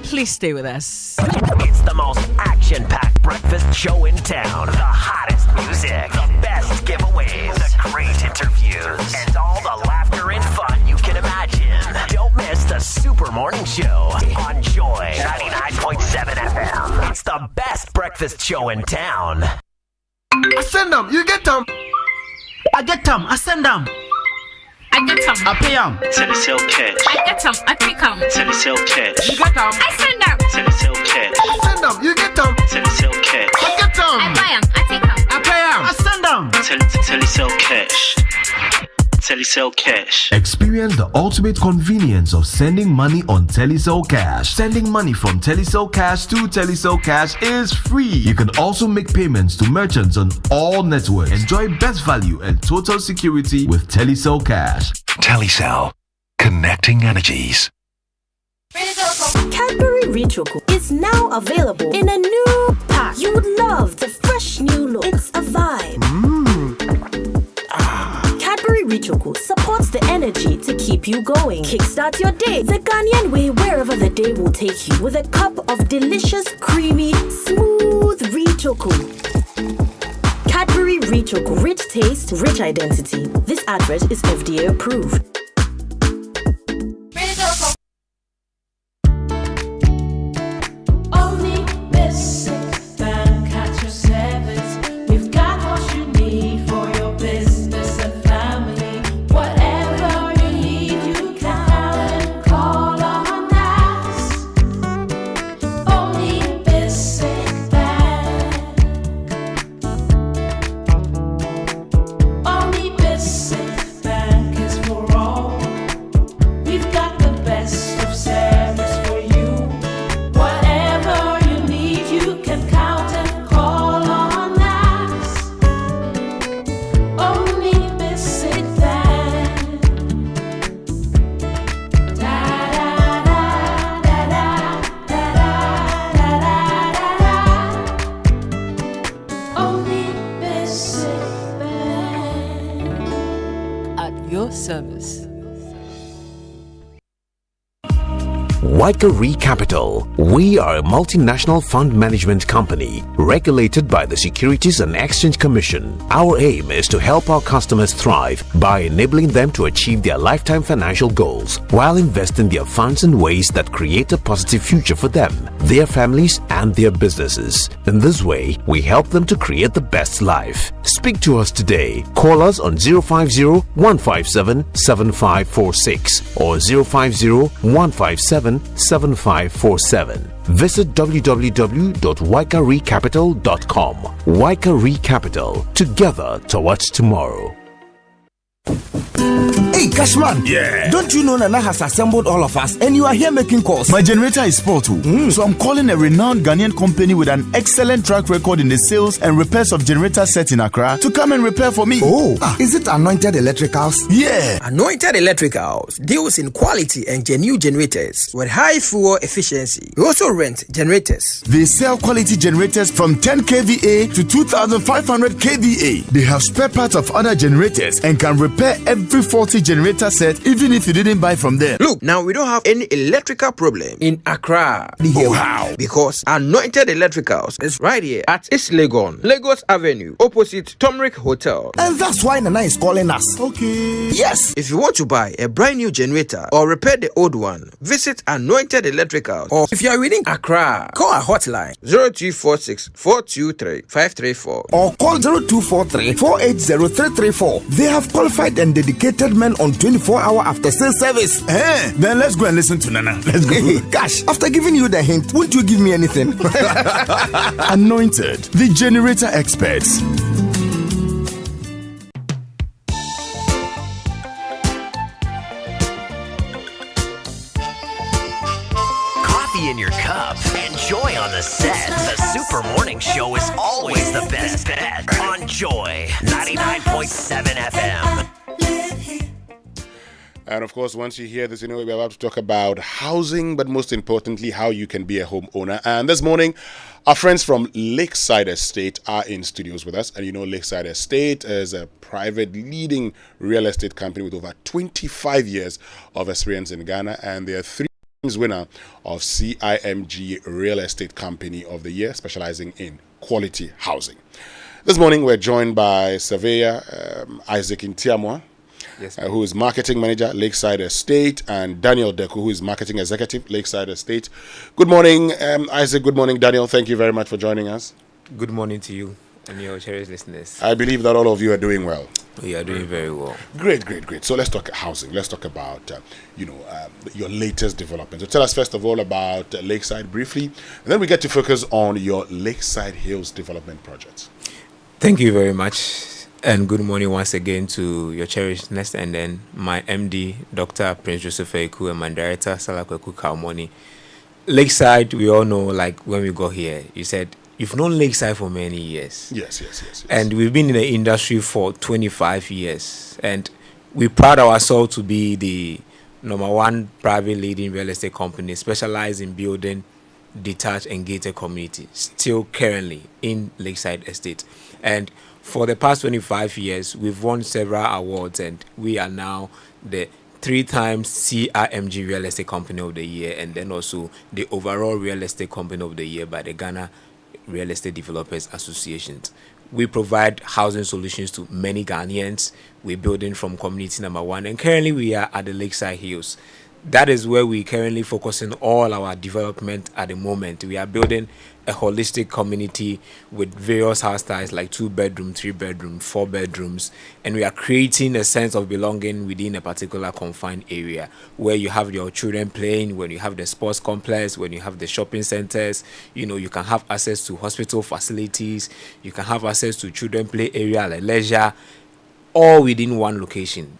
Please stay with us. It's the most action-packed breakfast show in town. The hottest music, the best giveaways, the great interviews, and all the laughter and fun you can imagine. Don't miss the Super Morning Show on Joy 99.7 FM. It's the best breakfast show in town. I send them, you get them. I get them, I send them. I get them. I pay them. Telecel cash. I get them. I pick them. Telecel cash. You get them. I send them. Telecel cash. I send them. You get them. Telecel cash. I get them. I buy them. I take them. I pay them. I send them. Telecel cash. Telecel Cash. Experience the ultimate convenience of sending money on Telecel Cash. Sending money from Telecel Cash to Telecel Cash is free. You can also make payments to merchants on all networks. Enjoy best value and total security with Telecel Cash. Telecel. Connecting energies. Cadbury Rechoco is now available in a new pack. You would love the fresh new look. It's a vibe. Cadbury Rechoco supports the energy to keep you going. Kickstart your day the Ghanaian way, wherever the day will take you, with a cup of delicious, creamy, smooth Rechoco. Cadbury Rechoco, rich taste, rich identity. This advert is FDA approved. Service. Waikari Capital. We are a multinational fund management company regulated by the Securities and Exchange Commission. Our aim is to help our customers thrive by enabling them to achieve their lifetime financial goals while investing their funds in ways that create a positive future for them, their families, and their businesses. In this way, we help them to create the best life. Speak to us today. Call us on 050-157-7546 or 050-157-7547. Visit www.waikaricapital.com. Waikari Capital. Together towards tomorrow. Hey, Cashman. Yeah. Don't you know Nana has assembled all of us and you are here making calls? My generator is spoiled too. So I'm calling a renowned Ghanaian company with an excellent track record in the sales and repairs of generator sets in Accra to come and repair for me. Oh, is it Anointed Electricals? Yeah. Anointed Electricals deals in quality and genuine generators with high fuel efficiency. We also rent generators. They sell quality generators from 10 kVA to 2500 kVA. They have spare parts of other generators and can repair every faulty generator set even if you didn't buy from them. Look, now we don't have any electrical problem in Accra. Oh, how? Because Anointed Electricals is right here at East Legon, Lagos Avenue, opposite Tomric Hotel. And that's why Nana is calling us. Okay. Yes. If you want to buy a brand new generator or repair the old one, visit Anointed Electricals. Or if you are within Accra, call our hotline 0246 423 534 or call 0243 480 334. They have qualified and dedicated men on 24-hour after sales service. Then let's go and listen to Nana. Let's go. Gosh, after giving you the hint, won't you give me anything? Anointed, the generator experts. Coffee in your cup. Enjoy on the set. The Super Morning Show is always the best bet on Joy 99.7 FM. And of course, once you hear this, you know we're about to talk about housing, but most importantly, how you can be a homeowner. And this morning, our friends from Lakeside Estate are in studios with us. And you know, Lakeside Estate is a private leading real estate company with over 25 years of experience in Ghana. And they are 3 times winner of CIMG Real Estate Company of the Year, specializing in quality housing. This morning, we're joined by surveyor Isaac Intiamwa, Yes, who is marketing manager, Lakeside Estate, and Daniel Deku, who is marketing executive, Lakeside Estate. Good morning, Isaac. Good morning, Daniel. Thank you very much for joining us. Good morning to you and your cherished listeners. I believe that all of you are doing well. We are doing very well. Great. So let's talk housing. Let's talk about, your latest development. So tell us first of all about Lakeside briefly, and then we get to focus on your Lakeside Hills development projects. Thank you very much. And good morning once again to your cherished nest and then my MD, Dr. Prince Joseph Eku, and my director, Salakweku Kalmoni. Lakeside, we all know, like when we got here, you said, you've known Lakeside for many years. Yes. And we've been in the industry for 25 years. And we pride ourselves to be the #1 private leading real estate company specialized in building detached and gated communities, still currently in Lakeside Estate. And for the past 25 years, we've won several awards, and we are now the 3 times CRMG Real Estate Company of the Year, and then also the overall Real Estate Company of the Year by the Ghana Real Estate Developers Association. We provide housing solutions to many Ghanaians. We're building from community #1, and currently we are at the Lakeside Hills. That is where we currently focusing all our development at the moment. We are building a holistic community with various house styles like 2-bedroom, 3-bedroom, 4 bedrooms, and we are creating a sense of belonging within a particular confined area where you have your children playing, when you have the sports complex, when you have the shopping centers, you can have access to hospital facilities, you can have access to children play area like leisure, all within one location.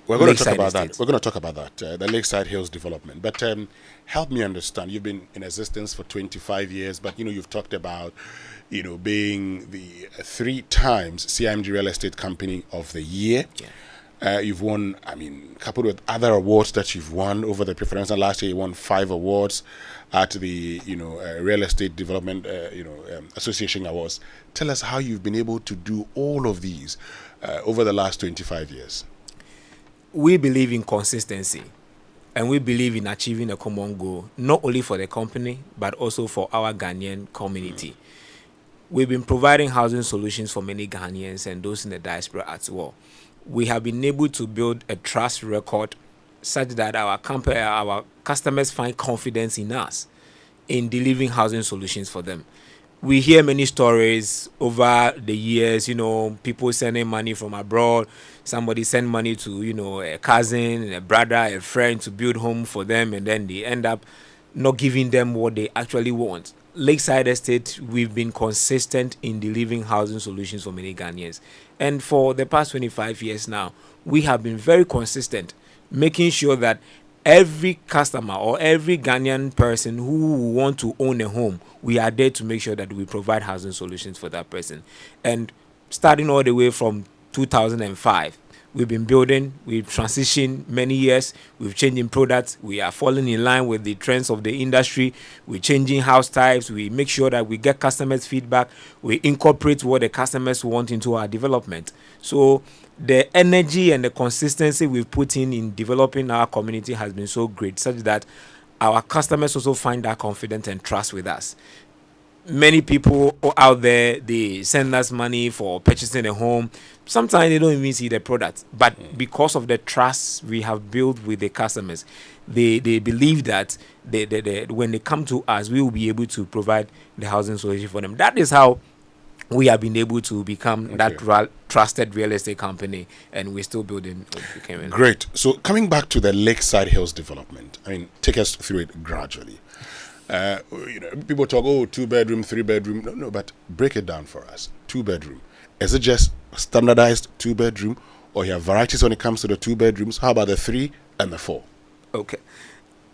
We're going to talk about that. We're going to talk about that, the Lakeside Hills development. But help me understand. You've been in existence for 25 years, but you've talked about, being the 3 times CIMG Real Estate Company of the Year. Yeah. You've won, coupled with other awards that you've won over the preference. Last year you won 5 awards at the Real Estate Development Association Awards. Tell us how you've been able to do all of these over the last 25 years. We believe in consistency, and we believe in achieving a common goal, not only for the company, but also for our Ghanaian community. We've been providing housing solutions for many Ghanaians and those in the diaspora as well. We have been able to build a trust record such that our customers find confidence in us in delivering housing solutions for them. We hear many stories over the years, people sending money from abroad. Somebody send money to, a cousin, a brother, a friend to build home for them, and then they end up not giving them what they actually want. Lakeside Estate, we've been consistent in delivering housing solutions for many Ghanaians. And for the past 25 years now, we have been very consistent, making sure that every customer or every Ghanaian person who want to own a home, we are there to make sure that we provide housing solutions for that person. And starting all the way from 2005, we've been building, we've transitioned many years, we've changing products, we are falling in line with the trends of the industry, we're changing house types, we make sure that we get customers' feedback, we incorporate what the customers want into our development. So the energy and the consistency we've put in developing our community has been so great, such that our customers also find that confidence and trust with us. Many people out there, they send us money for purchasing a home. Sometimes they don't even see the product, but because of the trust we have built with the customers, they believe that when they come to us, we will be able to provide the housing solution for them. That is how we have been able to become that trusted real estate company, and we're still building. Great. So coming back to the Lakeside Hills development, take us through it gradually. People talk, 2-bedroom, 3-bedroom. No, but break it down for us. 2-bedroom. Is it just standardized 2-bedroom, or you have varieties when it comes to the 2 bedrooms? How about the 3 and the 4? Okay.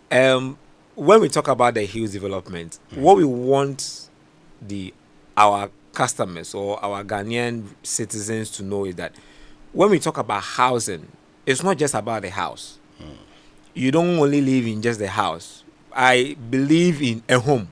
When we talk about the Hills development, what we want our customers or our Ghanaian citizens to know is that when we talk about housing, it's not just about the house. You don't only live in just the house. I believe in a home.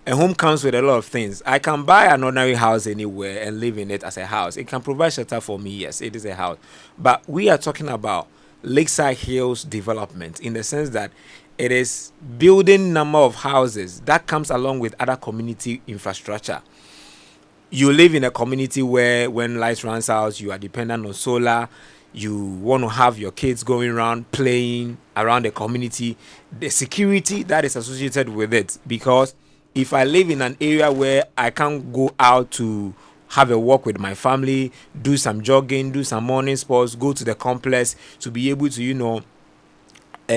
A home comes with a lot of things. I can buy an ordinary house anywhere and live in it as a house. It can provide shelter for me. Yes, it is a house. But we are talking about Lakeside Hills development in the sense that it is building number of houses that comes along with other community infrastructure. You live in a community where when lights runs out, you are dependent on solar. You want to have your kids going around playing around the community. The security that is associated with it, because if I live in an area where I can't go out to have a walk with my family, do some jogging, do some morning sports, go to the complex to be able to,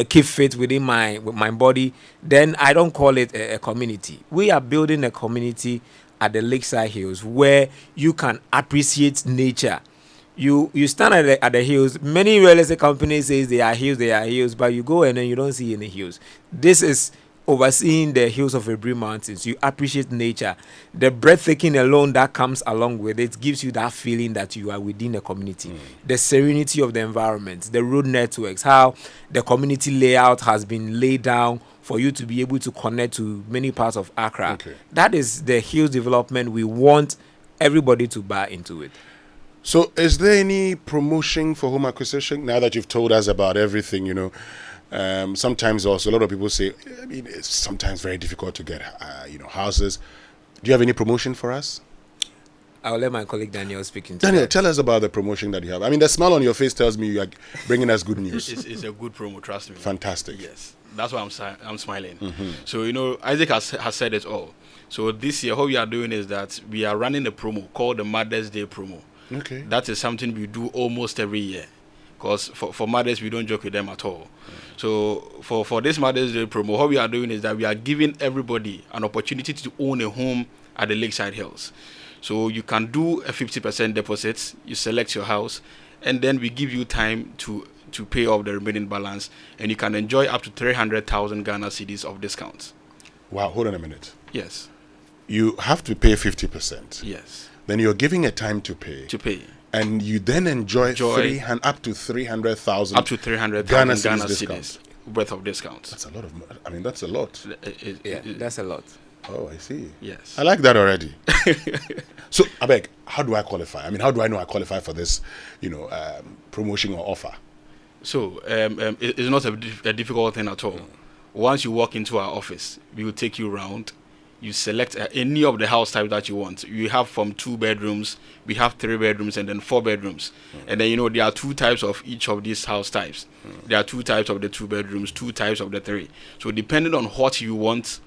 keep fit within my body, then I don't call it a community. We are building a community at the Lakeside Hills where you can appreciate nature. You stand at the hills. Many real estate companies say they are hills, but you go and then you don't see any hills. This is overseeing the hills of Ebri Mountains. You appreciate nature. The breathtaking alone that comes along with it gives you that feeling that you are within a community. The serenity of the environment, the road networks, how the community layout has been laid down for you to be able to connect to many parts of Accra. Okay. That is the hills development. We want everybody to buy into it. So is there any promotion for home acquisition now that you've told us about everything, sometimes also a lot of people say, it's sometimes very difficult to get, houses. Do you have any promotion for us? I'll let my colleague Daniel speak into Daniel, that. tell us about the promotion that you have. I mean, the smile on your face tells me you are bringing us good news. It's a good promo, trust me. Fantastic. Yes, that's why I'm smiling. Mm-hmm. So, Isaac has said it all. So this year, what we are doing is that we are running a promo called the Mother's Day promo. Okay. That is something we do almost every year. Because for mothers, we don't joke with them at all. So for this Mother's Day promo, what we are doing is that we are giving everybody an opportunity to own a home at the Lakeside Hills. So you can do a 50% deposit, you select your house, and then we give you time to pay off the remaining balance, and you can enjoy up to 300,000 Ghana cedis of discounts. Wow, hold on a minute. Yes. You have to pay 50%. Yes. Then you're giving a time to pay. And you then enjoy up to 300,000 Up to 300,000 Ghana cedis worth of discounts. That's a lot of money. I mean, that's a lot. That's a lot. Oh, I see. Yes. I like that already. So, Abeg, how do I qualify? I mean, how do I know I qualify for this, promotion or offer? So, it's not a difficult thing at all. Once you walk into our office, we will take you around. You select any of the house types that you want. You have from 2 bedrooms, we have 3 bedrooms, and then 4 bedrooms. And then, there are 2 types of each of these house types. There are 2 types of the 2 bedrooms, 2 types of the 3. So depending on what you want,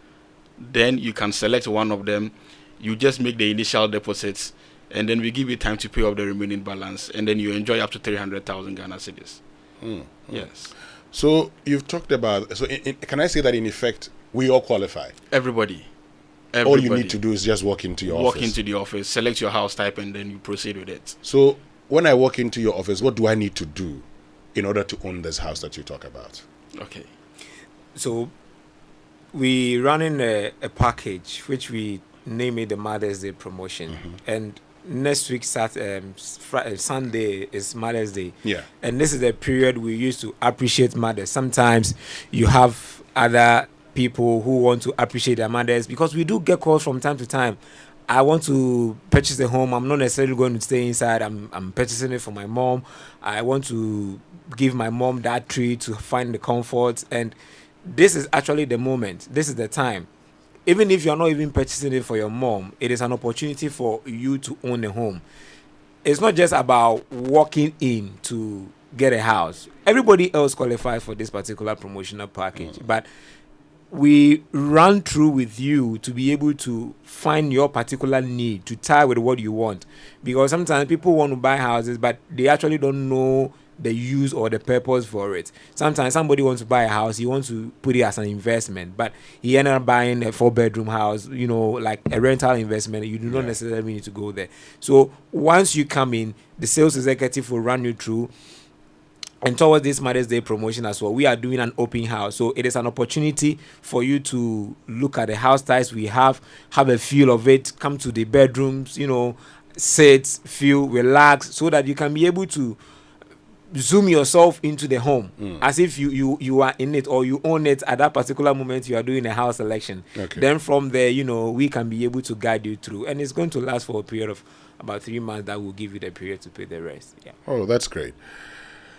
then you can select one of them. You just make the initial deposits, and then we give you time to pay off the remaining balance, and then you enjoy up to 300,000 Ghana cedis. Yes. So you've talked about, can I say that in effect, we all qualify? Everybody. All you need to do is just walk into your office. Walk into the office, select your house type, and then you proceed with it. So when I walk into your office, what do I need to do in order to own this house that you talk about? Okay. So we running a package which we name it the Mother's Day promotion, and next week Sunday is Mother's Day. Yeah. And this is the period we use to appreciate mothers. Sometimes you have other people who want to appreciate their mothers, because we do get calls from time to time. I want to purchase a home. I'm not necessarily going to stay inside. I'm purchasing it for my mom. I want to give my mom that treat to find the comfort. And this is actually the moment. This is the time. Even if you're not even purchasing it for your mom, it is an opportunity for you to own a home. It's not just about walking in to get a house. Everybody else qualifies for this particular promotional package, but we run through with you to be able to find your particular need to tie with what you want. Because sometimes people want to buy houses, but they actually don't know the use or the purpose for it. Sometimes somebody wants to buy a house, he wants to put it as an investment, but he ended up buying a 4-bedroom house, like a rental investment. You do not necessarily need to go there. So once you come in, the sales executive will run you through. And towards this Mother's Day promotion as well, we are doing an open house. So it is an opportunity for you to look at the house types we have a feel of it, come to the bedrooms, sit, feel, relax, so that you can be able to zoom yourself into the home as if you are in it or you own it at that particular moment you are doing a house selection. Okay. Then from there, we can be able to guide you through. And it's going to last for a period of about 3 months that will give you the period to pay the rest. Yeah. Oh, that's great.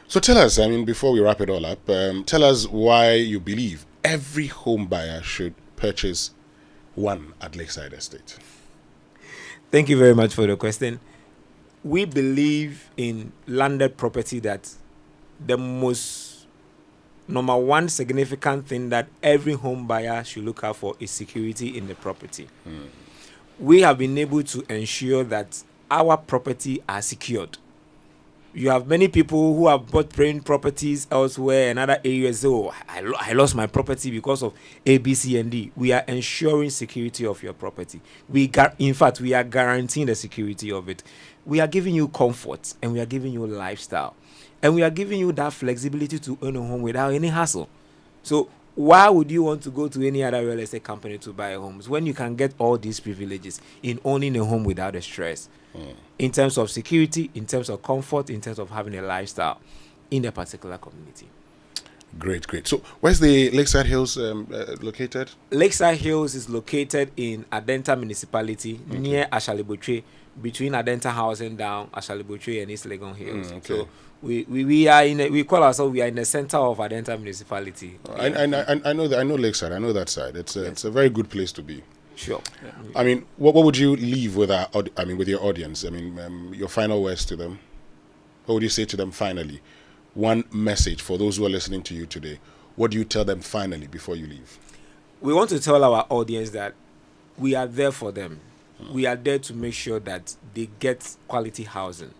So tell us, before we wrap it all up, tell us why you believe every home buyer should purchase one at Lakeside Estate. Thank you very much for the question. We believe in landed property that the most number one significant thing that every home buyer should look out for is security in the property. We have been able to ensure that our property are secured. You have many people who have bought praying properties elsewhere and other areas. Oh, I lost my property because of A, B, C, and D. We are ensuring security of your property. In fact, we are guaranteeing the security of it. We are giving you comfort and we are giving you lifestyle. And we are giving you that flexibility to own a home without any hassle. So why would you want to go to any other real estate company to buy homes when you can get all these privileges in owning a home without the stress? In terms of security, in terms of comfort, in terms of having a lifestyle in the particular community. Great. So where's the Lakeside Hills located? Lakeside Hills is located in Adenta municipality, near Ashalibotwe, between Adenta Housing Down, Ashalibotwe and East Legon Hills. So we are we call ourselves, we are in the center of Adenta municipality. I know Lakeside. I know that side. It's a very good place to be. Sure. I mean, what would you leave with with your audience? I mean, your final words to them. What would you say to them finally? One message for those who are listening to you today. What do you tell them finally before you leave? We want to tell our audience that we are there for them. We are there to make sure that they get quality housing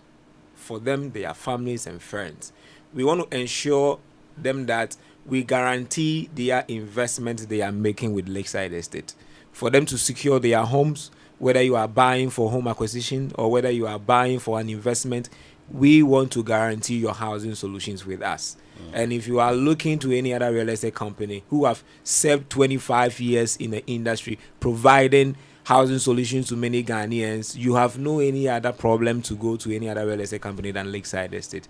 for them, their families and friends. We want to ensure them that we guarantee their investment they are making with Lakeside Estate. For them to secure their homes, whether you are buying for home acquisition or whether you are buying for an investment, we want to guarantee your housing solutions with us. And if you are looking to any other real estate company who have served 25 years in the industry providing housing solutions to many Ghanaians, you have no any other problem to go to any other real estate company than Lakeside Estate.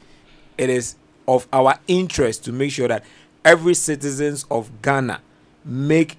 It is of our interest to make sure that every citizen of Ghana make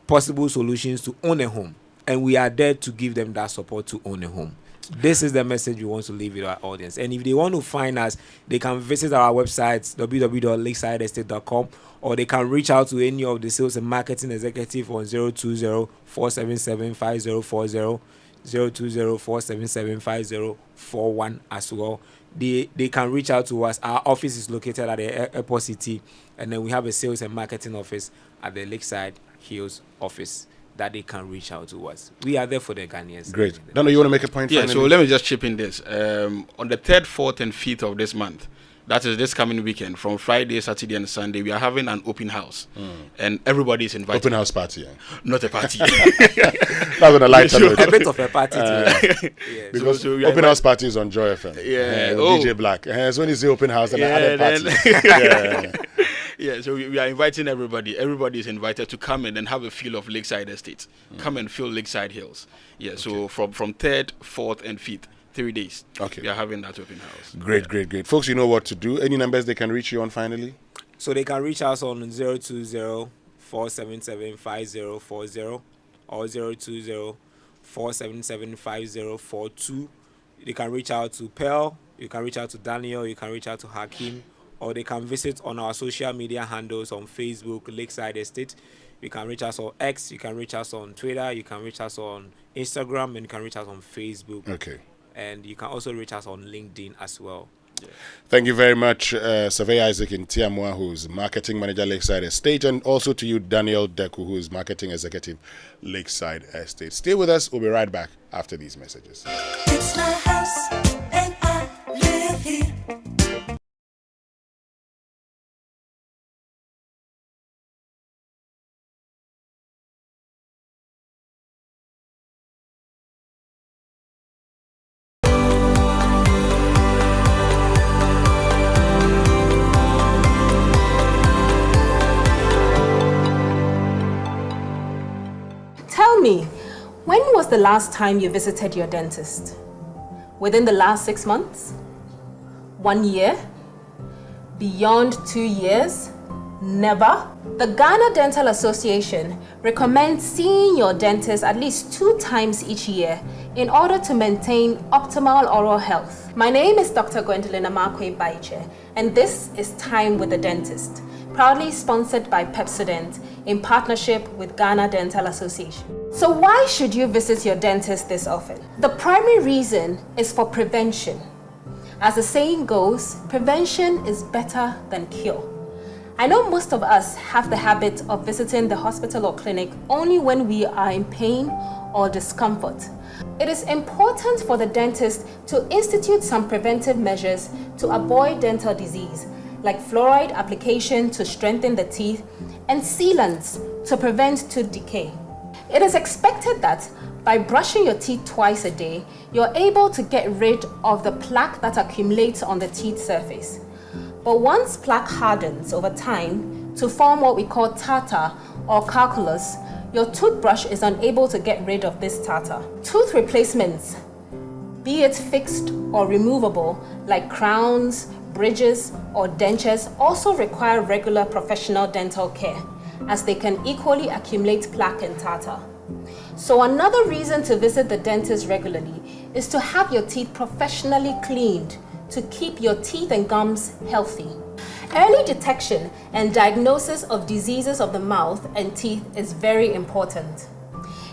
possible solutions to own a home, and we are there to give them that support to own a home. This is the message we want to leave with our audience. And if they want to find us, they can visit our website www.lakesideestate.com, or they can reach out to any of the sales and marketing executive on 020-477-5040, 020-477-5041 as well. They can reach out to us. Our office is located at the Airport City, and then we have a sales and marketing office at the Lakeside Hills office that they can reach out to us. We are there for the Ghanaians. Great. Dano, you want to make a point? Yeah, finally? so let me just chip in this. On the 3rd, 4th, and 5th of this month, that is this coming weekend, from Friday, Saturday, and Sunday, we are having an open house. And everybody is invited. Open house party, yeah. Not a party. Not on a lighter note. A bit of a party. Because open house party is on Joy FM. Yeah. DJ Black. So when you say open house, then I party. Yeah, so we are inviting everybody. Everybody is invited to come in and have a feel of Lakeside Estate. Come and feel Lakeside Hills. Yeah, so from 3rd, 4th, and 5th, 3 days. Okay. We are having that open house. Great. Folks, you know what to do. Any numbers they can reach you on finally? So they can reach us on 020-477-5040 or 020-477-5042. They can reach out to Pearl, you can reach out to Daniel, you can reach out to Hakim, or they can visit on our social media handles on Facebook, Lakeside Estate. You can reach us on X, you can reach us on Twitter, you can reach us on Instagram, and you can reach us on Facebook. Okay. And you can also reach us on LinkedIn as well. Yeah. Thank you very much, Surveyor Isaac in Tiamwa, who's Marketing Manager, Lakeside Estate, and also to you, Daniel Deku, who is Marketing Executive, Lakeside Estate. Stay with us. We'll be right back after these messages. It's my house and I live here. Tell me, when was the last time you visited your dentist? Within the last 6 months? 1 year? Beyond 2 years? Never? The Ghana Dental Association recommends seeing your dentist at least 2 times each year in order to maintain optimal oral health. My name is Dr. Gwendolyn Amakwe Baiche, and this is Time with the Dentist, proudly sponsored by Pepsodent in partnership with Ghana Dental Association. So why should you visit your dentist this often? The primary reason is for prevention. As the saying goes, prevention is better than cure. I know most of us have the habit of visiting the hospital or clinic only when we are in pain or discomfort. It is important for the dentist to institute some preventive measures to avoid dental disease, like fluoride application to strengthen the teeth and sealants to prevent tooth decay. It is expected that by brushing your teeth twice a day, you're able to get rid of the plaque that accumulates on the teeth surface. But once plaque hardens over time to form what we call tartar or calculus, your toothbrush is unable to get rid of this tartar. Tooth replacements, be it fixed or removable, like crowns, bridges, or dentures, also require regular professional dental care, as they can equally accumulate plaque and tartar. So another reason to visit the dentist regularly is to have your teeth professionally cleaned to keep your teeth and gums healthy. Early detection and diagnosis of diseases of the mouth and teeth is very important.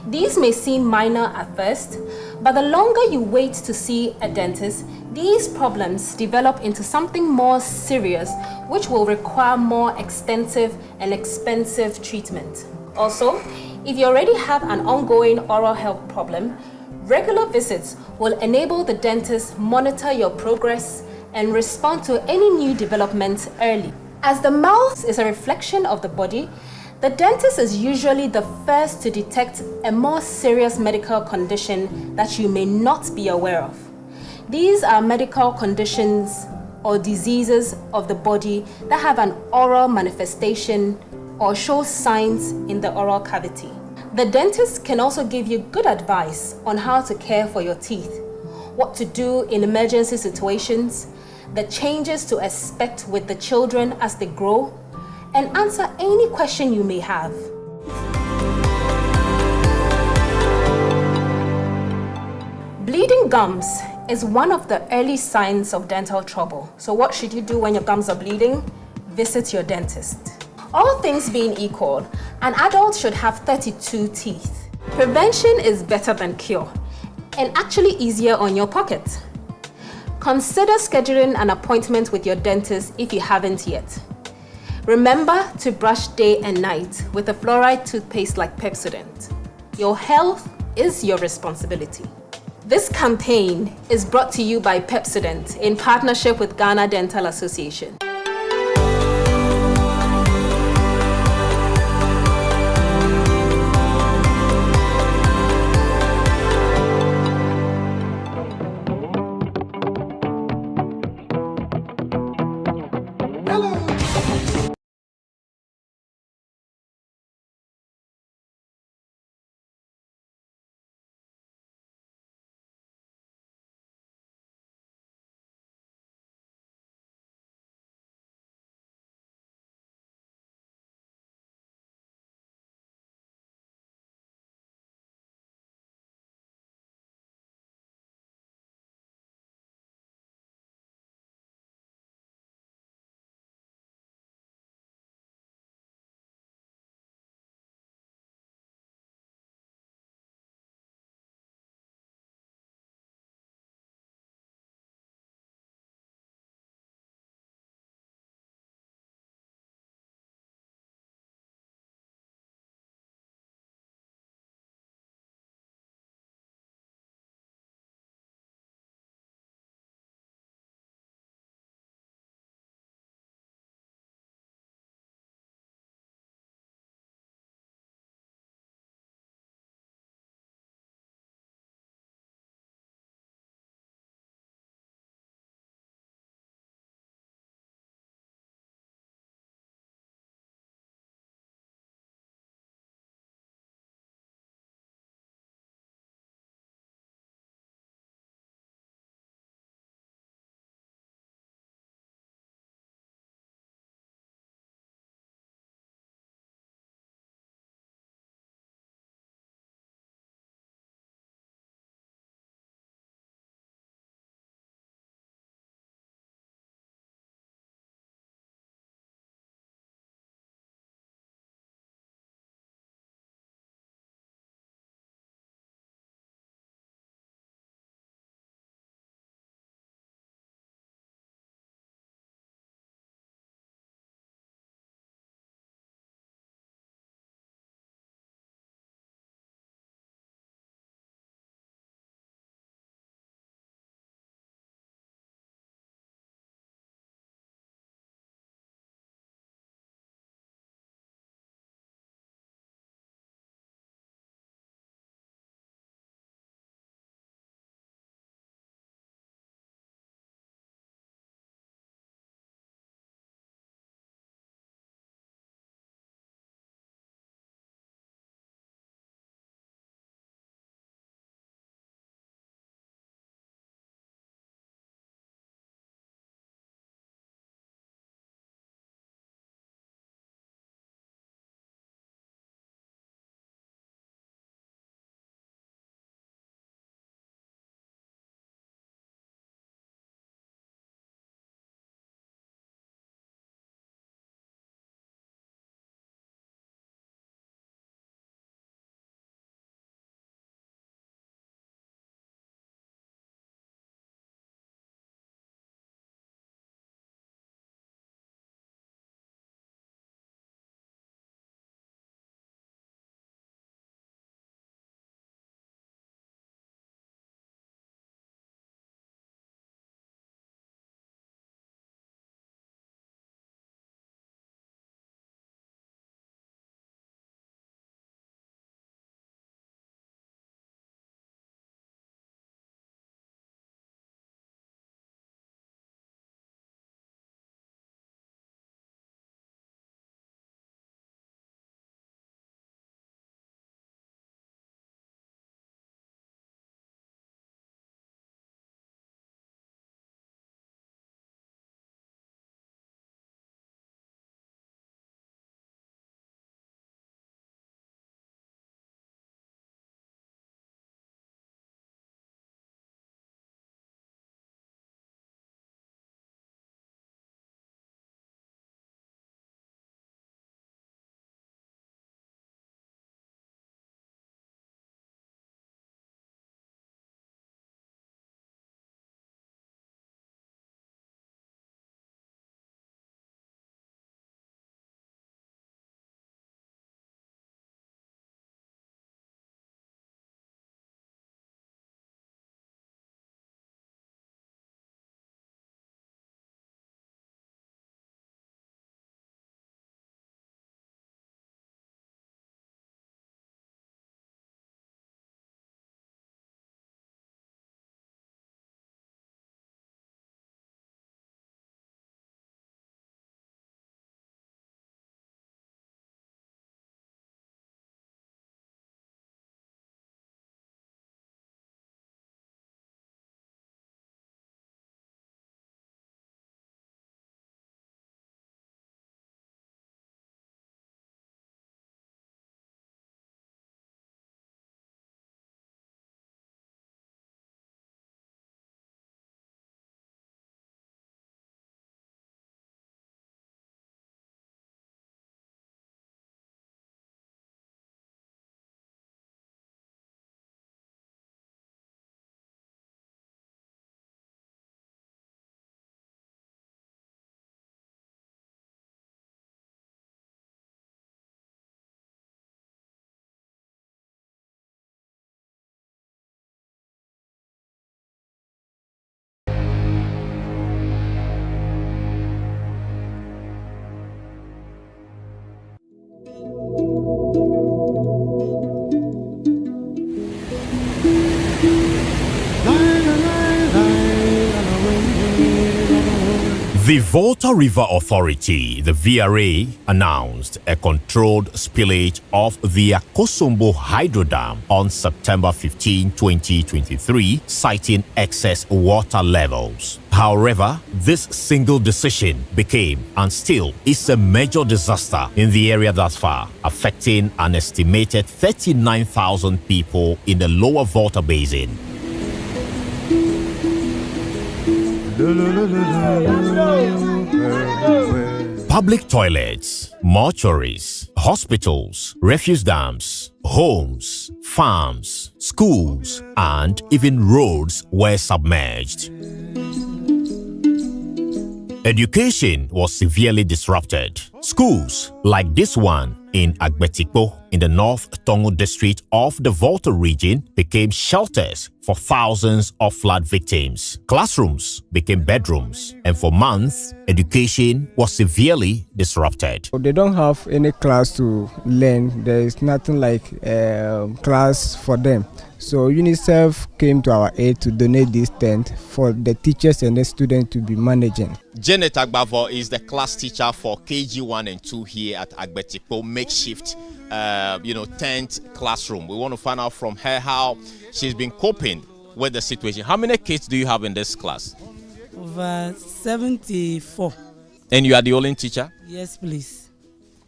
These may seem minor at first, but the longer you wait to see a dentist, these problems develop into something more serious, which will require more extensive and expensive treatment. Also, if you already have an ongoing oral health problem, regular visits will enable the dentist monitor your progress and respond to any new developments early. As the mouth is a reflection of the body, the dentist is usually the first to detect a more serious medical condition that you may not be aware of. These are medical conditions or diseases of the body that have an oral manifestation or show signs in the oral cavity. The dentist can also give you good advice on how to care for your teeth, what to do in emergency situations, the changes to expect with the children as they grow, and answer any question you may have. Bleeding gums is one of the early signs of dental trouble. So what should you do when your gums are bleeding? Visit your dentist. All things being equal, an adult should have 32 teeth. Prevention is better than cure, and actually easier on your pocket. Consider scheduling an appointment with your dentist if you haven't yet. Remember to brush day and night with a fluoride toothpaste like Pepsodent. Your health is your responsibility. This campaign is brought to you by Pepsodent in partnership with Ghana Dental Association. The Volta River Authority, the VRA, announced a controlled spillage of the Akosombo Hydro Dam on September 15, 2023, citing excess water levels. However, this single decision became and still is a major disaster in the area thus far, affecting an estimated 39,000 people in the lower Volta Basin. Public toilets, mortuaries, hospitals, refuse dams, homes, farms, schools, and even roads were submerged. Education was severely disrupted. Schools like this one in Agbetikpo in the North Tongo district of the Volta region became shelters for thousands of flood victims. Classrooms became bedrooms, and for months, education was severely disrupted. They don't have any class to learn. There is nothing like class for them. So UNICEF came to our aid to donate this tent for the teachers and the students to be managing. Janet Agbavo is the class teacher for KG 1 and 2 here at Agbetikpo makeshift tent classroom. We want to find out from her how she's been coping with the situation. How many kids do you have in this class? Over 74. And you are the only teacher? Yes, please.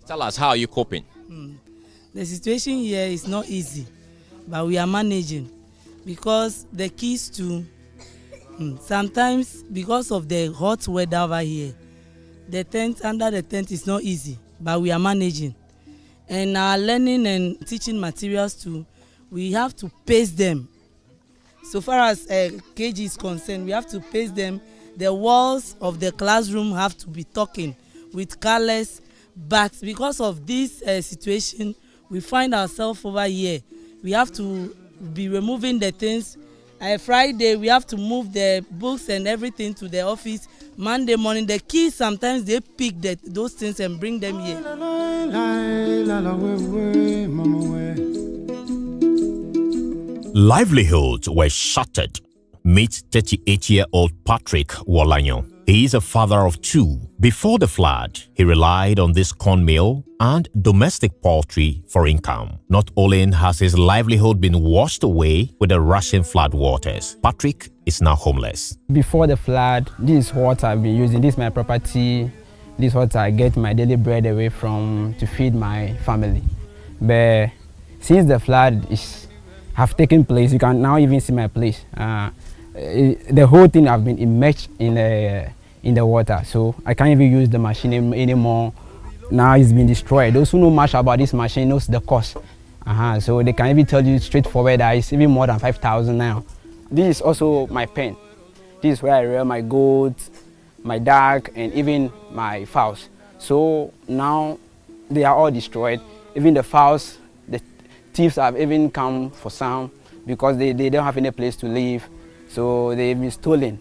Tell us, how are you coping? The situation here is not easy, but we are managing because the keys to sometimes because of the hot weather over here, the tent under the tent is not easy, but we are managing. And our learning and teaching materials too, we have to pace them. So far as KG is concerned, we have to pace them. The walls of the classroom have to be talking with colors, but because of this situation, we find ourselves over here. We have to be removing the things. Friday, we have to move the books and everything to the office. Monday morning, the kids sometimes they pick those things and bring them here. Livelihoods were shattered. Meet 38-year-old Patrick Wolanyo. He is a father of two. Before the flood, he relied on this corn mill and domestic poultry for income. Not only has his livelihood been washed away with the rushing flood waters, Patrick is now homeless. Before the flood, this is what I've been using. This is my property. This is what I get my daily bread away from to feed my family. But since the flood have taken place, you can now even see my place. The whole thing have been immersed in the water, so I can't even use the machine anymore. Now it's been destroyed. Those who know much about this machine knows the cost. So they can even tell you straightforward that it's even more than 5,000 now. This is also my pen. This is where I rear my goats, my duck, and even my fowls. So now they are all destroyed. Even the fowls, the thieves have even come for some because they don't have any place to live. So they've been stolen.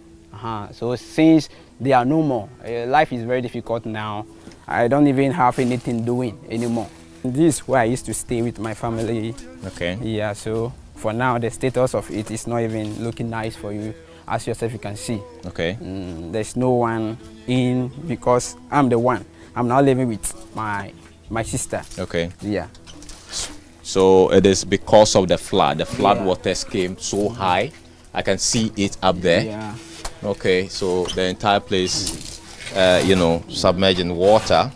So since they are no more, life is very difficult now. I don't even have anything doing anymore. This is where I used to stay with my family. Okay. Yeah, so for now the status of it is not even looking nice for you. As yourself you can see. Okay. There's no one in because I'm the one. I'm now living with my sister. Okay. Yeah. So it is because of the flood. The flood waters came so high. I can see it up there. Yeah. Okay, so the entire place, submerged in water.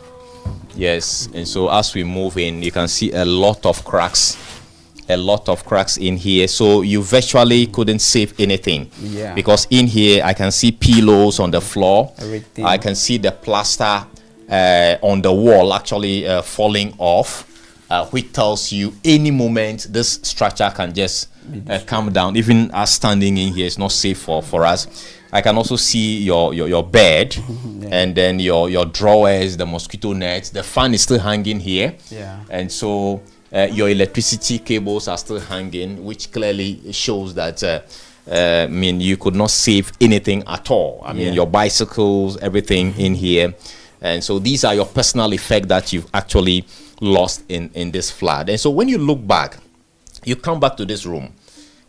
Yes, and so as we move in, you can see a lot of cracks in here. So you virtually couldn't save anything. Yeah. Because in here, I can see pillows on the floor. Everything. I can see the plaster on the wall actually falling off, which tells you any moment this structure can just come down. Even us standing in here is not safe for us. I can also see your bed and then your drawers, the mosquito nets. The fan is still hanging here. Yeah. And so your electricity cables are still hanging, which clearly shows that you could not save anything at all. I mean, your bicycles, everything in here. And so these are your personal effects that you've actually lost in this flood. And so when you look back, you come back to this room.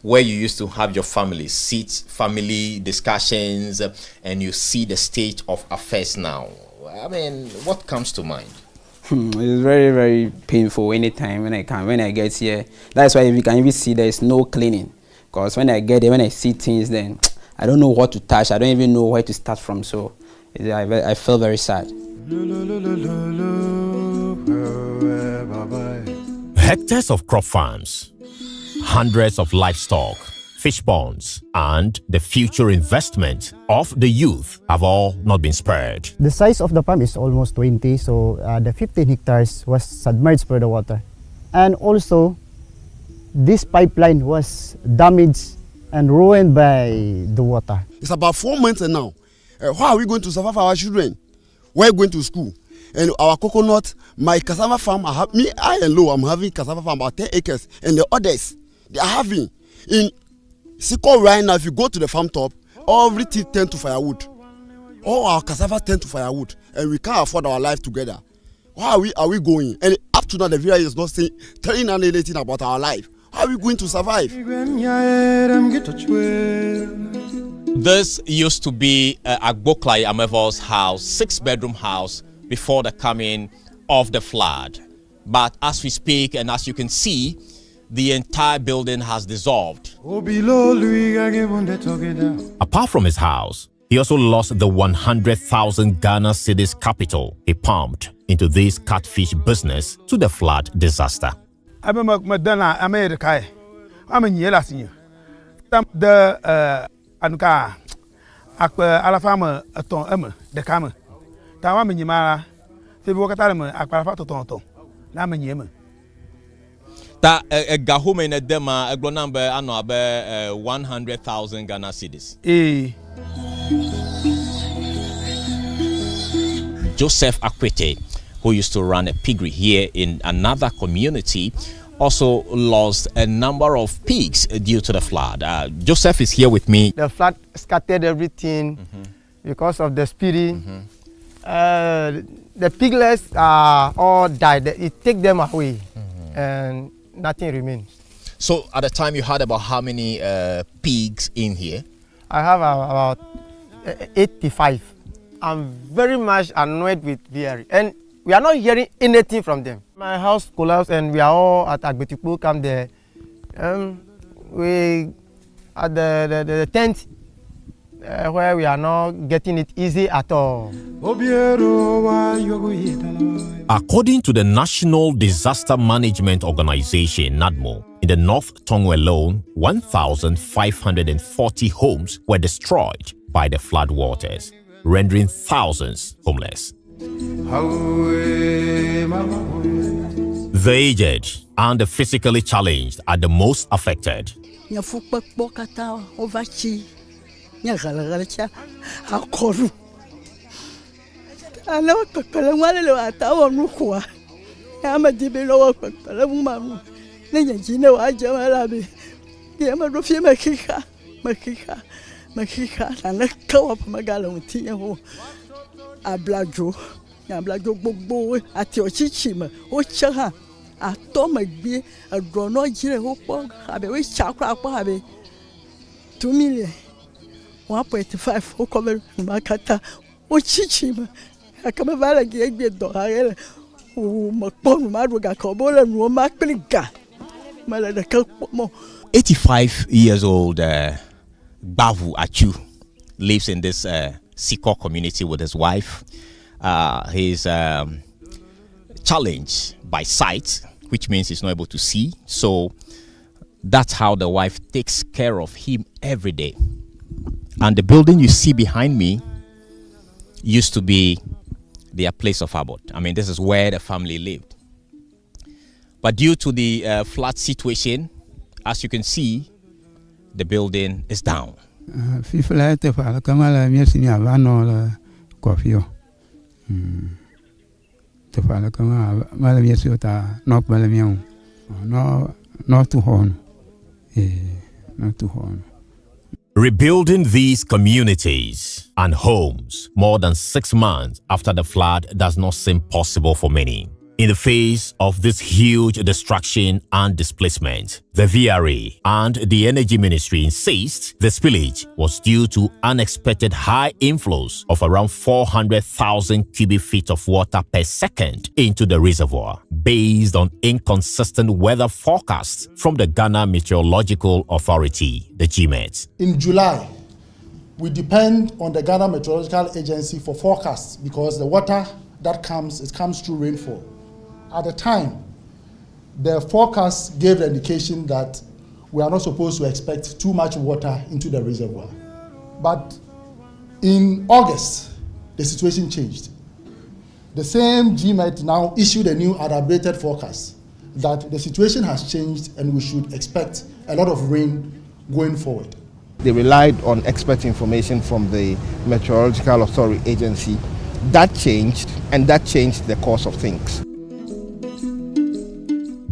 where you used to have your family sit, family discussions, and you see the state of affairs now. I mean, what comes to mind? It's very, very painful anytime when I get here. That's why you can even see there's no cleaning. Because when I get there, when I see things, then I don't know what to touch. I don't even know where to start from. So I feel very sad. Hectares of crop farms, hundreds of livestock, fish ponds, and the future investment of the youth have all not been spared. The size of the farm is almost 20, so the 15 hectares was submerged by the water. And also, this pipeline was damaged and ruined by the water. It's about 4 months now. How are we going to survive our children? We're going to school. And our coconut, my cassava farm, I am having cassava farm about 10 acres. And the others, they are having. In Siko right now, if you go to the farm top, everything tend to firewood. All our cassava tend to firewood. And we can't afford our life together. How are we going? And up to now, the village is not telling anything about our life. How are we going to survive? This used to be Agboklai Amevo's house, 6-bedroom house, before the coming of the flood. But as we speak, and as you can see, the entire building has dissolved. Apart from his house, he also lost the 100,000 Ghana cedis capital he pumped into this catfish business to the flood disaster. Ta gahume in dema eglo number ano abe 100,000 Ghana cedis. Joseph Akwete, who used to run a piggery here in another community, also lost a number of pigs due to the flood. Joseph is here with me. The flood scattered everything because of the spirit. The piglets all died. It took them away and nothing remains. So at the time you heard about how many pigs in here? I have about 85. I'm very much annoyed with VRE and we are not hearing anything from them. My house collapsed and we are all at Agbetipu camp there. We at the tent where we are not getting it easy at all. According to the National Disaster Management Organization, NADMO, in the North Tongu alone, 1,540 homes were destroyed by the flood waters, rendering thousands homeless. The aged and the physically challenged are the most affected. "85-year-old Bavu Achu lives in this Siko community with his wife. He's challenged by sight, which means he's not able to see. So that's how the wife takes care of him every day. And the building you see behind me used to be their place of abode. I mean, this is where the family lived. But due to the flood situation, as you can see, the building is down. Rebuilding these communities and homes more than 6 months after the flood does not seem possible for many. In the face of this huge destruction and displacement, the VRA and the Energy Ministry insist the spillage was due to unexpected high inflows of around 400,000 cubic feet of water per second into the reservoir, based on inconsistent weather forecasts from the Ghana Meteorological Authority, the GMET. In July, we depend on the Ghana Meteorological Agency for forecasts because the water that comes, it comes through rainfall. At the time, the forecast gave the indication that we are not supposed to expect too much water into the reservoir. But in August, the situation changed. The same GMET now issued a new updated forecast that the situation has changed and we should expect a lot of rain going forward. They relied on expert information from the Meteorological Authority Agency. That changed, and that changed the course of things.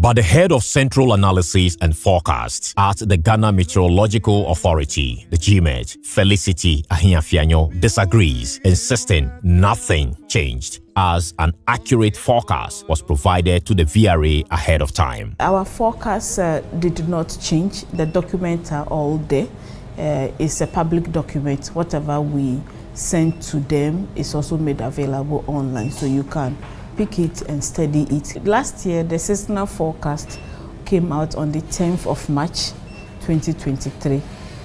But the head of Central Analysis and Forecasts at the Ghana Meteorological Authority, the GMET, Felicity Ahiafianyo, disagrees, insisting nothing changed as an accurate forecast was provided to the VRA ahead of time. Our forecasts did not change. The documents are all there. It's a public document. Whatever we send to them is also made available online, so you can pick it and study it. Last year, the seasonal forecast came out on the 10th of March 2023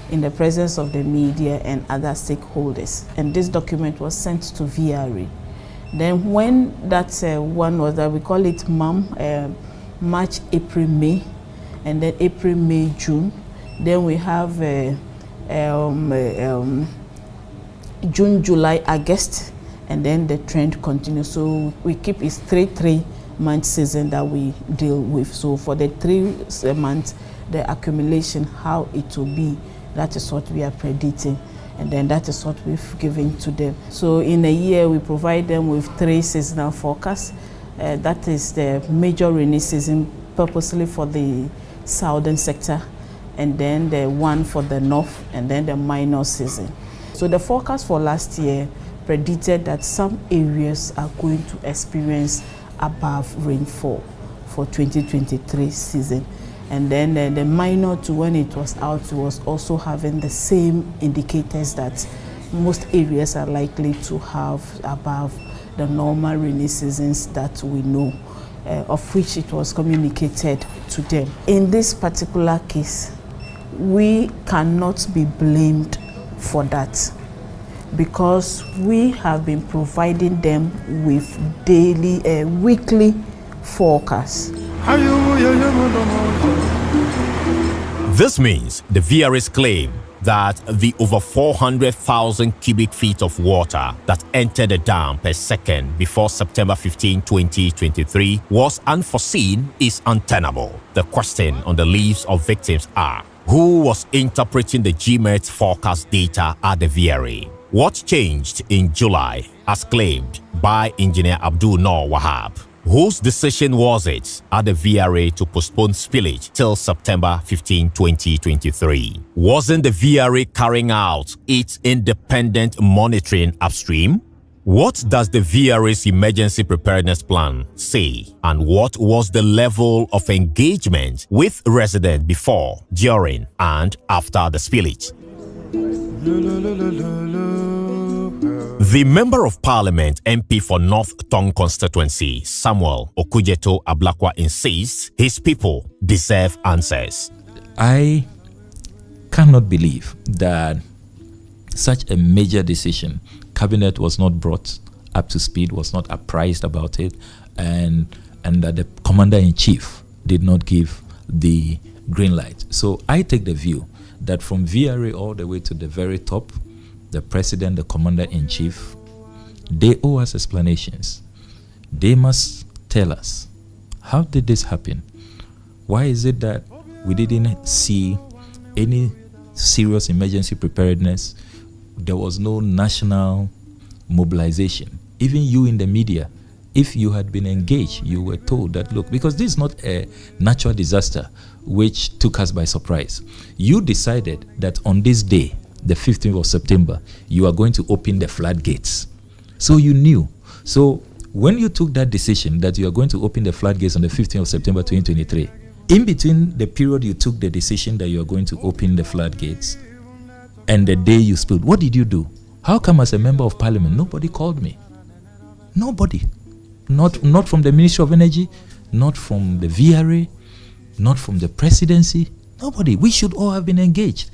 in the presence of the media and other stakeholders. And this document was sent to VRA. Then when that one was that we call it March, April, May, and then April, May, June. Then we have June, July, August, and then the trend continues. So we keep it's 3-month season that we deal with. So for the 3 months, the accumulation, how it will be, that is what we are predicting. And then that is what we've given to them. So in a year, we provide them with 3 seasonal forecasts. That is the major rainy season purposely for the southern sector, and then the one for the north, and then the minor season. So the forecast for last year predicted that some areas are going to experience above rainfall for 2023 season. And then the minor to when it was out, it was also having the same indicators that most areas are likely to have above the normal rainy seasons that we know, of which it was communicated to them. In this particular case, we cannot be blamed for that, because we have been providing them with daily, weekly forecasts. This means the VRA's claim that the over 400,000 cubic feet of water that entered the dam per second before September 15, 2023 was unforeseen is untenable. The question on the lips of victims are: who was interpreting the GMET forecast data at the VRA? What changed in July, as claimed by Engineer Abdul Noor Wahab? Whose decision was it at the VRA to postpone spillage till September 15, 2023? Wasn't the VRA carrying out its independent monitoring upstream? What does the VRA's emergency preparedness plan say? And what was the level of engagement with residents before, during, and after the spillage? The Member of Parliament MP for North Tong constituency, Samuel Okujeto Ablakwa, insists his people deserve answers. I cannot believe that such a major decision, Cabinet was not brought up to speed, was not apprised about it, and that the Commander-in-Chief did not give the green light. So I take the view that from VRA all the way to the very top, the President, the Commander-in-Chief, they owe us explanations. They must tell us, how did this happen? Why is it that we didn't see any serious emergency preparedness? There was no national mobilization. Even you in the media, if you had been engaged, you were told that, look, because this is not a natural disaster which took us by surprise. You decided that on this day, the 15th of September, you are going to open the floodgates. So you knew. So when you took that decision that you are going to open the floodgates on the 15th of September 2023, in between the period you took the decision that you are going to open the floodgates and the day you spilled, what did you do? How come as a member of parliament, nobody called me? Nobody. Not from the Ministry of Energy, not from the VRA, not from the presidency. Nobody. We should all have been engaged.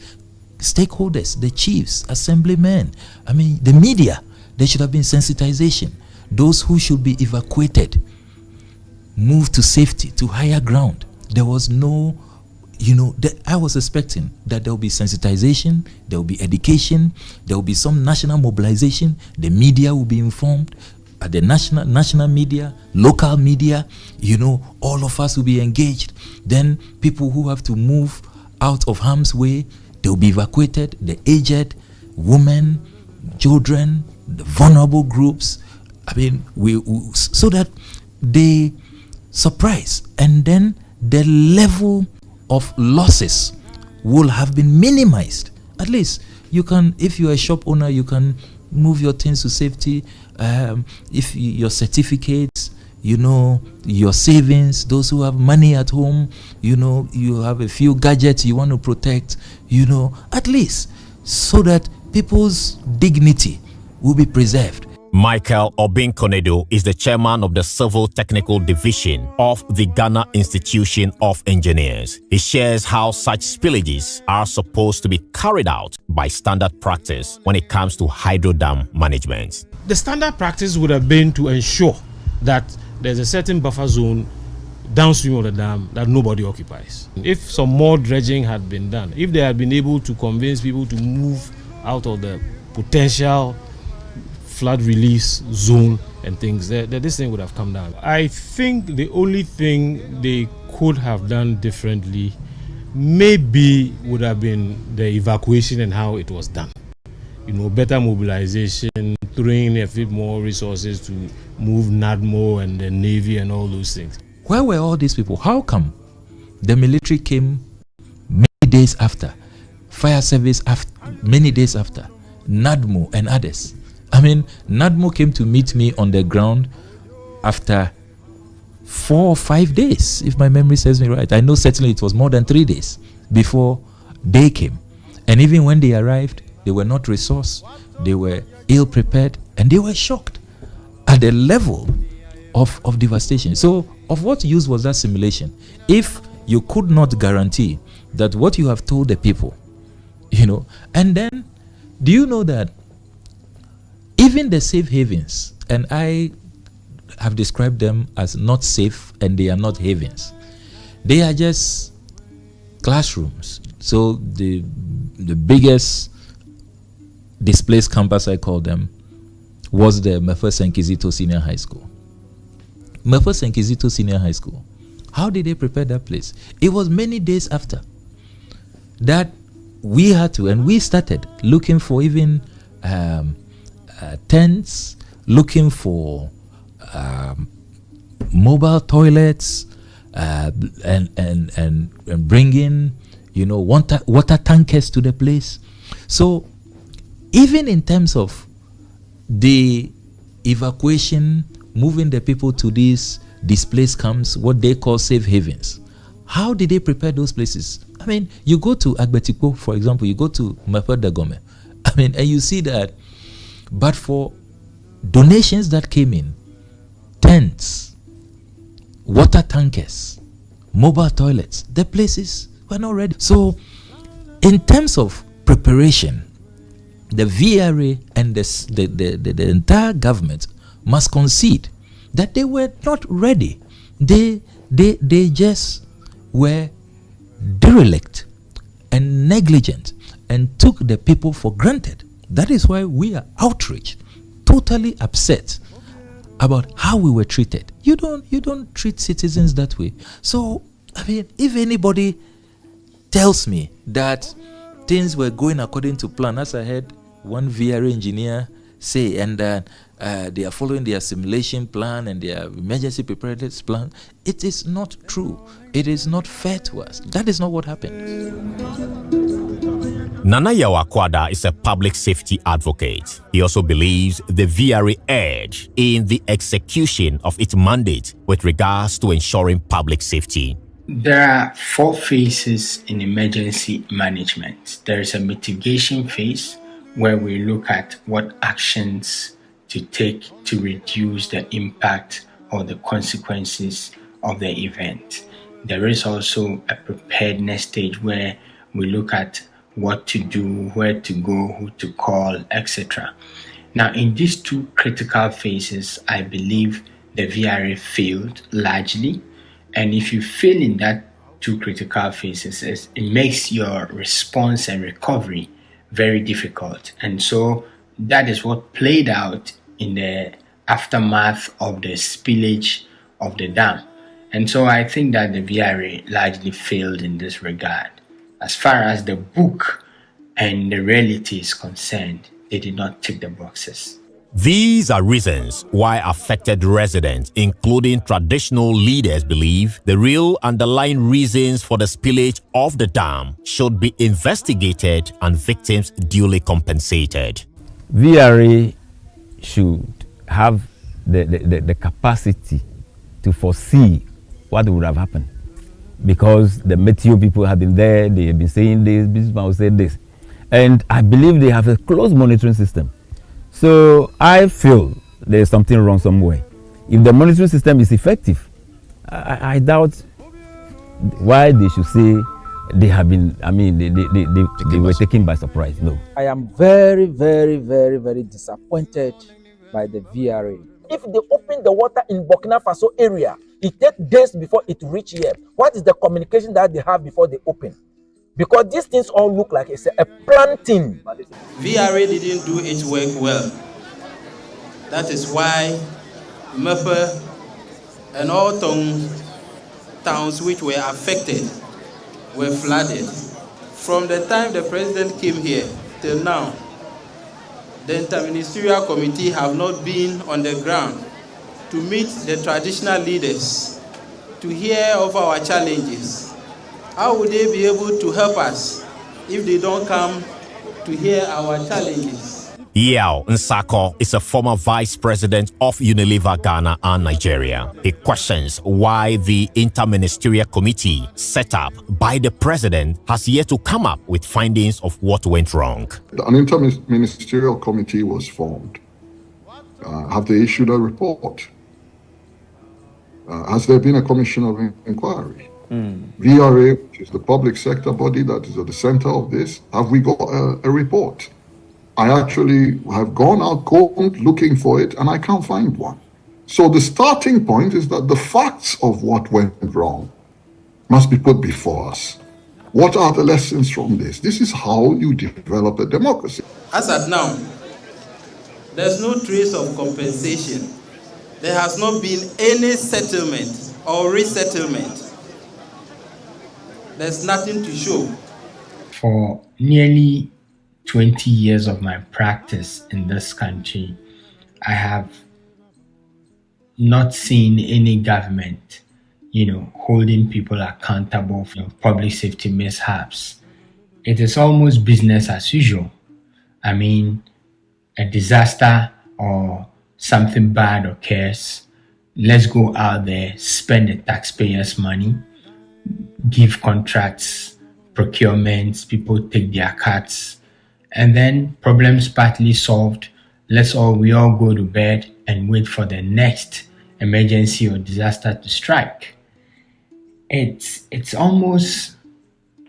Stakeholders, the chiefs, assemblymen, the media, there should have been sensitization. Those who should be evacuated, moved to safety, to higher ground. There was no, I was expecting that there will be sensitization, there will be education, there will be some national mobilization, the media will be informed, at the national media, local media, all of us will be engaged. Then people who have to move out of harm's way, they will be evacuated, the aged, women, children, the vulnerable groups. So that they surprise, and then the level of losses will have been minimized. At least you can, if you are a shop owner, you can move your things to safety. If your certificates, your savings, those who have money at home, you have a few gadgets you want to protect, at least so that people's dignity will be preserved. Michael Obinkonedo is the chairman of the Civil Technical Division of the Ghana Institution of Engineers. He shares how such spillages are supposed to be carried out by standard practice when it comes to hydro dam management. The standard practice would have been to ensure that there's a certain buffer zone downstream of the dam that nobody occupies. If some more dredging had been done, if they had been able to convince people to move out of the potential flood release zone and things, that this thing would have come down. I think the only thing they could have done differently maybe would have been the evacuation and how it was done. Better mobilization, throwing a bit more resources to move NADMO and the Navy and all those things. Where were all these people? How come the military came many days after, fire service after, many days after, NADMO and others? NADMO came to meet me on the ground after 4 or 5 days, if my memory serves me right. I know certainly it was more than 3 days before they came. And even when they arrived, they were not resourced, they were ill prepared, and they were shocked at the level of devastation. So, of what use was that simulation if you could not guarantee that what you have told the people, and then, do you know that even the safe havens, and I have described them as not safe and they are not havens, they are just classrooms. So the biggest displaced campus, I call them, was the Mefo Senkizito Senior High School. Mefo Senkizito Senior High School. How did they prepare that place? It was many days after that we had to, and we started looking for even tents, looking for mobile toilets, and bringing water tankers to the place. So even in terms of the evacuation, moving the people to these displaced camps, what they call safe havens, how did they prepare those places? You go to Agbetikpo, for example, you go to Mefo Dagome, and you see that, but for donations that came in, tents, water tankers, mobile toilets, the places were not ready. So in terms of preparation, the VRA and the entire government must concede that they were not ready. They just were derelict and negligent and took the people for granted. That is why we are outraged, totally upset about how we were treated. You don't treat citizens that way. So, if anybody tells me that things were going according to plan, as I heard one VRA engineer say, and they are following their simulation plan and their emergency preparedness plan, it is not true. It is not fair to us. That is not what happened. Nana Yawakwada is a public safety advocate. He also believes the VRA edge in the execution of its mandate with regards to ensuring public safety. There are 4 phases in emergency management. There is a mitigation phase where we look at what actions to take to reduce the impact or the consequences of the event. There is also a preparedness stage where we look at what to do, where to go, who to call, etc. Now, in these 2 critical phases, I believe the VRA failed largely. And if you fail in that 2 critical phases, it makes your response and recovery very difficult. And so that is what played out in the aftermath of the spillage of the dam. And so I think that the VRA largely failed in this regard. As far as the book and the reality is concerned, they did not tick the boxes. These are reasons why affected residents, including traditional leaders, believe the real underlying reasons for the spillage of the dam should be investigated and victims duly compensated. VRA should have the capacity to foresee what would have happened, because the Meteo people have been there, they have been saying this, businessman will say this, and I believe they have a close monitoring system. So I feel there's something wrong somewhere. If the monitoring system is effective, I doubt why they should say they have been, they were taken by surprise. No. I am very, very, very, very disappointed by the VRA. If they open the water in Burkina Faso area, it takes days before it reach here. What is the communication that they have before they open? Because these things all look like it's a planting. VRA didn't do its work well. That is why Mepe and all towns which were affected were flooded. From the time the president came here till now, the interministerial committee have not been on the ground to meet the traditional leaders, to hear of our challenges. How would they be able to help us if they don't come to hear our challenges? Yao Nsako is a former vice president of Unilever Ghana and Nigeria. He questions why the interministerial committee set up by the president has yet to come up with findings of what went wrong. An interministerial committee was formed. Have they issued a report? Has there been a commission of inquiry? VRA, which is the public sector body that is at the center of this, have we got a report? I actually have gone out looking for it and I can't find one. So the starting point is that the facts of what went wrong must be put before us. What are the lessons from this? This is how you develop a democracy. As at now, there's no trace of compensation. There has not been any settlement or resettlement. There's nothing to show. For nearly 20 years of my practice in this country, I have not seen any government, holding people accountable for public safety mishaps. It is almost business as usual. I mean, a disaster or something bad occurs, let's go out there, spend the taxpayers' money, give contracts, procurements, people take their cuts, and then problems partly solved. We all go to bed and wait for the next emergency or disaster to strike. It's almost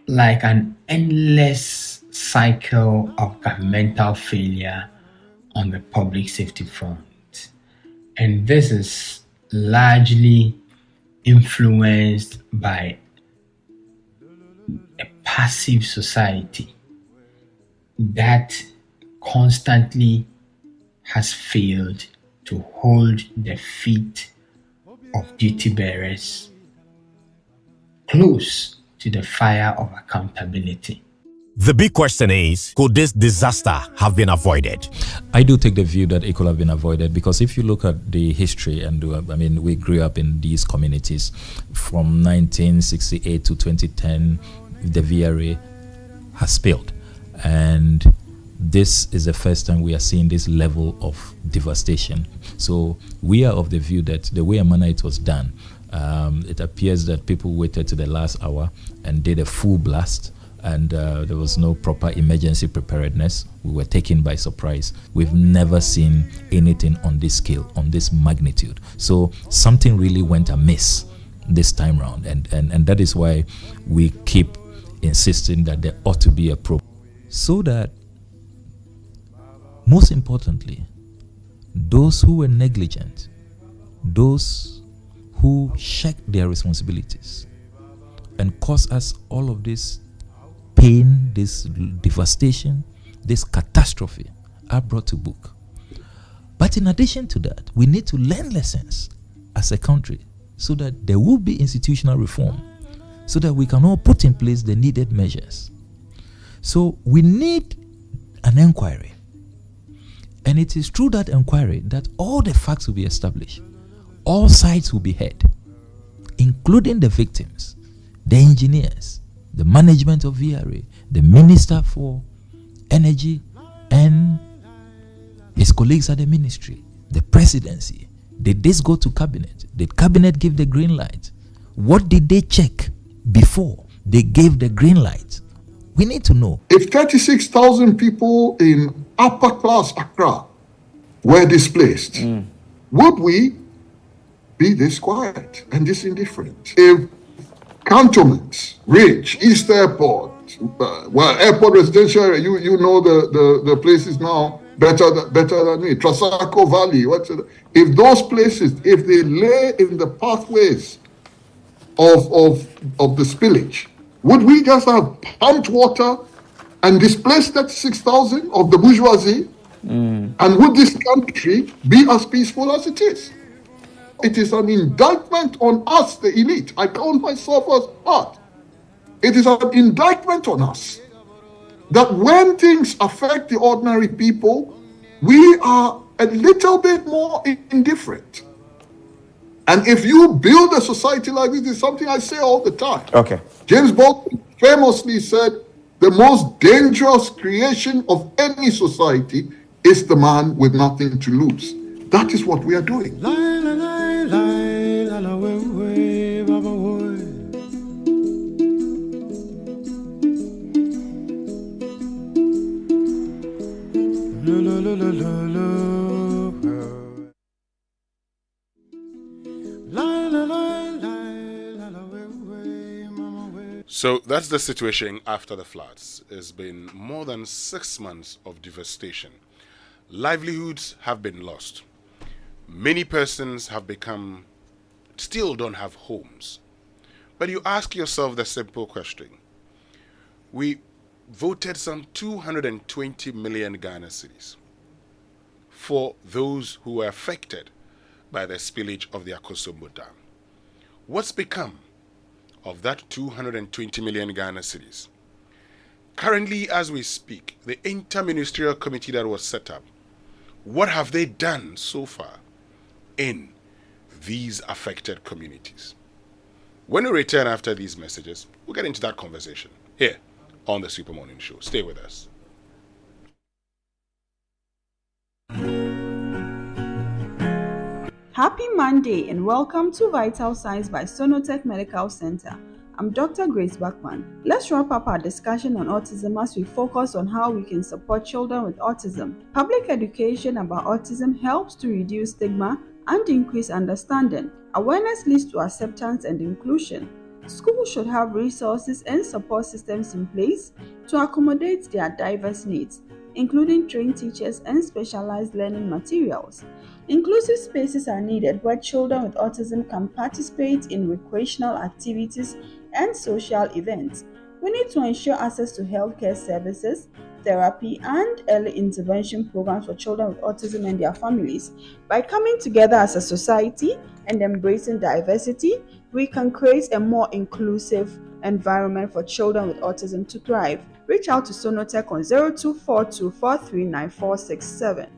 like an endless cycle of governmental failure on the public safety front. And this is largely influenced by a passive society that constantly has failed to hold the feet of duty bearers close to the fire of accountability. The big question is, could this disaster have been avoided? I do take the view that it could have been avoided, because if you look at the history, and we grew up in these communities from 1968 to 2010, the VRA has spilled. And this is the first time we are seeing this level of devastation. So we are of the view that the way and manner it was done, it appears that people waited to the last hour and did a full blast, and there was no proper emergency preparedness. We were taken by surprise. We've never seen anything on this scale, on this magnitude. So something really went amiss this time round, and that is why we keep insisting that there ought to be a program, so that, most importantly, those who were negligent, those who shirked their responsibilities and caused us all of this pain, this devastation, this catastrophe, are brought to book. But in addition to that, we need to learn lessons as a country so that there will be institutional reform, so that we can all put in place the needed measures. So we need an inquiry. And it is through that inquiry that all the facts will be established. All sides will be heard, including the victims, the engineers, the management of VRA, the Minister for Energy and his colleagues at the ministry, the presidency. Did this go to cabinet? Did cabinet give the green light? What did they check before they gave the green light? We need to know. If 36,000 people in upper class Accra were displaced, would we be this quiet and this indifferent? If cantonments, Ridge, East Airport, Airport Residential area, you know the places now better than me, Trasaco Valley, if those places, if they lay in the pathways of the spillage, would we just have pumped water and displaced 36,000 of the bourgeoisie? And would this country be as peaceful as it is? It is an indictment on us, the elite. I count myself as part. It is an indictment on us that when things affect the ordinary people, we are a little bit more indifferent. And if you build a society like this, is something I say all the time. Okay. James Baldwin famously said, the most dangerous creation of any society is the man with nothing to lose. That is what we are doing. So that's the situation after the floods. It's been more than 6 months of devastation. Livelihoods have been lost. Many persons have still don't have homes. But you ask yourself the simple question. We voted some 220 million Ghana cedis for those who were affected by the spillage of the Akosombo Dam. What's become of that 220 million Ghana cedis? Currently, as we speak, the interministerial committee that was set up, what have they done so far in these affected communities? When we return after these messages, we'll get into that conversation here on the Super Morning Show. Stay with us. Happy Monday and welcome to Vital Signs by Sonotech Medical Center. I'm Dr. Grace Bachman. Let's wrap up our discussion on autism as we focus on how we can support children with autism. Public education about autism helps to reduce stigma and increase understanding. Awareness leads to acceptance and inclusion. Schools should have resources and support systems in place to accommodate their diverse needs, including trained teachers and specialized learning materials. Inclusive spaces are needed where children with autism can participate in recreational activities and social events. We need to ensure access to healthcare services, therapy, and early intervention programs for children with autism and their families. By coming together as a society and embracing diversity, we can create a more inclusive environment for children with autism to thrive. Reach out to Sonotech on 0242439467.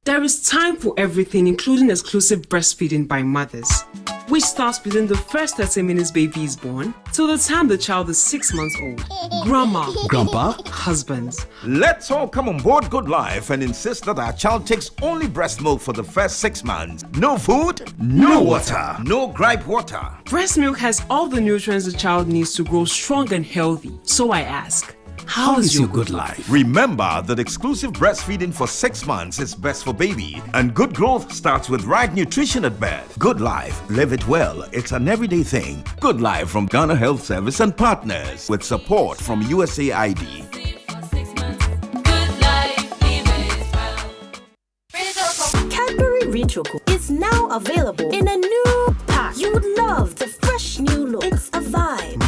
There is time for everything, including exclusive breastfeeding by mothers. which starts within the first 30 minutes baby is born till the time the child is 6 months old. Grandma, Grandpa, husbands. let's all come on board Good Life and insist that our child takes only breast milk for the first 6 months. No food, no water, no gripe water. Breast milk has all the nutrients the child needs to grow strong and healthy. So I ask, how is your good life? Remember that exclusive breastfeeding for 6 months is best for baby, and good growth starts with right nutrition at birth. Good Life, live it well. It's an everyday thing. Good Life from Ghana Health Service and partners with support from USAID. Cadbury Rechoco is now available in a new pack. You would love the fresh new look. It's a vibe.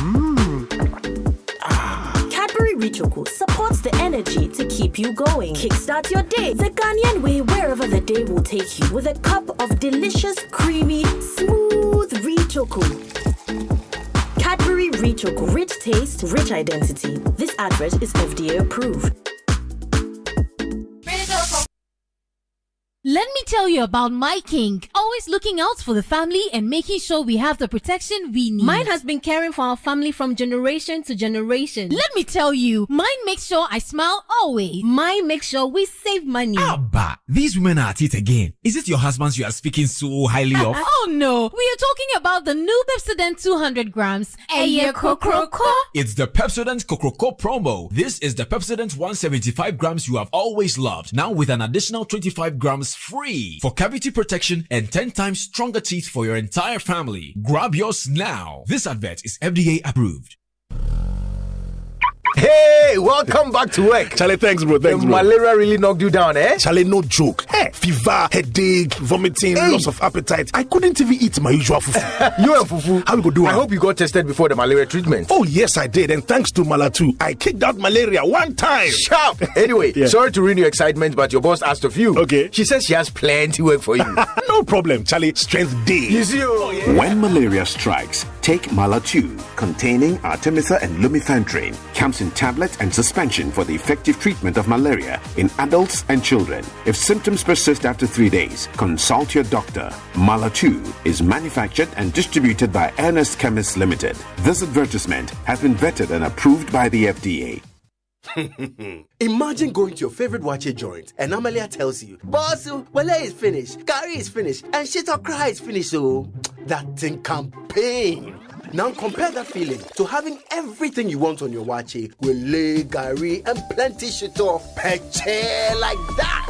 Cadbury Rechoco supports the energy to keep you going. Kickstart your day the Ghanaian way, wherever the day will take you, with a cup of delicious, creamy, smooth Rechoco. Cadbury Rechoco, rich taste, rich identity. This advert is FDA approved. Let me tell you about My King. Always looking out for the family and making sure we have the protection we need. Mine has been caring for our family from generation to generation. Let me tell you, mine makes sure I smile always. Mine makes sure we save money. Abba, these women are at it again. Is it your husbands you are speaking so highly of? Oh no, we are talking about the new Pepsodent 200 grams. It's the Pepsodent Kokroko promo. This is the Pepsodent 175 grams you have always loved. Now with an additional 25 grams free for cavity protection and 10 times stronger teeth for your entire family. Grab yours now. This advert is FDA approved. Hey, welcome back to work. Charlie, thanks, bro. Thanks, the bro. malaria really knocked you down, eh? Charlie, no joke. Hey, fever, headache, vomiting, loss of appetite. I couldn't even eat my usual fufu. You and fufu? How we go do it? I hope you got tested before the malaria treatment. Oh, yes, I did. And thanks to Malatu, I kicked out malaria one time. Sharp. Anyway, sorry to ruin your excitement, but your boss asked of you. Okay. She says she has plenty work for you. No problem, Charlie. Strength day. You see, When malaria strikes, take Malatu, containing Artemether and Lumefantrine. Comes in tablet and suspension for the effective treatment of malaria in adults and children. If symptoms persist after 3 days, consult your doctor. Malatu is manufactured and distributed by Ernest Chemists Limited. This advertisement has been vetted and approved by the FDA. Imagine going to your favorite wache joint and Amalia tells you, boss, wale is finished, curry is finished, and shit or cry is finished. So that thing can pain. Now compare that feeling to having everything you want on your wache with lay, gari, and plenty shit or peche like that.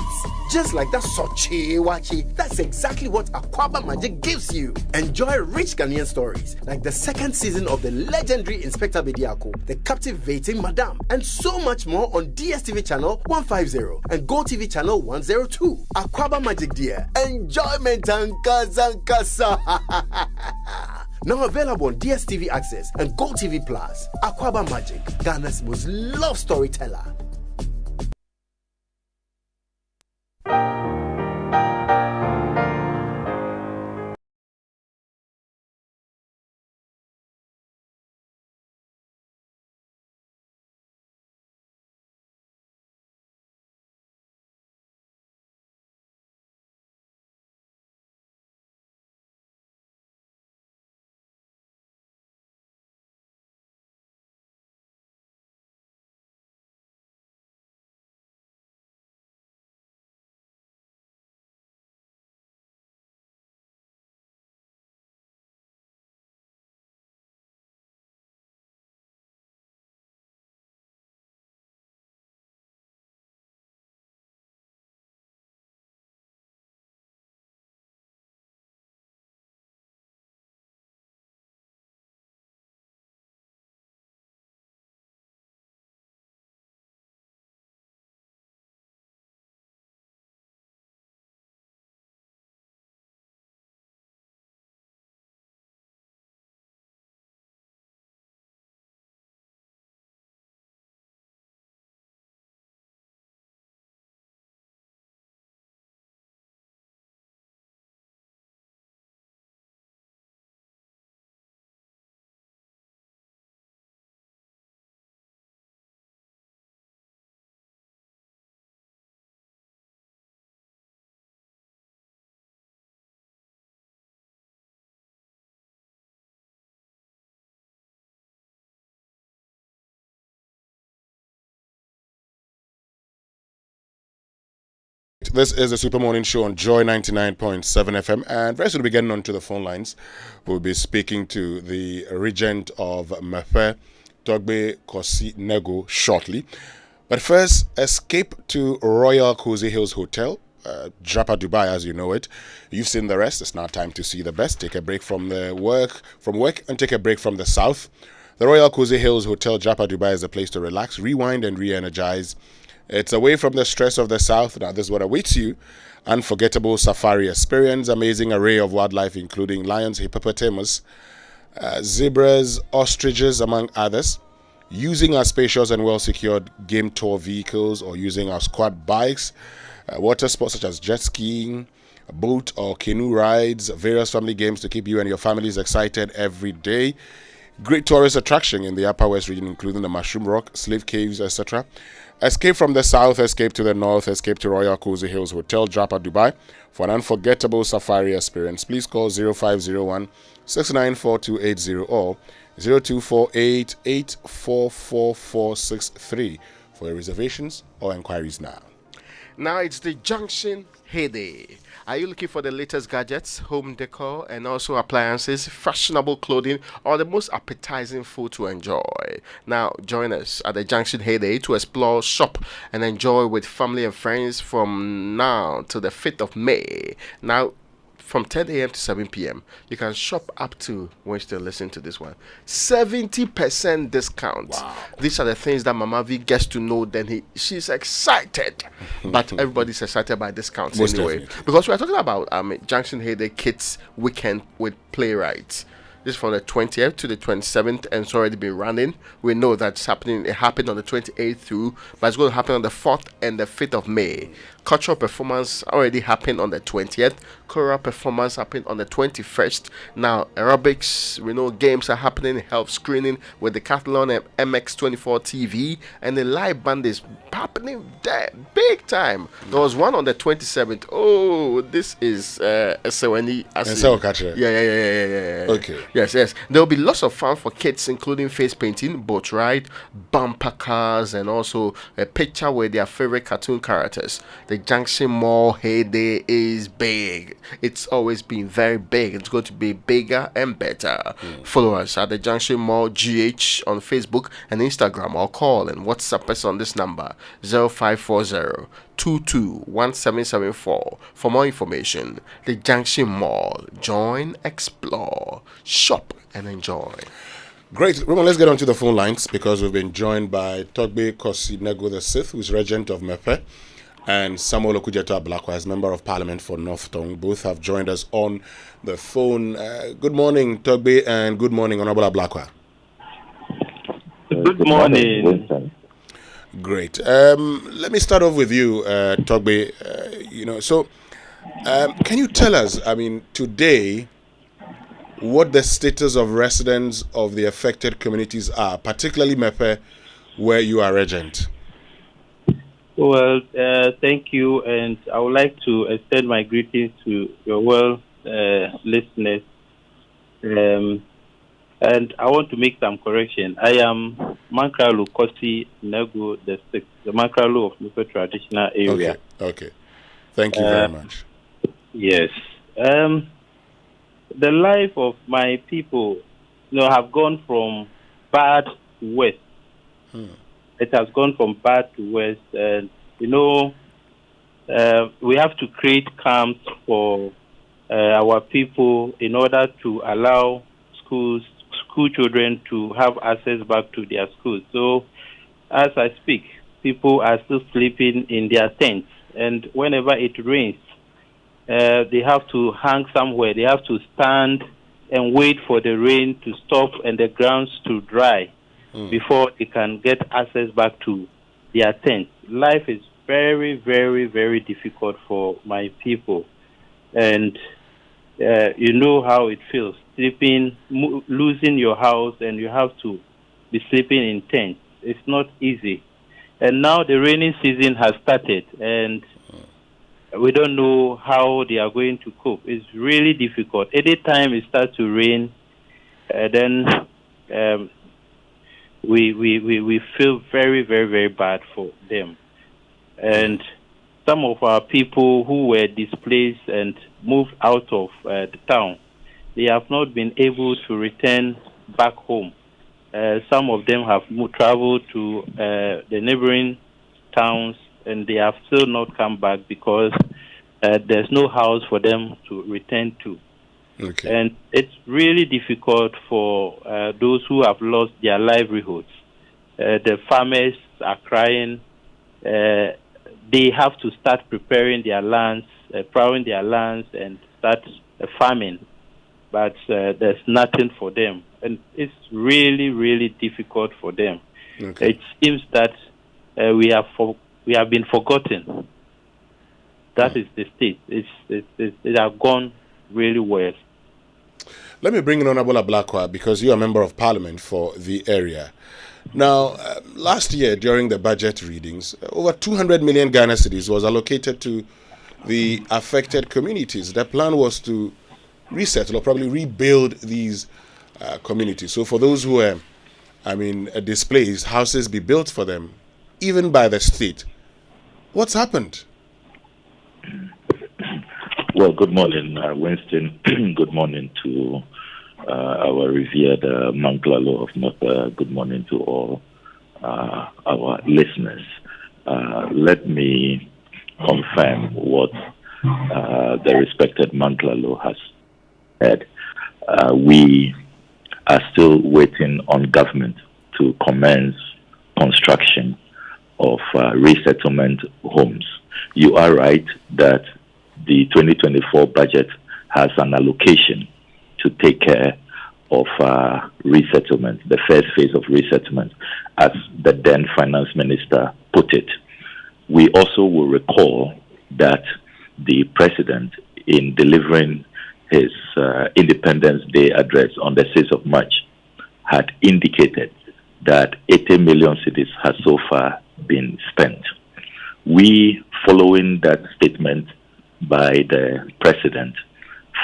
Just like that soche wache, that's exactly what Akwaba Magic gives you. Enjoy rich Ghanaian stories like the second season of the legendary Inspector Bediako, the captivating Madame, and so much more on DSTV channel 150 and GoTV channel 102. Akwaba Magic, dear. Enjoyment and kazankasa. Now available on DSTV Access and GoTV Plus. Akwaba Magic, Ghana's most loved storyteller. This is the Super Morning Show on Joy 99.7 FM, and very soon we'll be getting onto the phone lines. We'll be speaking to the regent of Mepe, Togbe Kosi Nego, shortly. But first, escape to Royal Cozy Hills Hotel, Japa, Dubai, as you know it. You've seen the rest. It's now time to see the best. Take a break from work, and take a break from the south. The Royal Cozy Hills Hotel, Japa, Dubai is a place to relax, rewind, and re-energize. It's away from the stress of the south. Now, this is what awaits you. Unforgettable safari experience, amazing array of wildlife, including lions, hippopotamus, zebras, ostriches, among others. Using our spacious and well-secured game tour vehicles or using our squad bikes, water sports such as jet skiing, boat or canoe rides, various family games to keep you and your families excited every day. Great tourist attraction in the Upper West region, including the Mushroom Rock, Slave Caves, etc. Escape from the south, escape to the north, escape to Royal Cozy Hills Hotel, Japa, Dubai for an unforgettable safari experience. Please call 0501 694280 or 0248 844463 for your reservations or inquiries now. Now it's the Junction heyday. Are you looking for the latest gadgets, home decor, and also appliances, fashionable clothing, or the most appetizing food to enjoy? Now join us at the Junction heyday to explore, shop, and enjoy with family and friends from now till the 5th of May. Now, from 10 a.m. to 7 p.m. You can shop up to, when you still listen to this one, 70% discount. Wow. These are the things that Mama V gets to know, then she's excited. But everybody's excited by discounts most anyway. Definitely. Because we're talking about Junction Heyday Kids Weekend with Playwrights. This is from the 20th to the 27th, and it's already been running. We know that's happening. It happened on the 28th through, but it's going to happen on the 4th and the 5th of May. Cultural performance already happened on the 20th. Choral performance happened on the 21st. Now, aerobics, we know games are happening, health screening with the Catalan and MX24 TV, and the live band is happening there, big time. There was one on the 27th. Oh, this is Seweni. Yeah. Okay. Yes. There will be lots of fun for kids, including face painting, boat ride, bumper cars, and also a picture with their favorite cartoon characters. The Junction Mall heyday is big. It's always been very big. It's going to be bigger and better. Follow us at the Junction Mall GH on Facebook and Instagram, or call and WhatsApp us on this number 0540 221774 for more information. The Junction Mall. Join, explore, shop, and enjoy. Great. Roman, let's get on to the phone lines because we've been joined by Togbe Kosi Nego the Sixth, who's regent of Mepe, and Samuel Okudzeto Ablakwa, as Member of Parliament for North Tongue. Both have joined us on the phone. Good morning, Togbe, and good morning, Honorable Ablakwa. Good morning. Great. Let me start off with you, Togbe. Can you tell us, today, what the status of residents of the affected communities are, particularly Mepe, where you are regent? Well, thank you, and I would like to extend my greetings to your listeners. And I want to make some correction. I am Mankralu Kosi Nego the Sixth, the Mankralu of Mepe traditional area. Okay. Thank you very much. Yes. The life of my people, have gone from bad to worse. It has gone from bad to worse, and we have to create camps for our people in order to allow school children to have access back to their schools. So, as I speak, people are still sleeping in their tents, and whenever it rains, they have to hang somewhere. They have to stand and wait for the rain to stop and the grounds to dry before they can get access back to their tents. Life is very, very, very difficult for my people. And you know how it feels, sleeping, losing your house, and you have to be sleeping in tents. It's not easy. And now the rainy season has started, and we don't know how they are going to cope. It's really difficult. Anytime it starts to rain, then we feel very, very, very bad for them. And some of our people who were displaced and moved out of the town, they have not been able to return back home. Some of them have traveled to the neighboring towns, and they have still not come back because there's no house for them to return to. Okay. And it's really difficult for those who have lost their livelihoods. The farmers are crying. They have to start preparing their lands, plowing their lands, and start farming. But there's nothing for them. And it's really, really difficult for them. Okay. It seems that we have been forgotten. That is the state. It has gone really well. Let me bring in Honorable Ablakwa, because you are a member of parliament for the area. Now, last year during the budget readings, over 200 million Ghana cedis was allocated to the affected communities. The plan was to resettle or probably rebuild these communities. So for those who are, displaced, houses be built for them, even by the state. What's happened? Well, good morning, Winston. Good morning to our revered Manklalo of Mapa. Good morning to all our listeners. Let me confirm what the respected Manklalo has said. We are still waiting on government to commence construction of resettlement homes. You are right that the 2024 budget has an allocation to take care of resettlement, the first phase of resettlement, as the then finance minister put it. We also will recall that the president, in delivering his Independence Day address on the 6th of March, had indicated that 80 million cedis has so far been spent. We, following that statement by the president,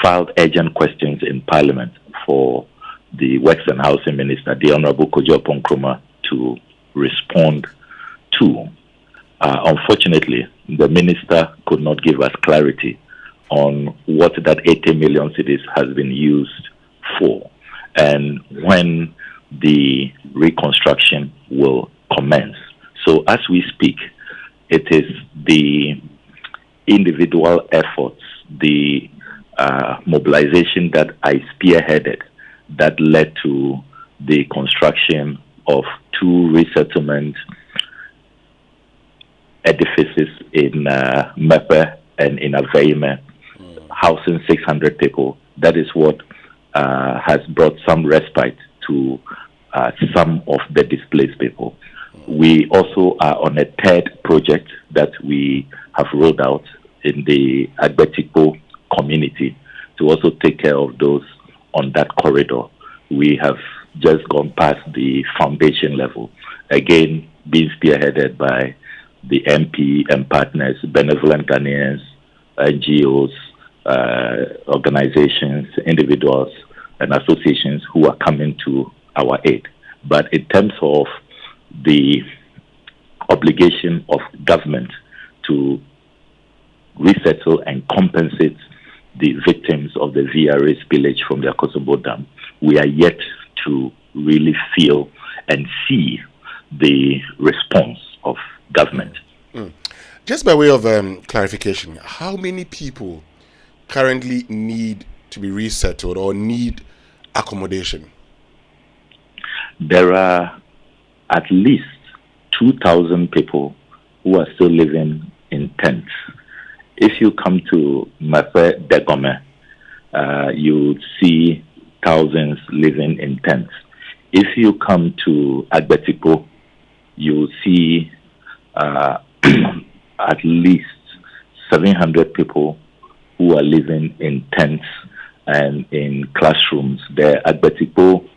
filed urgent questions in Parliament for the Works and Housing Minister, the Honorable Kojo Ponkroma, to respond to. Unfortunately, the minister could not give us clarity on what that 80 million cedis has been used for and when the reconstruction will commence. So as we speak, it is the individual efforts, the mobilization that I spearheaded that led to the construction of 2 resettlement edifices in Mepe and in Aveime, housing 600 people. That is what has brought some respite to some of the displaced people. We also are on a 3rd project that we have rolled out in the Advertisements community to also take care of those on that corridor. We have just gone past the foundation level, again being spearheaded by the MP and partners, benevolent Ghanaians, NGOs, organizations, individuals, and associations who are coming to our aid. But in terms of the obligation of government to resettle and compensate the victims of the VRA spillage from the Akosombo Dam, we are yet to really feel and see the response of government. Just by way of clarification, how many people currently need to be resettled or need accommodation? There are at least 2,000 people who are still living in tents. If you come to Mepe Degome, you see thousands living in tents. If you come to Advertisements, you see at least 700 people who are living in tents and in classrooms. The Advertisements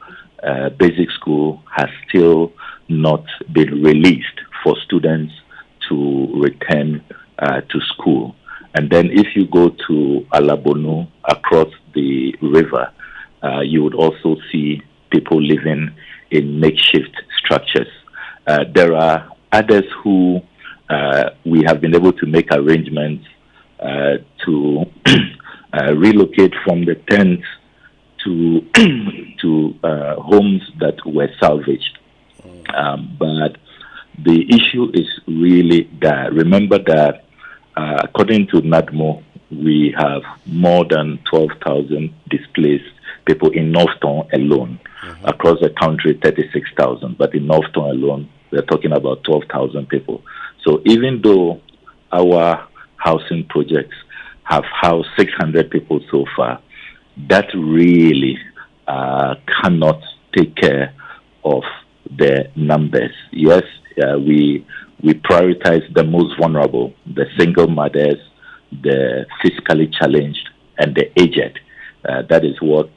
basic school has still not been released for students to return to school. And then if you go to Alabonu across the river, you would also see people living in makeshift structures. There are others who we have been able to make arrangements to relocate from the tents to homes that were salvaged. But the issue is really that, remember that according to NADMO, we have more than 12,000 displaced people in Northton alone. Across the country, 36,000. But in Northton alone, we're talking about 12,000 people. So even though our housing projects have housed 600 people so far, that really cannot take care of the numbers. Yes, we prioritize the most vulnerable, the single mothers, the physically challenged, and the aged. That is what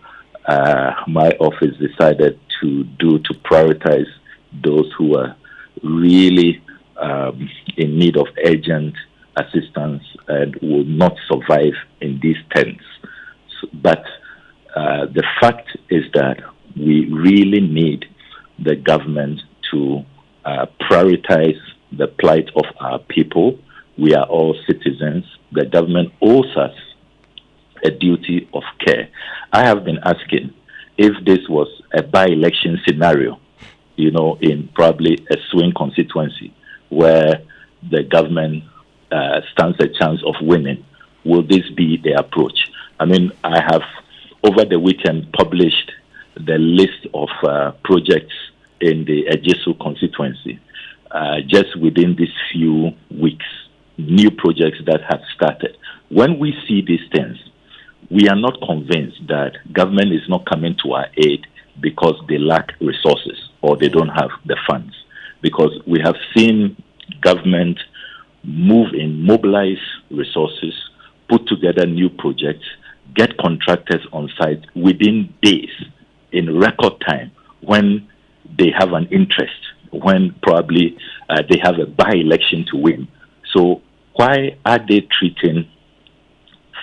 my office decided to do, to prioritize those who are really in need of urgent assistance and will not survive in these tents. But the fact is that we really need the government to prioritize the plight of our people. We are all citizens. The government owes us a duty of care. I have been asking if this was a by-election scenario, in probably a swing constituency where the government stands a chance of winning, will this be the approach? I mean, I have over the weekend published the list of projects in the Ejisu constituency. Just within these few weeks, new projects that have started. When we see these things, we are not convinced that government is not coming to our aid because they lack resources or they don't have the funds. Because we have seen government mobilize resources, put together new projects, get contractors on site within days, in record time, when they have an interest, when probably they have a by-election to win. So why are they treating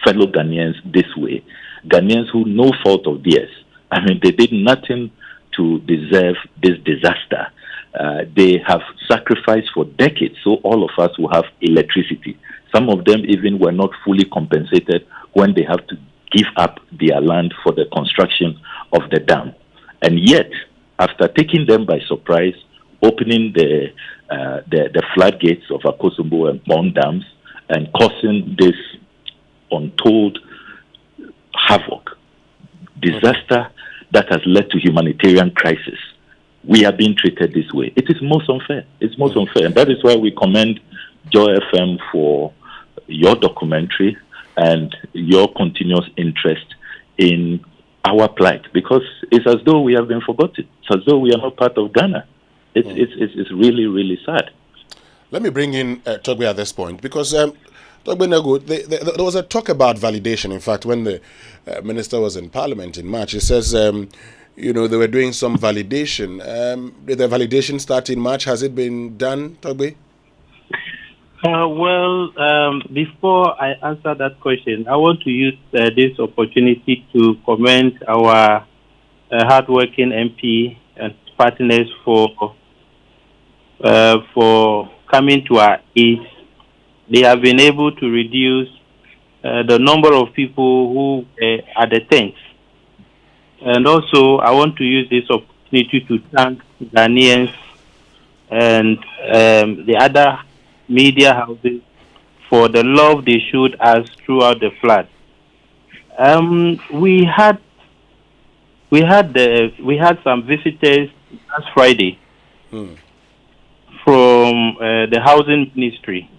fellow Ghanaians this way? Ghanaians who, no fault of theirs, I mean, they did nothing to deserve this disaster. They have sacrificed for decades, so all of us will have electricity. Some of them even were not fully compensated when they have to give up their land for the construction of the dam. And yet, after taking them by surprise, opening the floodgates of Akosombo and Bond dams and causing this untold havoc, disaster that has led to humanitarian crisis, we are being treated this way. It is most unfair. It's most unfair. And that is why we commend Joy FM for your documentary and your continuous interest in our plight, because it's as though we have been forgotten. It's as though we are not part of Ghana. It's really, really sad. Let me bring in Togbe at this point, because Togbe Nego, there was a talk about validation. In fact, when the minister was in Parliament in March, he says, they were doing some validation. Did the validation start in March? Has it been done, Togbe? Before I answer that question, I want to use this opportunity to commend our hardworking MP and partners for coming to our aid. They have been able to reduce the number of people who are at the tents. And also, I want to use this opportunity to thank Ghanaians and the other media houses for the love they showed us throughout the flood. We had some visitors last Friday from the housing ministry.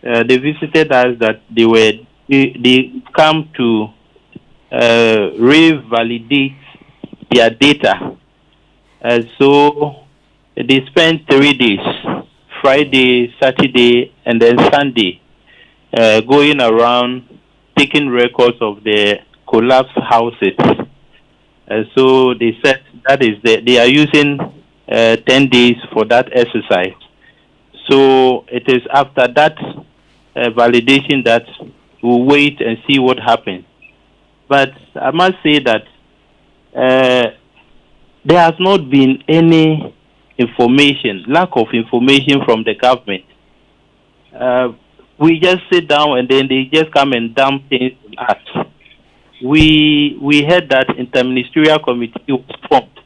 They visited us that they come to revalidate their data. So they spent 3 days, Friday, Saturday, and then Sunday, going around taking records of the collapsed houses. So they said they are using 10 days for that exercise. So it is after that validation that we'll wait and see what happens. But I must say that there has not been any lack of information from the government we just sit down and then they just come and dump things on us. We heard that interministerial committee was formed,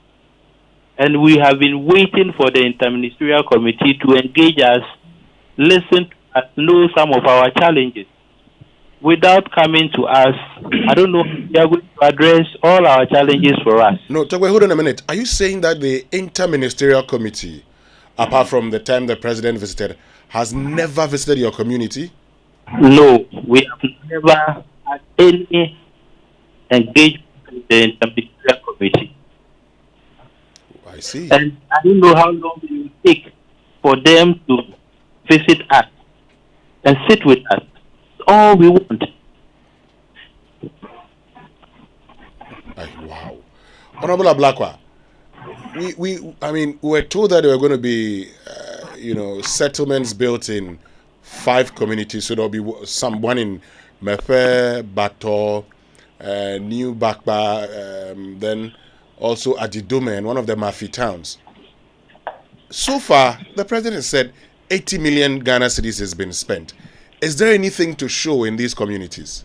and we have been waiting for the interministerial committee to engage us, listen to us, know some of our challenges. Without coming to us, I don't know if they are going to address all our challenges for us. No, Togwe, hold on a minute. Are you saying that the interministerial committee, apart from the time the president visited, has never visited your community? No, we have never had any engagement with the interministerial committee. I see. And I don't know how long it will take for them to visit us and sit with us. All we want. Wow. Honorable Ablakwa, we were told that there were going to be, settlements built in 5 communities. So there'll be one in Mepe, Bato, New Bakba, then also Adidome and one of the Mafi towns. So far, the president said 80 million Ghana cedis has been spent. Is there anything to show in these communities?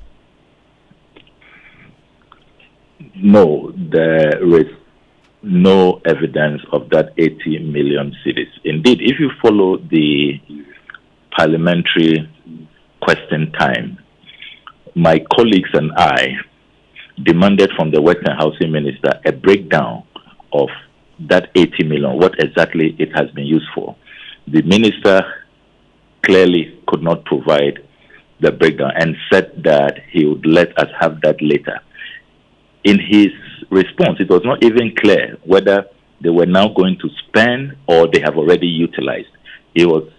No, there is no evidence of that 80 million cedis. Indeed, if you follow the parliamentary question time, my colleagues and I demanded from the Works and Housing Minister a breakdown of that 80 million, what exactly it has been used for. The minister clearly could not provide the breakdown and said that he would let us have that later. In his response, it was not even clear whether they were now going to spend or they have already utilized. It was,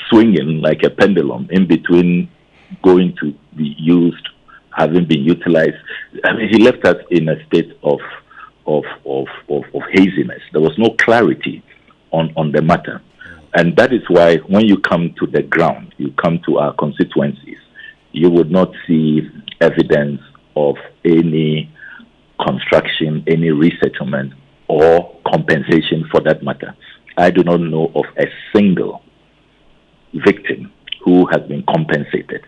swinging like a pendulum in between going to be used, having been utilized. He left us in a state of haziness. There was no clarity on the matter. And that is why when you come to the ground, you come to our constituencies, you would not see evidence of any construction, any resettlement, or compensation for that matter. I do not know of a single victim who has been compensated.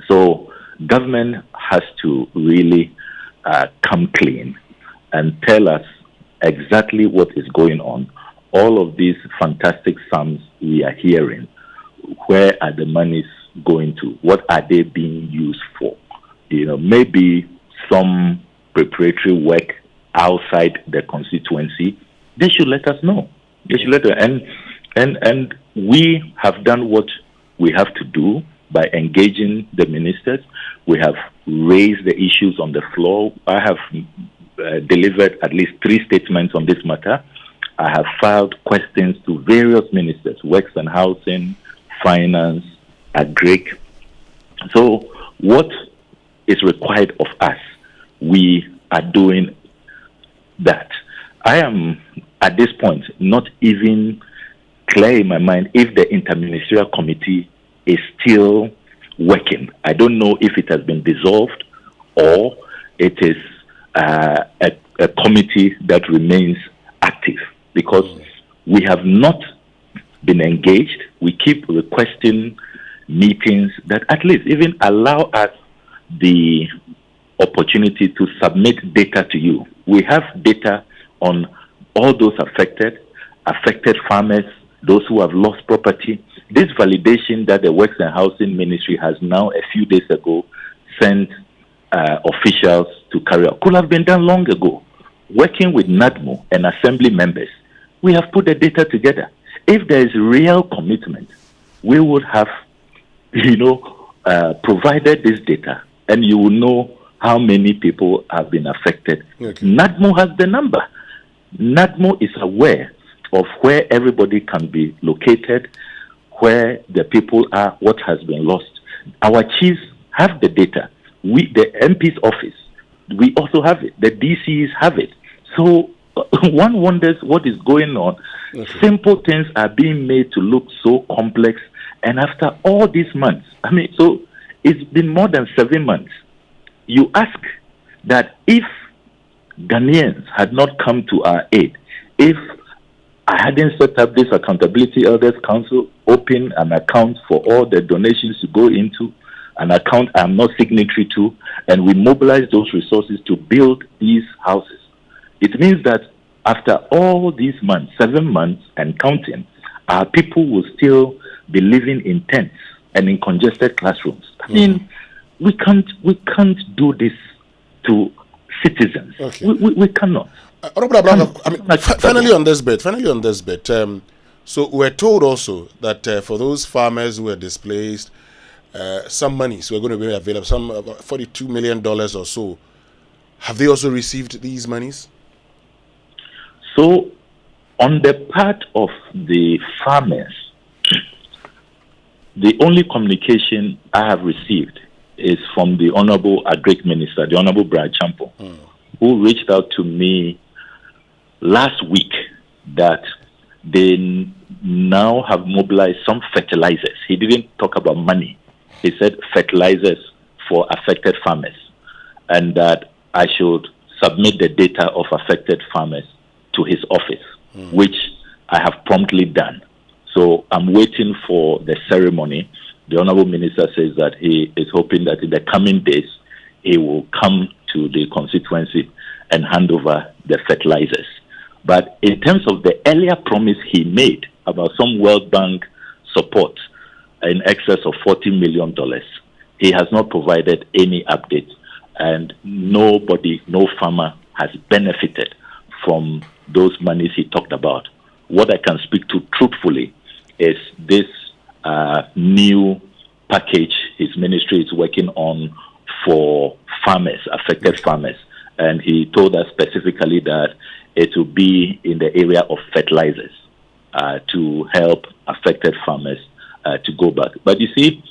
So government has to really come clean and tell us exactly what is going on. All of these fantastic sums we are hearing, where are the monies going to? What are they being used for? Maybe some preparatory work outside the constituency. They should let us know. They should let us, and we have done what we have to do by engaging the ministers. We have raised the issues on the floor. I have delivered at least 3 statements on this matter. I have filed questions to various ministers, Works and Housing, Finance, Agric. So what is required of us, we are doing that. I am, at this point, not even clear in my mind if the interministerial committee is still working. I don't know if it has been dissolved or it is a committee that remains active, because we have not been engaged. We keep requesting meetings that at least even allow us the opportunity to submit data to you. We have data on all those affected farmers, those who have lost property. This validation that the Works and Housing Ministry has now, a few days ago, sent officials to carry out could have been done long ago. Working with NADMO and assembly members, we have put the data together. If there is real commitment, we would have, provided this data, and you will know how many people have been affected. Okay. NADMO has the number. NADMO is aware of where everybody can be located, where the people are, what has been lost. Our chiefs have the data. The MP's office, we also have it. The DCs have it. So one wonders what is going on. Okay. Simple things are being made to look so complex. And after all these months, so it's been more than 7 months. You ask that if Ghanaians had not come to our aid, if I hadn't set up this Accountability Elders Council, open an account for all the donations to go into, an account I'm not signatory to, and we mobilize those resources to build these houses. It means that after all these months, 7 months and counting, our people will still be living in tents and in congested classrooms. I mean, we can't do this to citizens. Okay. We cannot. Finally on this bit, so we're told also that for those farmers who are displaced, some monies were going to be available, some $42 million or so. Have they also received these monies? So, on the part of the farmers, the only communication I have received is from the Honorable Agric Minister, the Honorable Brad Champo, who reached out to me last week that they now have mobilized some fertilizers. He didn't talk about money. He said fertilizers for affected farmers, and that I should submit the data of affected farmers to his office, which I have promptly done. So I'm waiting for the ceremony. The Honorable Minister says that he is hoping that in the coming days, he will come to the constituency and hand over the fertilizers. But in terms of the earlier promise he made about some World Bank support in excess of $40 million, he has not provided any update, and nobody, no farmer has benefited from those monies he talked about. What I can speak to truthfully is this new package his ministry is working on for farmers, affected farmers. And he told us specifically that it will be in the area of fertilizers to help affected farmers to go back. But you see,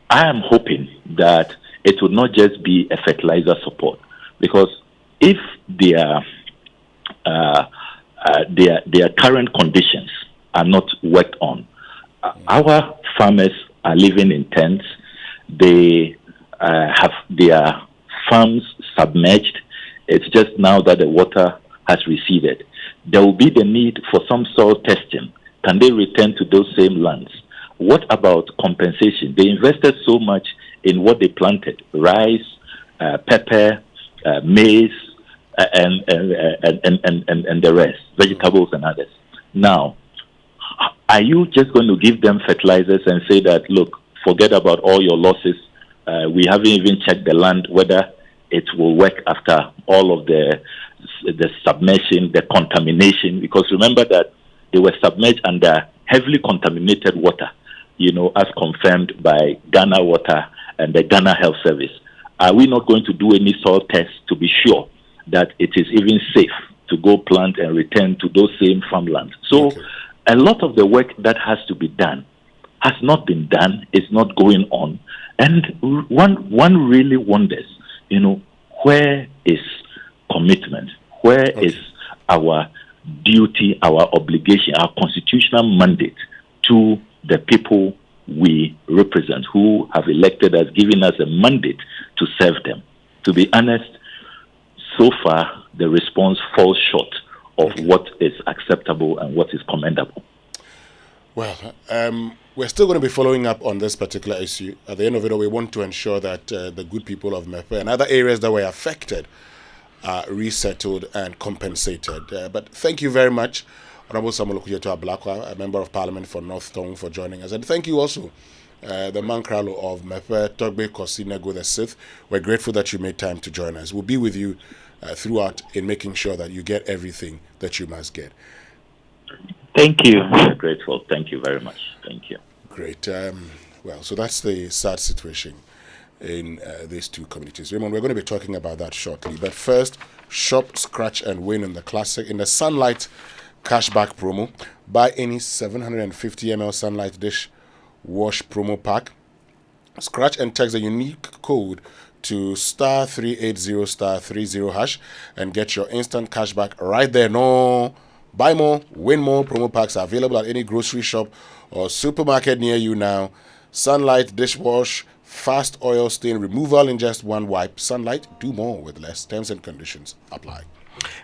I am hoping that it will not just be a fertilizer support, because if their current conditions are not worked on, our farmers are living in tents. They have their farms submerged. It's just now that the water has receded. There will be the need for some soil testing. Can they return to those same lands? What about compensation? They invested so much in what they planted: rice, pepper, maize, and the rest, vegetables and others. Now, are you just going to give them fertilizers and say that, look, forget about all your losses? We haven't even checked the land, whether it will work after all of the submersion, the contamination, because remember that they were submerged under heavily contaminated water, as confirmed by Ghana Water and the Ghana Health Service. Are we not going to do any soil tests to be sure that it is even safe to go plant and return to those same farmlands? So a lot of the work that has to be done has not been done, is not going on. And one really wonders, where is commitment? Where is our duty, our obligation, our constitutional mandate to the people we represent, who have elected us, giving us a mandate to serve them? To be honest, so far the response falls short of what is acceptable and what is commendable. Well, we're still going to be following up on this particular issue. At the end of it all, we want to ensure that the good people of Mepe and other areas that were affected are resettled and compensated. But thank you very much, Honorable Samuel Okuyeto Ablakwa, a Member of Parliament for North Tongue, for joining us. And thank you also, the Mankralo of Mepe, Togbe Kosinego the Sith. We're grateful that you made time to join us. We'll be with you throughout in making sure that you get everything that you must get. Thank you. We're grateful. Thank you very much. Thank you. Great. Well, so that's the sad situation in these two communities. Raymond, we're going to be talking about that shortly. But first, shop, scratch, and win in the Sunlight cashback promo. Buy any 750 ml Sunlight dish wash promo pack. Scratch and text the unique code to *380*30# and get your instant cashback right there. No. Buy more, win more. Promo packs are available at any grocery shop or supermarket near you now. Sunlight dishwash, fast oil stain removal in just one wipe. Sunlight, do more with less. Terms and conditions apply.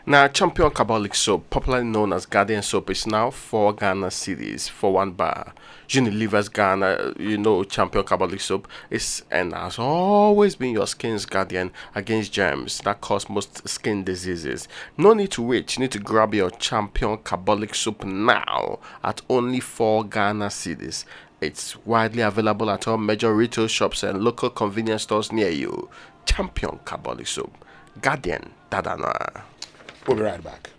Now, Champion Carbolic Soap, popularly known as Guardian Soap, is now 4 Ghana cedis for 1 bar. Unilever's Ghana, Champion Carbolic Soap is and has always been your skin's guardian against germs that cause most skin diseases. No need to wait. You need to grab your Champion Carbolic Soap now at only 4 Ghana cedis. It's widely available at all major retail shops and local convenience stores near you. Champion Carbolic Soap. Guardian Dadana. We'll be right back.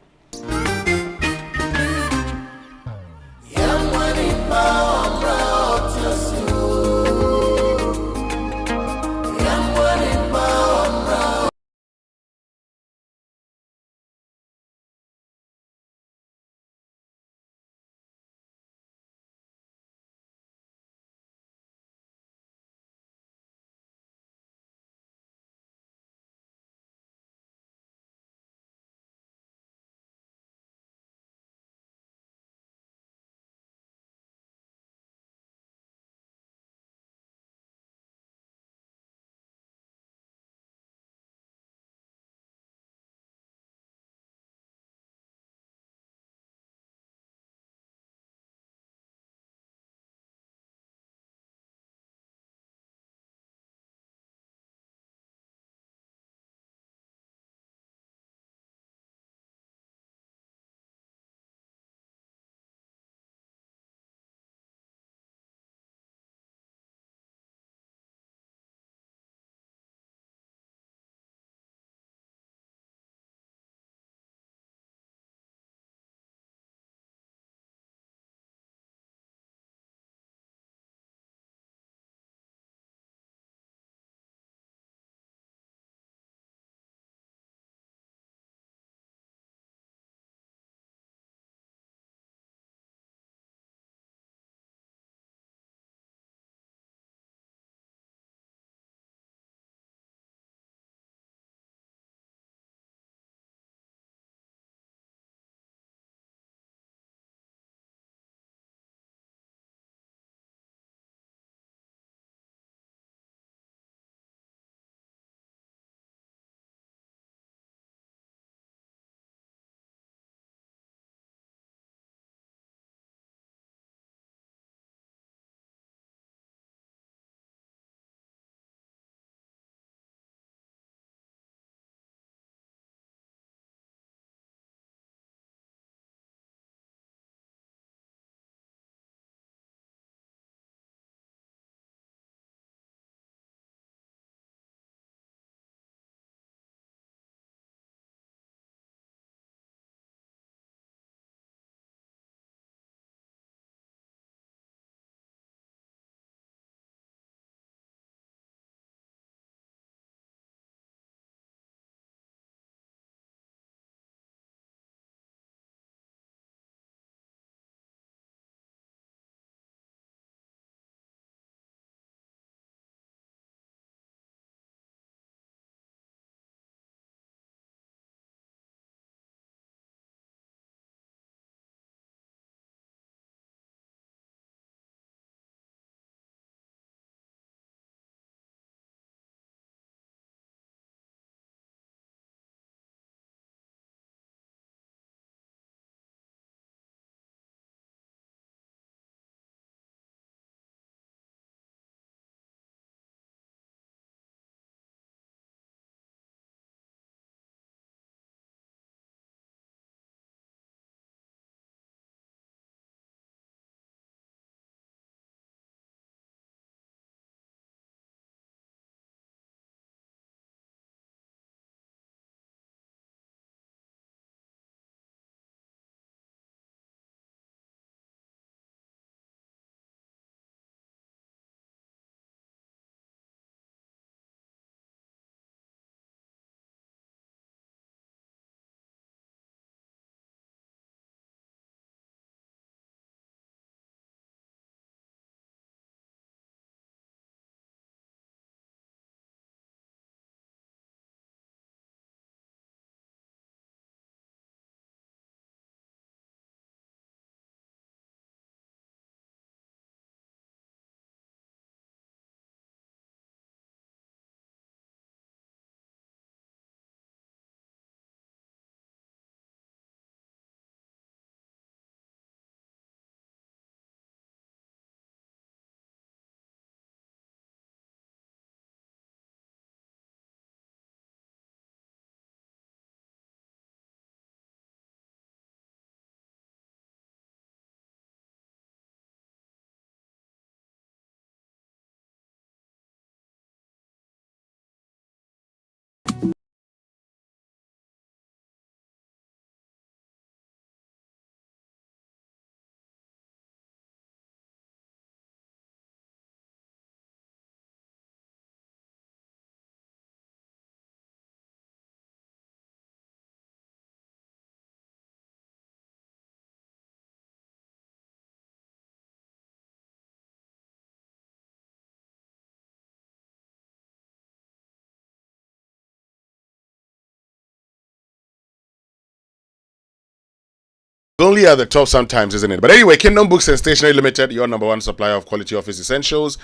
Only at the top sometimes, isn't it? But anyway, Kingdom Books and Stationery Limited, your number one supplier of quality office essentials,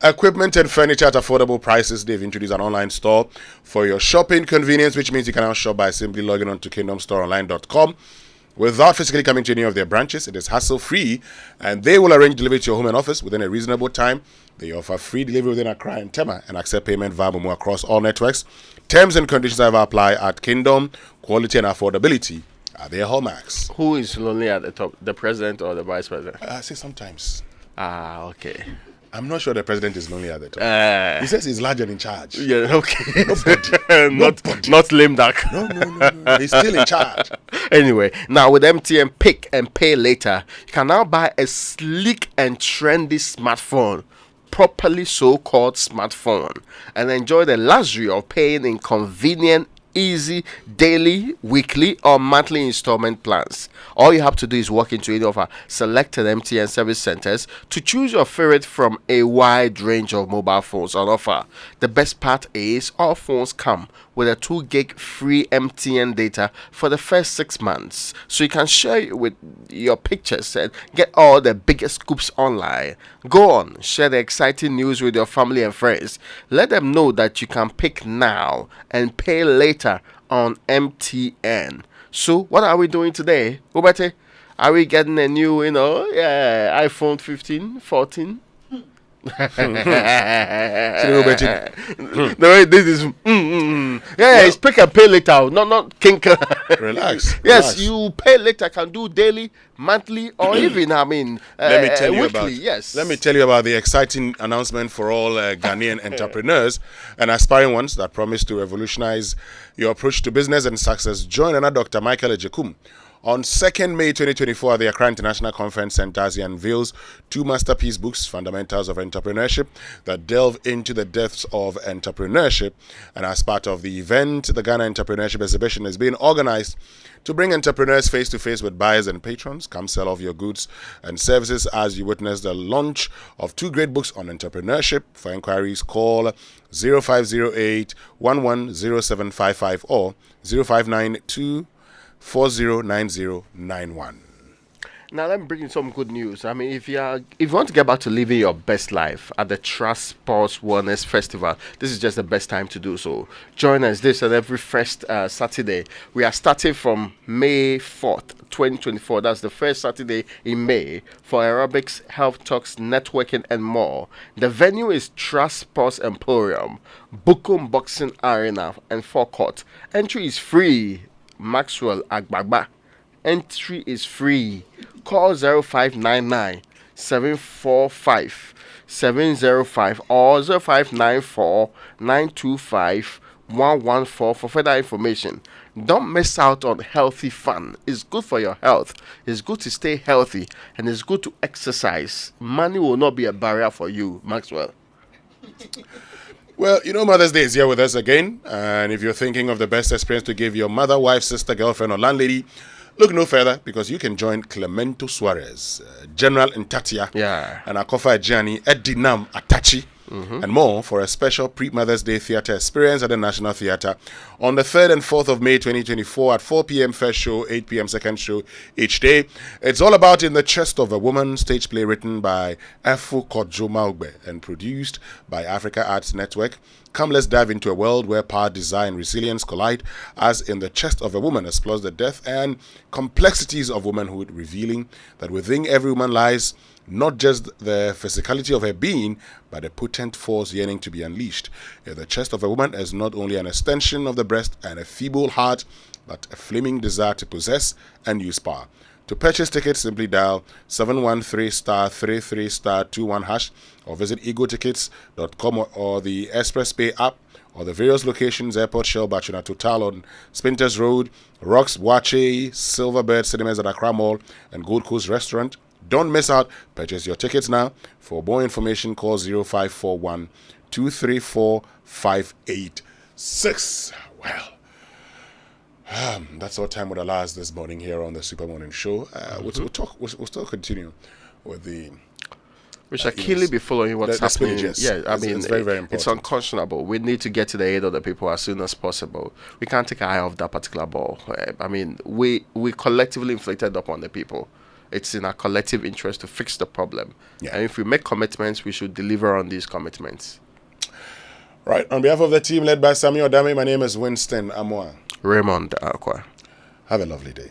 equipment and furniture at affordable prices. They've introduced an online store for your shopping convenience, which means you can now shop by simply logging on to kingdomstoreonline.com. Without physically coming to any of their branches, it is hassle-free, and they will arrange delivery to your home and office within a reasonable time. They offer free delivery within Accra and Tema and accept payment via Momo across all networks. Terms and conditions ever apply at Kingdom. Quality and affordability are their hallmarks. Who is lonely at the top, the president or the vice president? I say sometimes. Okay. I'm not sure the president is lonely at the top. He says he's large and in charge. Yeah, okay. Nobody. Not lame duck. No. He's still in charge. Anyway, now with MTN Pick and Pay Later, you can now buy a sleek and trendy smartphone, properly so-called smartphone, and enjoy the luxury of paying in convenient, easy daily, weekly, or monthly installment plans. All you have to do is walk into any of our selected MTN service centers to choose your favorite from a wide range of mobile phones on offer. The best part is all phones come with a 2 gig free MTN data for the first 6 months, so you can share it with your pictures and get all the biggest scoops online. Go on, share the exciting news with your family and friends. Let them know that you can pick now and pay later on MTN. So what are we doing today, Ubate? Are we getting a new, iPhone 15, 14? This is it's pick and pay later, not kinker. Relax. Yes, you pay later, can do daily, monthly, or even let me tell you weekly. Let me tell you about the exciting announcement for all Ghanaian entrepreneurs and aspiring ones that promise to revolutionize your approach to business and success. Join another Dr. Michael Ejekum on 2nd May 2024 at the Accra International Conference Center as he unveils 2 masterpiece books, Fundamentals of Entrepreneurship, that delve into the depths of entrepreneurship. And as part of the event, the Ghana Entrepreneurship Exhibition is being organized to bring entrepreneurs face-to-face with buyers and patrons. Come sell off your goods and services as you witness the launch of 2 great books on entrepreneurship. For inquiries, call 0508 110755 or 0592 409091. Now let me bring you some good news. I mean, if you want to get back to living your best life at the Trust Sports Wellness Festival, this is just the best time to do so. Join us this and every first Saturday. We are starting from May 4th, 2024. That's the first Saturday in May for aerobics, health talks, networking, and more. The venue is Trust Sports Emporium, Bukum Boxing Arena, and Forecourt. Entry is free. Maxwell Agbagba. Entry is free. Call 0599 745 705 or 0594 925 114 for further information. Don't miss out on healthy fun. It's good for your health. It's good to stay healthy, and it's good to exercise. Money will not be a barrier for you, Maxwell. Well, Mother's Day is here with us again. And if you're thinking of the best experience to give your mother, wife, sister, girlfriend, or landlady, look no further, because you can join Clemento Suarez, General Ntatia, and Akofa Ejani, Edinam Atachi, and more for a special pre-Mother's Day theatre experience at the National Theatre on the 3rd and 4th of May 2024 at 4 p.m. first show, 8 p.m. second show each day. It's all about In the Chest of a Woman, stage play written by Efu Kojomaugbe and produced by Africa Arts Network. Come, let's dive into a world where power, desire, and resilience collide as In the Chest of a Woman explores the depth and complexities of womanhood, revealing that within every woman lies not just the physicality of her being, but a potent force yearning to be unleashed. The chest of a woman is not only an extension of the breast and a feeble heart, but a flaming desire to possess and use power. To purchase tickets, simply dial 713*33*21# or visit egotickets.com or the Express Pay app or the various locations: Airport, Shell, Bachuna Total on Spinters Road, Rocks, Wache, Silverbird Cinemas at Accra Mall, and Gold Coast Restaurant. Don't miss out. Purchase your tickets now. For more information, call 0541 234 586. Well, that's our time with Alas this morning here on the Super Morning Show. We'll still continue with the We should keenly be following what's happening. Spillage, yes. Yeah, I mean, it's very, very important. It's unconscionable. We need to get to the aid of the people as soon as possible. We can't take our eye off that particular ball. I mean, we collectively inflicted upon the people. It's in our collective interest to fix the problem. Yeah. And if we make commitments, we should deliver on these commitments. Right. On behalf of the team led by Samuel Dami, my name is Winston Amoa. Raymond Akwa. Have a lovely day.